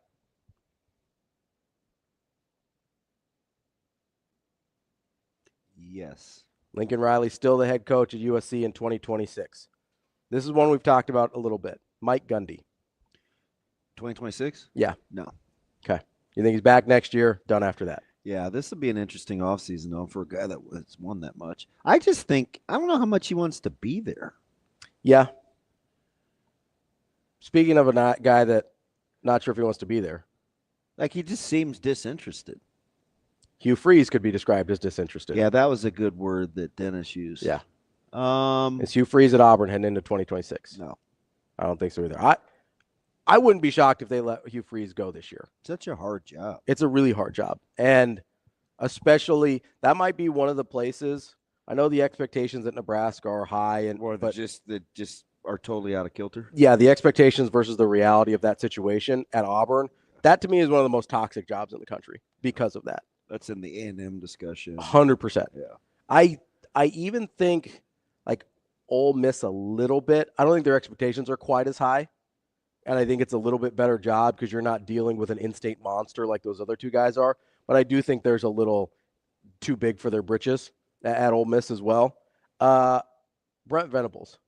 Yes. Lincoln Riley still the head coach at USC in 2026. This is one we've talked about a little bit. Mike Gundy. 2026? Yeah. No. Okay. You think he's back next year, done after that? Yeah, this will be an interesting offseason, though, for a guy that has won that much. I just think, I don't know how much he wants to be there. Yeah. Speaking of a guy that not sure if he wants to be there. Like, he just seems disinterested. Hugh Freeze could be described as disinterested. Yeah, that was a good word that Dennis used. Yeah. Is Hugh Freeze at Auburn heading into 2026? No. I don't think so either. I wouldn't be shocked if they let Hugh Freeze go this year. Such a hard job. It's a really hard job. And especially, that might be one of the places. I know the expectations at Nebraska are high. But just are totally out of kilter. Yeah, the expectations versus the reality of that situation at Auburn, that to me is one of the most toxic jobs in the country because of that. That's in the A&M discussion. 100%. Yeah. I even think, like, Ole Miss a little bit. I don't think their expectations are quite as high. And I think it's a little bit better job because you're not dealing with an in-state monster like those other two guys are. But I do think there's a little too big for their britches at Ole Miss as well. Brent Venables.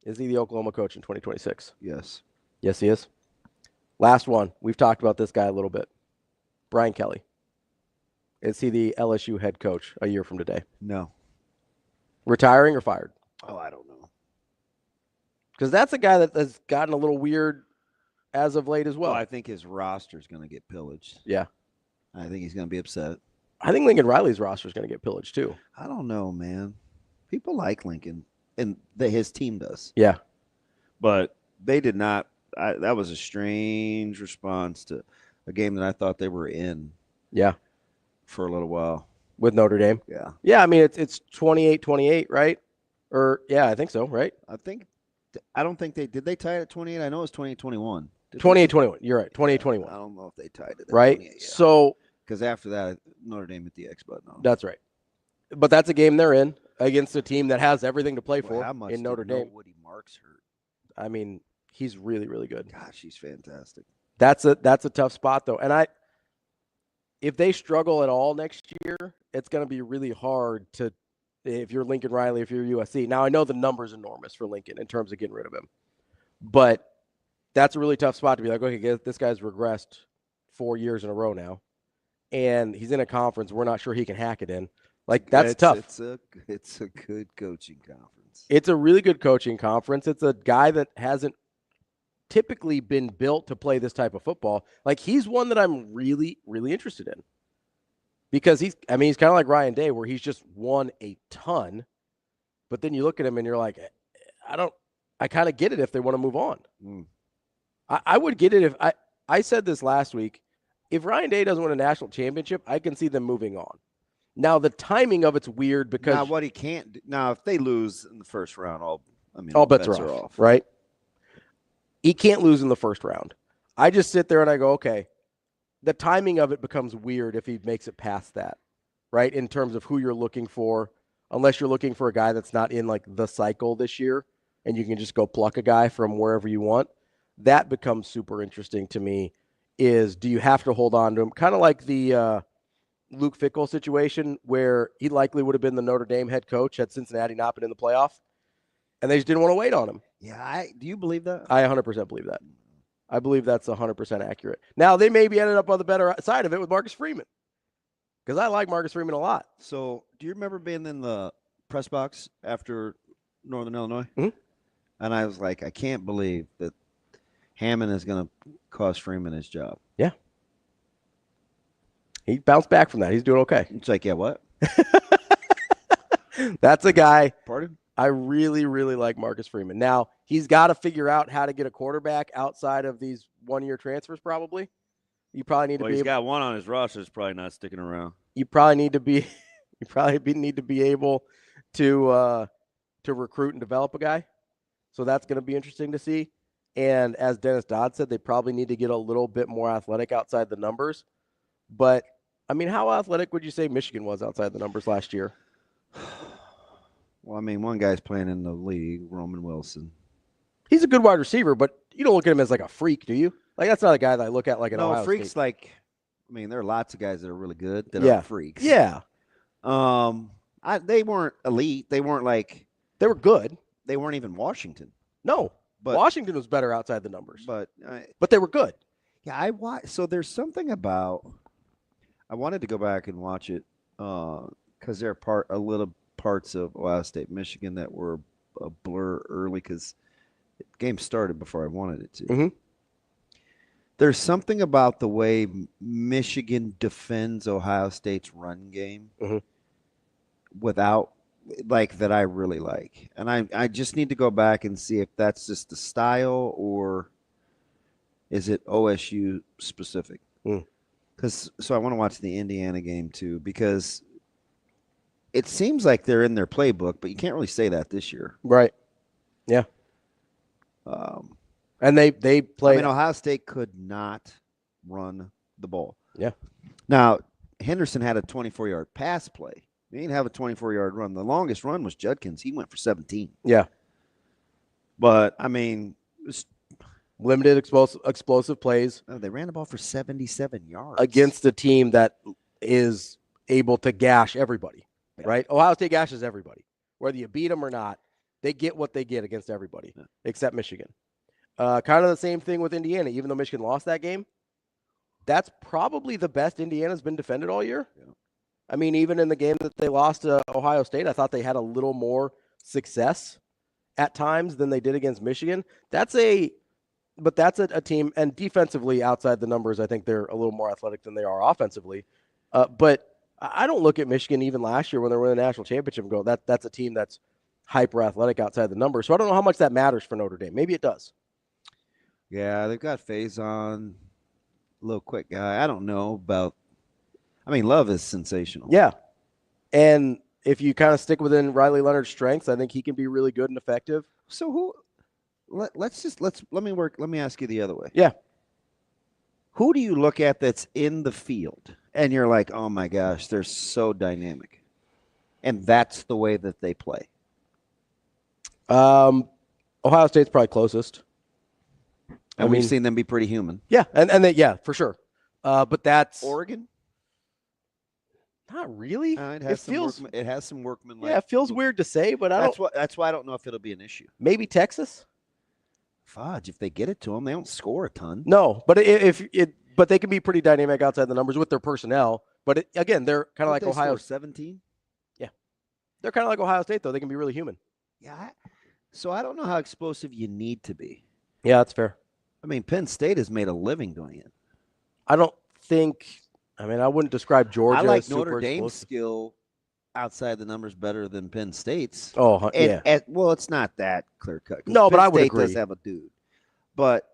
Is he the Oklahoma coach in 2026? Yes. Yes, he is. Last one. We've talked about this guy a little bit. Brian Kelly. Is he the LSU head coach a year from today? No. Retiring or fired? Oh, I don't know. Because that's a guy that has gotten a little weird as of late as well. I think his roster is going to get pillaged. Yeah. I think he's going to be upset. I think Lincoln Riley's roster is going to get pillaged too. I don't know, man. People like Lincoln, and his team does. Yeah. But they did not. That was a strange response to a game that I thought they were in. Yeah. For a little while. With Notre Dame? Yeah. Yeah, I mean, it's 28-28, right? Or, yeah, I think so, right? I don't think did they tie it at 28? I know it was 28-21. 28-21. You're right. 28-21. I don't know if they tied it at right? 28, yeah. So. Because after that, Notre Dame hit the X button. That's right. But that's a game they're in against a team that has everything to play for how much in Notre Dame. Woody Marks hurt? I mean, he's really, really good. Gosh, he's fantastic. That's a tough spot, though. And if they struggle at all next year, it's going to be really hard if you're Lincoln Riley, if you're USC. Now, I know the number's enormous for Lincoln in terms of getting rid of him. But that's a really tough spot to be like, okay, this guy's regressed 4 years in a row now. And he's in a conference we're not sure he can hack it in. Like, that's tough. It's a good coaching conference. It's a really good coaching conference. It's a guy that hasn't typically been built to play this type of football. Like, he's one that I'm really, really interested in. Because he's kind of like Ryan Day, where he's just won a ton. But then you look at him and you're like, I kind of get it if they want to move on. I would get it if I said this last week. If Ryan Day doesn't win a national championship, I can see them moving on. Now, the timing of it's weird because now what he can't do, now if they lose in the first round, all bets are off, right? He can't lose in the first round. I just sit there and I go, okay, the timing of it becomes weird if he makes it past that, right? In terms of who you're looking for, unless you're looking for a guy that's not in like the cycle this year and you can just go pluck a guy from wherever you want. That becomes super interesting to me. Do you have to hold on to him? Kind of like the Luke Fickell situation where he likely would have been the Notre Dame head coach had Cincinnati not been in the playoff, and they just didn't want to wait on him. Yeah, do you believe that? I 100% believe that. I believe that's 100% accurate. Now, they maybe ended up on the better side of it with Marcus Freeman because I like Marcus Freeman a lot. So do you remember being in the press box after Northern Illinois? Mm-hmm. And I was like, I can't believe that Hammond is going to cost Freeman his job. Yeah. He bounced back from that. He's doing okay. It's like, yeah, what? That's a guy. Pardon? I really, really like Marcus Freeman. Now, he's got to figure out how to get a quarterback outside of these one-year transfers probably. You probably need to be he's got one on his roster that's probably not sticking around. You probably need to be able to recruit and develop a guy. So that's going to be interesting to see. And as Dennis Dodd said, they probably need to get a little bit more athletic outside the numbers. But, I mean, how athletic would you say Michigan was outside the numbers last year? Well, I mean, one guy's playing in the league, Roman Wilson. He's a good wide receiver, but you don't look at him as like a freak, do you? Like, that's not a guy that I look at like an Ohio freaks State. Like, I mean, there are lots of guys that are really good that are freaks. Yeah. They weren't elite. They weren't like. They were good. They weren't even Washington. No. But Washington was better outside the numbers. But they were good. Yeah, so there's something about I wanted to go back and watch it because there are little parts of Ohio State, Michigan that were a blur early because the game started before I wanted it to. Mm-hmm. There's something about the way Michigan defends Ohio State's run game without that I really like. And I just need to go back and see if that's just the style or is it OSU specific. So I want to watch the Indiana game too because it seems like they're in their playbook, but you can't really say that this year. Right. Yeah. And they play. I mean, Ohio State could not run the ball. Yeah. Now, Henderson had a 24-yard pass play. He didn't have a 24-yard run. The longest run was Judkins. He went for 17. Yeah. But, I mean, it was limited explosive plays. Oh, they ran the ball for 77 yards. Against a team that is able to gash everybody, right? Ohio State gashes everybody. Whether you beat them or not, they get what they get against everybody except Michigan. Kind of the same thing with Indiana. Even though Michigan lost that game, that's probably the best Indiana's been defended all year. Yeah. I mean, even in the game that they lost to Ohio State, I thought they had a little more success at times than they did against Michigan. That's a team, and defensively outside the numbers, I think they're a little more athletic than they are offensively. But I don't look at Michigan even last year when they were in the national championship and go, that's a team that's hyper athletic outside the numbers. So I don't know how much that matters for Notre Dame. Maybe it does. Yeah, they've got Faison, little quick guy. I don't know about. I mean, Love is sensational. Yeah, and if you kind of stick within Riley Leonard's strengths, I think he can be really good and effective. So who? Let me ask you the other way. Yeah. Who do you look at that's in the field and you're like, oh my gosh, they're so dynamic, and that's the way that they play? Ohio State's probably closest. And we've seen them be pretty human. Yeah, and they, yeah, for sure. But that's Oregon. Not really. It has some workman. Yeah, it feels weird to say, but that's why I don't know if it'll be an issue. Maybe Texas. Fudge, if they get it to them, they don't score a ton. No, but but they can be pretty dynamic outside the numbers with their personnel. But again, they're kind of like Ohio. 17. Yeah, they're kind of like Ohio State though. They can be really human. Yeah. So I don't know how explosive you need to be. Yeah, that's fair. I mean, Penn State has made a living doing it. I wouldn't describe Georgia. I like as Notre super Dame's explosive. skill outside the numbers better than Penn State's. Oh, yeah. Well, it's not that clear cut. No, but I would State agree. does have a dude. But,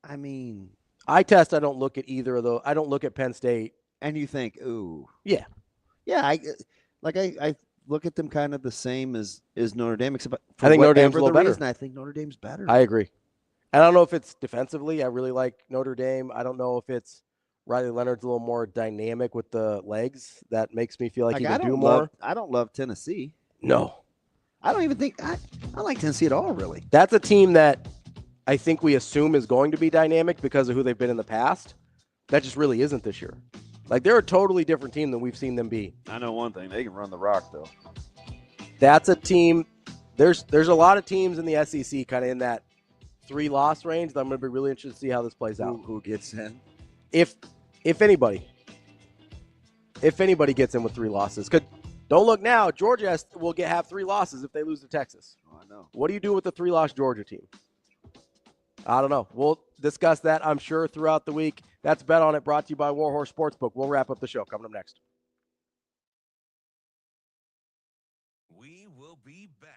I mean. I don't look at either of those. I don't look at Penn State. And you think, ooh. Yeah. Yeah, I look at them kind of the same as Notre Dame. Except I think Notre Dame's a little better. I think Notre Dame's better. I agree. I don't know if it's defensively. I really like Notre Dame. I don't know if it's Riley Leonard's a little more dynamic with the legs. That makes me feel like he can do more. I don't love Tennessee. No. I don't even think I like Tennessee at all, really. That's a team that I think we assume is going to be dynamic because of who they've been in the past. That just really isn't this year. Like, they're a totally different team than we've seen them be. I know one thing. They can run the rock, though. That's a team. There's a lot of teams in the SEC kind of in that 3-loss range that I'm going to be really interested to see how this plays out. Who gets in? If anybody gets in with 3 losses. Don't look now. Georgia will have 3 losses if they lose to Texas. Oh, I know. What do you do with the 3-loss Georgia team? I don't know. We'll discuss that, I'm sure, throughout the week. That's Bet On It, brought to you by Warhorse Sportsbook. We'll wrap up the show. Coming up next. We will be back.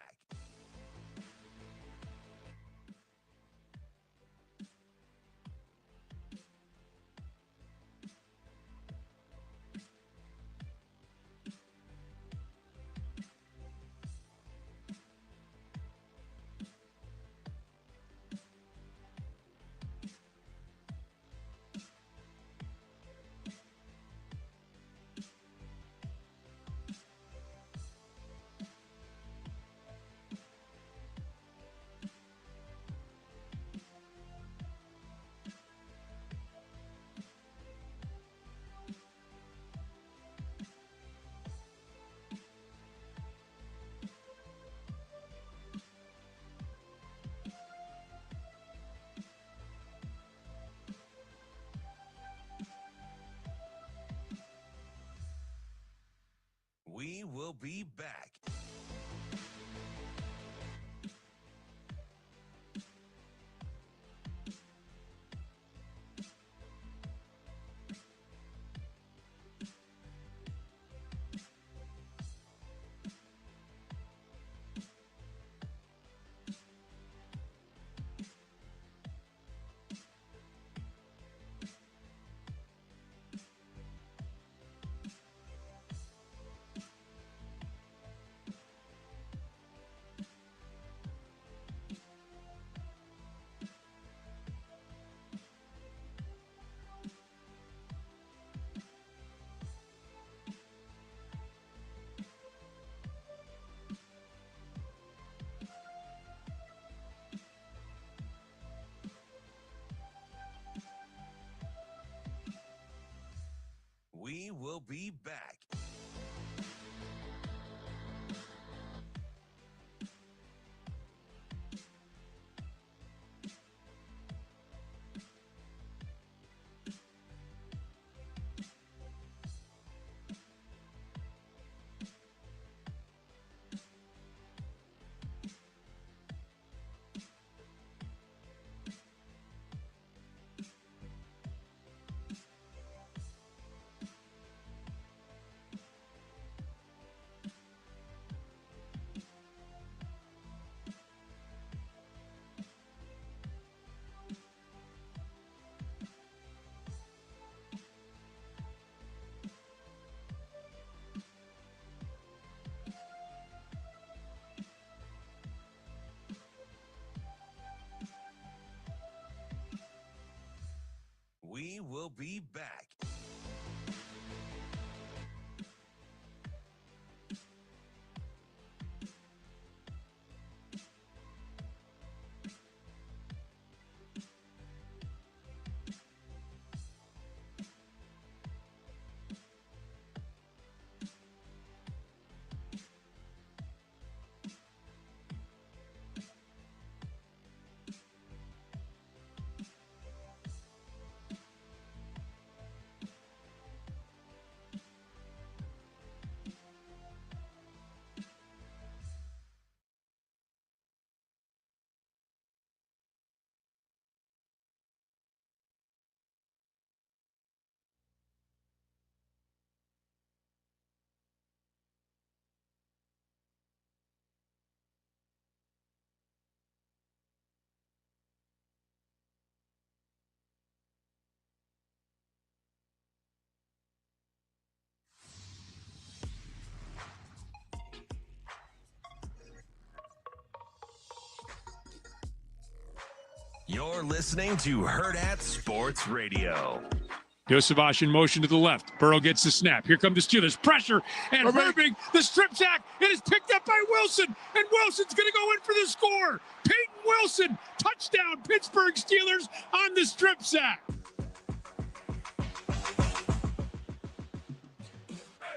will be back. We will be back. You're listening to Hurrdat Sports Radio. Yosavash in motion to the left. Burrow gets the snap. Here come the Steelers. Pressure and Herbig. The strip sack. It is picked up by Wilson. And Wilson's going to go in for the score. Peyton Wilson. Touchdown. Pittsburgh Steelers on the strip sack.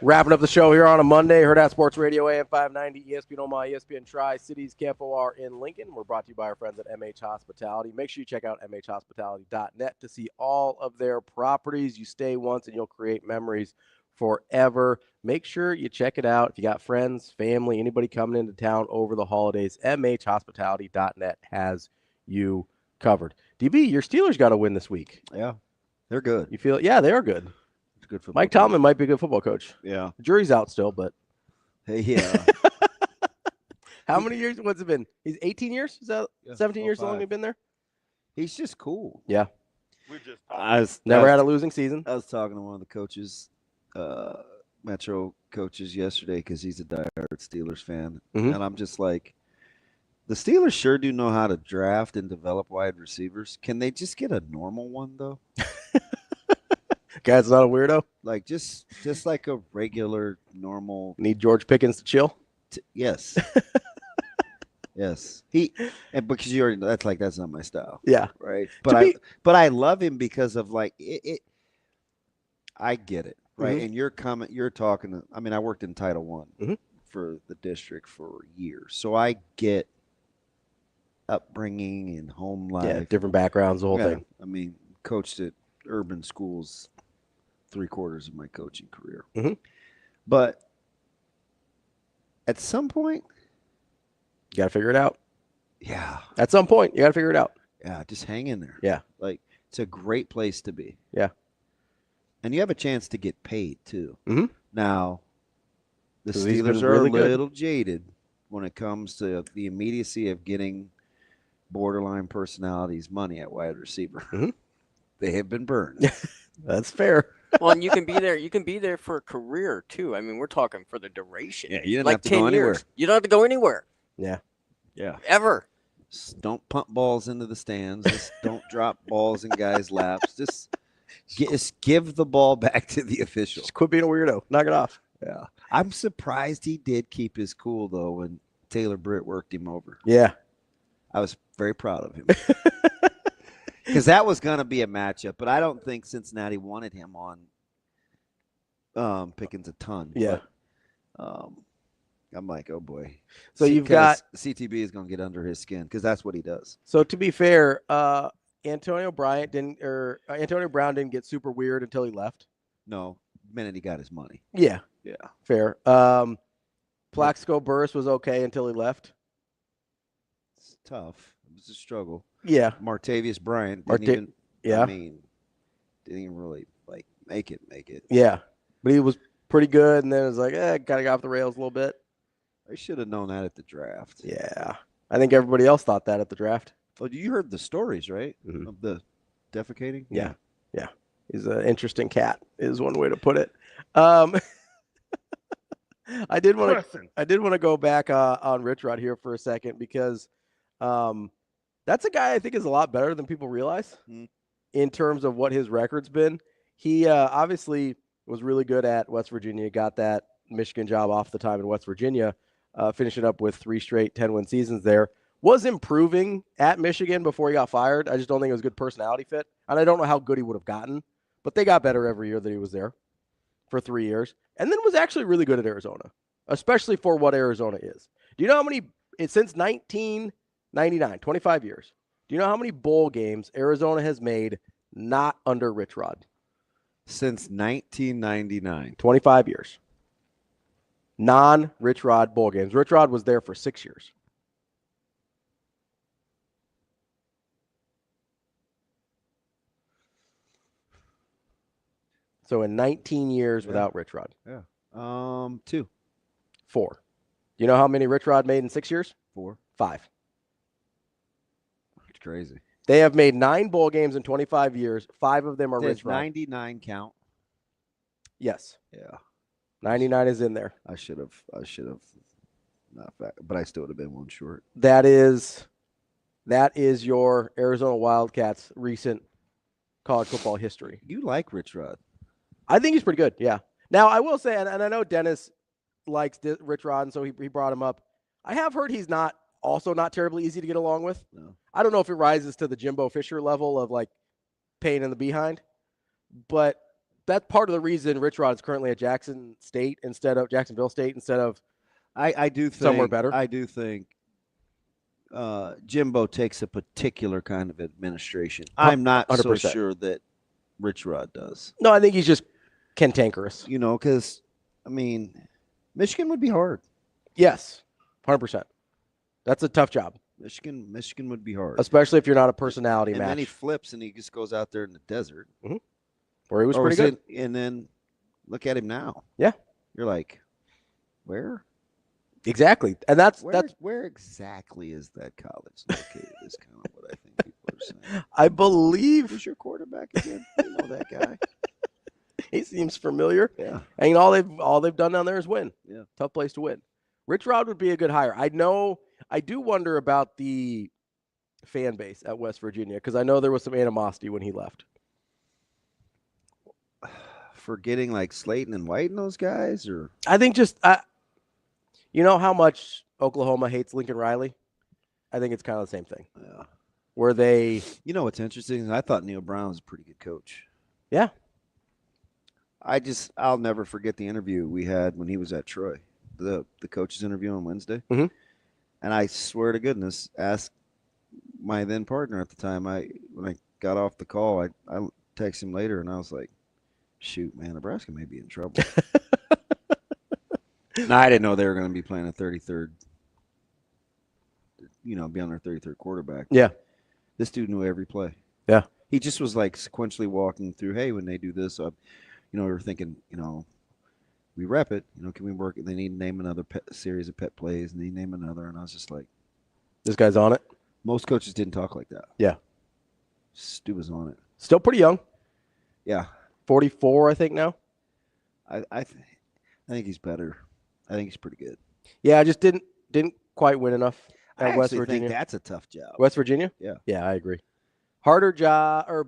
Wrapping up the show here on a Monday. Hurrdat Sports Radio, AM 590, ESPN Omaha, ESPN Tri-Cities, KFOR in Lincoln. We're brought to you by our friends at MH Hospitality. Make sure you check out mhhospitality.net to see all of their properties. You stay once and you'll create memories forever. Make sure you check it out. If you got friends, family, anybody coming into town over the holidays, mhhospitality.net has you covered. DB, your Steelers got to win this week. Yeah, they're good. You feel? Yeah, they are good. Good football Mike Tomlin might be a good football coach. Yeah. The jury's out still, but. Hey, yeah. How many years? What's it been? He's 18 years? Is that 17 years? How long have you been there? He's just cool. Yeah. I Never had a losing season. I was talking to one of the coaches, Metro coaches yesterday, because he's a diehard Steelers fan. Mhm. And I'm just like, the Steelers sure do know how to draft and develop wide receivers. Can they just get a normal one, though? Guy's not a weirdo. Like just like a regular, normal. Need George Pickens to chill? Yes. Yes. And because you already know that's not my style. Yeah. Right. But I love him because of like it. I get it. Right. Mhm. And you're talking. I mean, I worked in Title I for the district for years, so I get upbringing and home life. Yeah, different backgrounds, the whole thing. I mean, coached at urban schools 3/4 of my coaching career. Mhm. But at some point, you got to figure it out. Yeah. At some point, you got to figure it out. Yeah, just hang in there. Yeah. Like, it's a great place to be. Yeah. And you have a chance to get paid, too. Mhm. Now, the 'Cause he's been Steelers are really a good. little jaded when it comes to the immediacy of getting borderline personalities money at wide receiver. They have been burned. That's fair. Well, and you can be there. You can be there for a career too. I mean, we're talking for the duration. Yeah, you didn't like have to 10 go years. anywhere. You don't have to go anywhere Yeah. Yeah. ever. Don't pump balls into the stands. Just don't drop balls in guys' laps. Just give the ball back to the official. Just quit being a weirdo. Knock it off. Yeah. I'm surprised he did keep his cool, though, when Taylor Britt worked him over. Yeah. I was very proud of him. Because that was going to be a matchup, but I don't think Cincinnati wanted him on Pickens a ton. Yeah. But, I'm like, oh boy. So you've got CTB is going to get under his skin because that's what he does. So to be fair, Antonio Brown didn't get super weird until he left. No, the minute he got his money. Yeah. Yeah. Fair. Plaxico Burress was okay until he left. It's tough. It was a struggle. Yeah. Martavius Bryant didn't even really make it. Yeah. But he was pretty good, and then it was like, kind of got off the rails a little bit. I should have known that at the draft. Yeah. I think everybody else thought that at the draft. Oh, you heard the stories, right? Mm-hmm. Of the defecating? Yeah. He's an interesting cat, is one way to put it. I did want to go back on Rich Rod here for a second because that's a guy I think is a lot better than people realize in terms of what his record's been. He obviously was really good at West Virginia, got that Michigan job off the time in West Virginia, finishing up with 3 straight 10-win seasons there. Was improving at Michigan before he got fired. I just don't think it was a good personality fit. And I don't know how good he would have gotten, but they got better every year that he was there for 3 years. And then was actually really good at Arizona, especially for what Arizona is. Do you know how many, since 1999, 25 years, do you know how many bowl games Arizona has made not under Rich Rod? Since 1999. 25 years. Non-Rich Rod bowl games. Rich Rod was there for 6 years. So in 19 years without Rich Rod. Yeah. 2. 4. Do you know how many Rich Rod made in 6 years? 4. 5. It's crazy. They have made 9 bowl games in 25 years. 5 of them are Rich Rod. 99 count? Yes. Yeah. 99 is in there. I should have not, but I still would have been one short. That is your Arizona Wildcats recent college football history. You like Rich Rod? I think he's pretty good, yeah. Now, I will say, and I know Dennis likes Rich Rod, and so he brought him up. I have heard he's not terribly easy to get along with. No. I don't know if it rises to the Jimbo Fisher level of, pain in the behind, but that's part of the reason Rich Rod is currently at Jacksonville State instead of I do think somewhere better. I do think Jimbo takes a particular kind of administration. I'm not 100%. So sure that Rich Rod does. No, I think he's just cantankerous. Because, Michigan would be hard. Yes, 100%. That's a tough job. Michigan would be hard. Especially if you're not a personality match. And then he flips and he just goes out there in the desert. Mm-hmm. Where he was pretty good. And then look at him now. Yeah. You're like, where? Exactly. And where exactly is that college located is kind of what I think people are saying. I believe. Who's your quarterback again? You know that guy. He seems familiar. Yeah. And all they've done down there is win. Yeah. Tough place to win. Rich Rod would be a good hire. I do wonder about the fan base at West Virginia because I know there was some animosity when he left. Forgetting Slayton and White and those guys, or I think you know how much Oklahoma hates Lincoln Riley? I think it's kind of the same thing. Yeah. Where they, what's interesting? I thought Neil Brown was a pretty good coach. Yeah. I'll never forget the interview we had when he was at Troy, the coach's interview on Wednesday. Mm-hmm. And I swear to goodness, asked my then partner at the time. When I got off the call, I texted him later, and I was like, shoot, man, Nebraska may be in trouble. No, I didn't know they were going to be playing a 33rd, be on their 33rd quarterback. Yeah. This dude knew every play. Yeah. He just was sequentially walking through, hey, when they do this, we were thinking, we rep it, can we work it? They need to name another series of pet plays, and they name another. And I was just like, this guy's on it. Most coaches didn't talk like that. Yeah. Stu was on it. Still pretty young. Yeah. 44, I think now. I think he's better. I think he's pretty good. Yeah, I just didn't quite win enough at I West actually Virginia. think that's a tough job. West Virginia? Yeah. Yeah, I agree. Harder job, or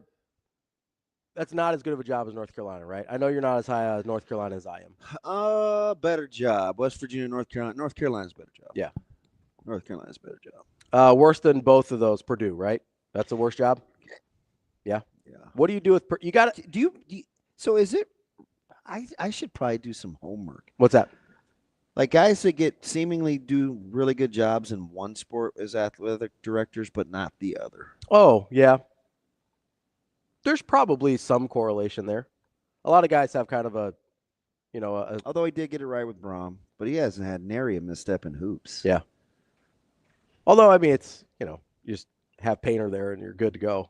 that's not as good of a job as North Carolina, right? I know you're not as high as North Carolina as I am. Better job. West Virginia, North Carolina. North Carolina's a better job. Yeah. North Carolina's a better job. Worse than both of those, Purdue, right? That's the worst job? Yeah. Yeah. What do you do with you got it? So is it I should probably do some homework. What's that? Like guys that seemingly do really good jobs in one sport as athletic directors, but not the other. Oh, yeah. There's probably some correlation there. A lot of guys have kind of although he did get it right with Braum, but he hasn't had nary a misstep in hoops. Yeah. Although, I mean, it's, you just have Painter there and you're good to go.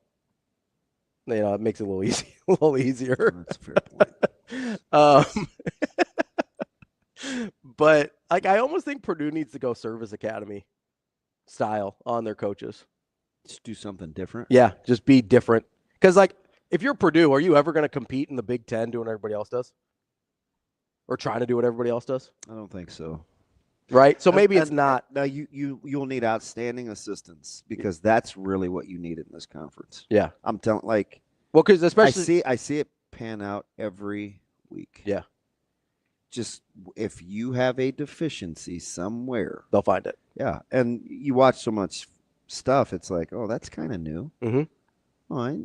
It makes it a little easier. That's a fair point. But I almost think Purdue needs to go service academy style on their coaches. Just do something different. Yeah, just be different. Because if you're Purdue, are you ever going to compete in the Big Ten doing what everybody else does? Or trying to do what everybody else does? I don't think so. Right? So maybe it's not. No, you'll need outstanding assistants because that's really what you need in this conference. Yeah. I'm telling because especially I see it pan out every week. Yeah. Just if you have a deficiency somewhere, they'll find it. Yeah. And you watch so much stuff, it's like, oh, that's kind of new. Mm-hmm. Oh, I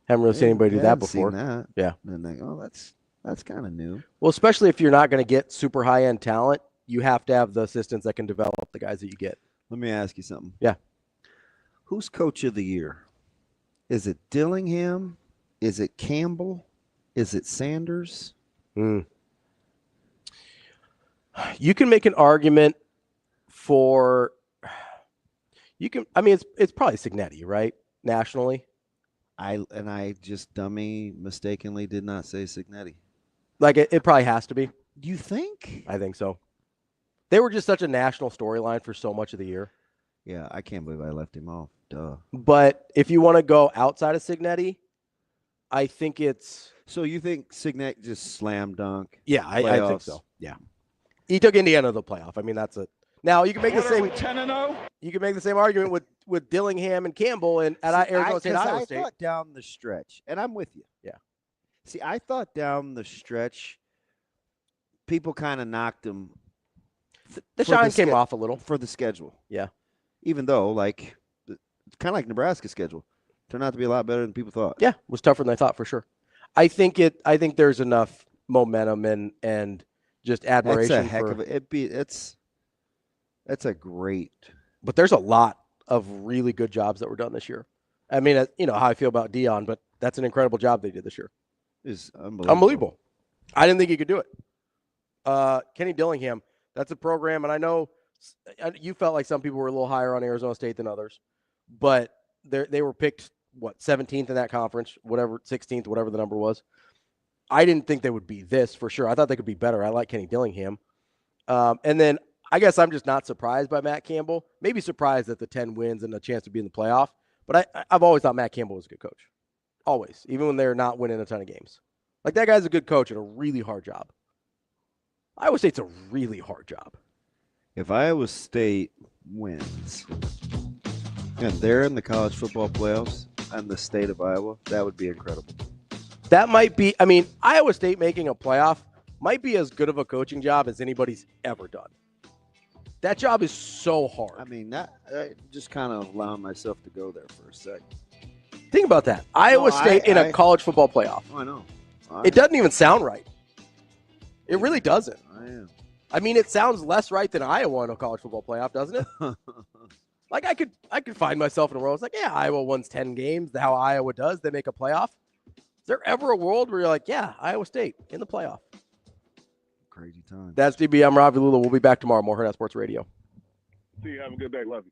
haven't really seen anybody do that before. Seen that. Yeah. And then oh, that's kind of new. Well, especially if you're not going to get super high-end talent, you have to have the assistants that can develop the guys that you get. Let me ask you something. Yeah. Who's coach of the year? Is it Dillingham? Is it Campbell? Is it Sanders? You can make an argument for it's probably Cignetti, right? Nationally. I just dummy mistakenly did not say Cignetti. It probably has to be. Do you think? I think so. They were just such a national storyline for so much of the year. Yeah, I can't believe I left him off. Duh. But if you want to go outside of Cignetti, I think it's. So you think Cignetti just slam dunk? Yeah, I think so. Yeah. He took Indiana to the playoff. I mean, that's it. Now you can make the same. 10-0. You can make the same argument with Dillingham and Campbell and at Arizona State, Iowa State. I thought down the stretch, and I'm with you. Yeah. See, I thought down the stretch, people kind of knocked him. The shine came off a little for the schedule. Yeah. Even though, it's kind of like Nebraska's schedule, turned out to be a lot better than people thought. Yeah, it was tougher than I thought for sure. I think there's enough momentum and just admiration. That's a heck of it. That's a great. But there's a lot of really good jobs that were done this year. I mean, you know how I feel about Dion, but that's an incredible job they did this year. It's unbelievable. I didn't think he could do it. Kenny Dillingham, that's a program, and I know you felt like some people were a little higher on Arizona State than others, but they were picked, 17th in that conference, 16th, whatever the number was. I didn't think they would be this for sure. I thought they could be better. I like Kenny Dillingham. And then I guess I'm just not surprised by Matt Campbell. Maybe surprised at the 10 wins and a chance to be in the playoff. But I've always thought Matt Campbell was a good coach. Always. Even when they're not winning a ton of games. That guy's a good coach at a really hard job. Iowa State's a really hard job. If Iowa State wins and they're in the college football playoffs and the state of Iowa, that would be incredible. That might be, Iowa State making a playoff might be as good of a coaching job as anybody's ever done. That job is so hard. I just kind of allowing myself to go there for a second. Think about that. Iowa State in a college football playoff. I know. It doesn't even sound right. It really doesn't. I am. It sounds less right than Iowa in a college football playoff, doesn't it? I could find myself in a world. It's like, yeah, Iowa wins 10 games. How Iowa does, they make a playoff. Is there ever a world where you're like, yeah, Iowa State in the playoff? Crazy time. That's DB. I'm Ravi Lulla. We'll be back tomorrow. More Hurrdat Sports Radio. See you. Have a good day. Love you.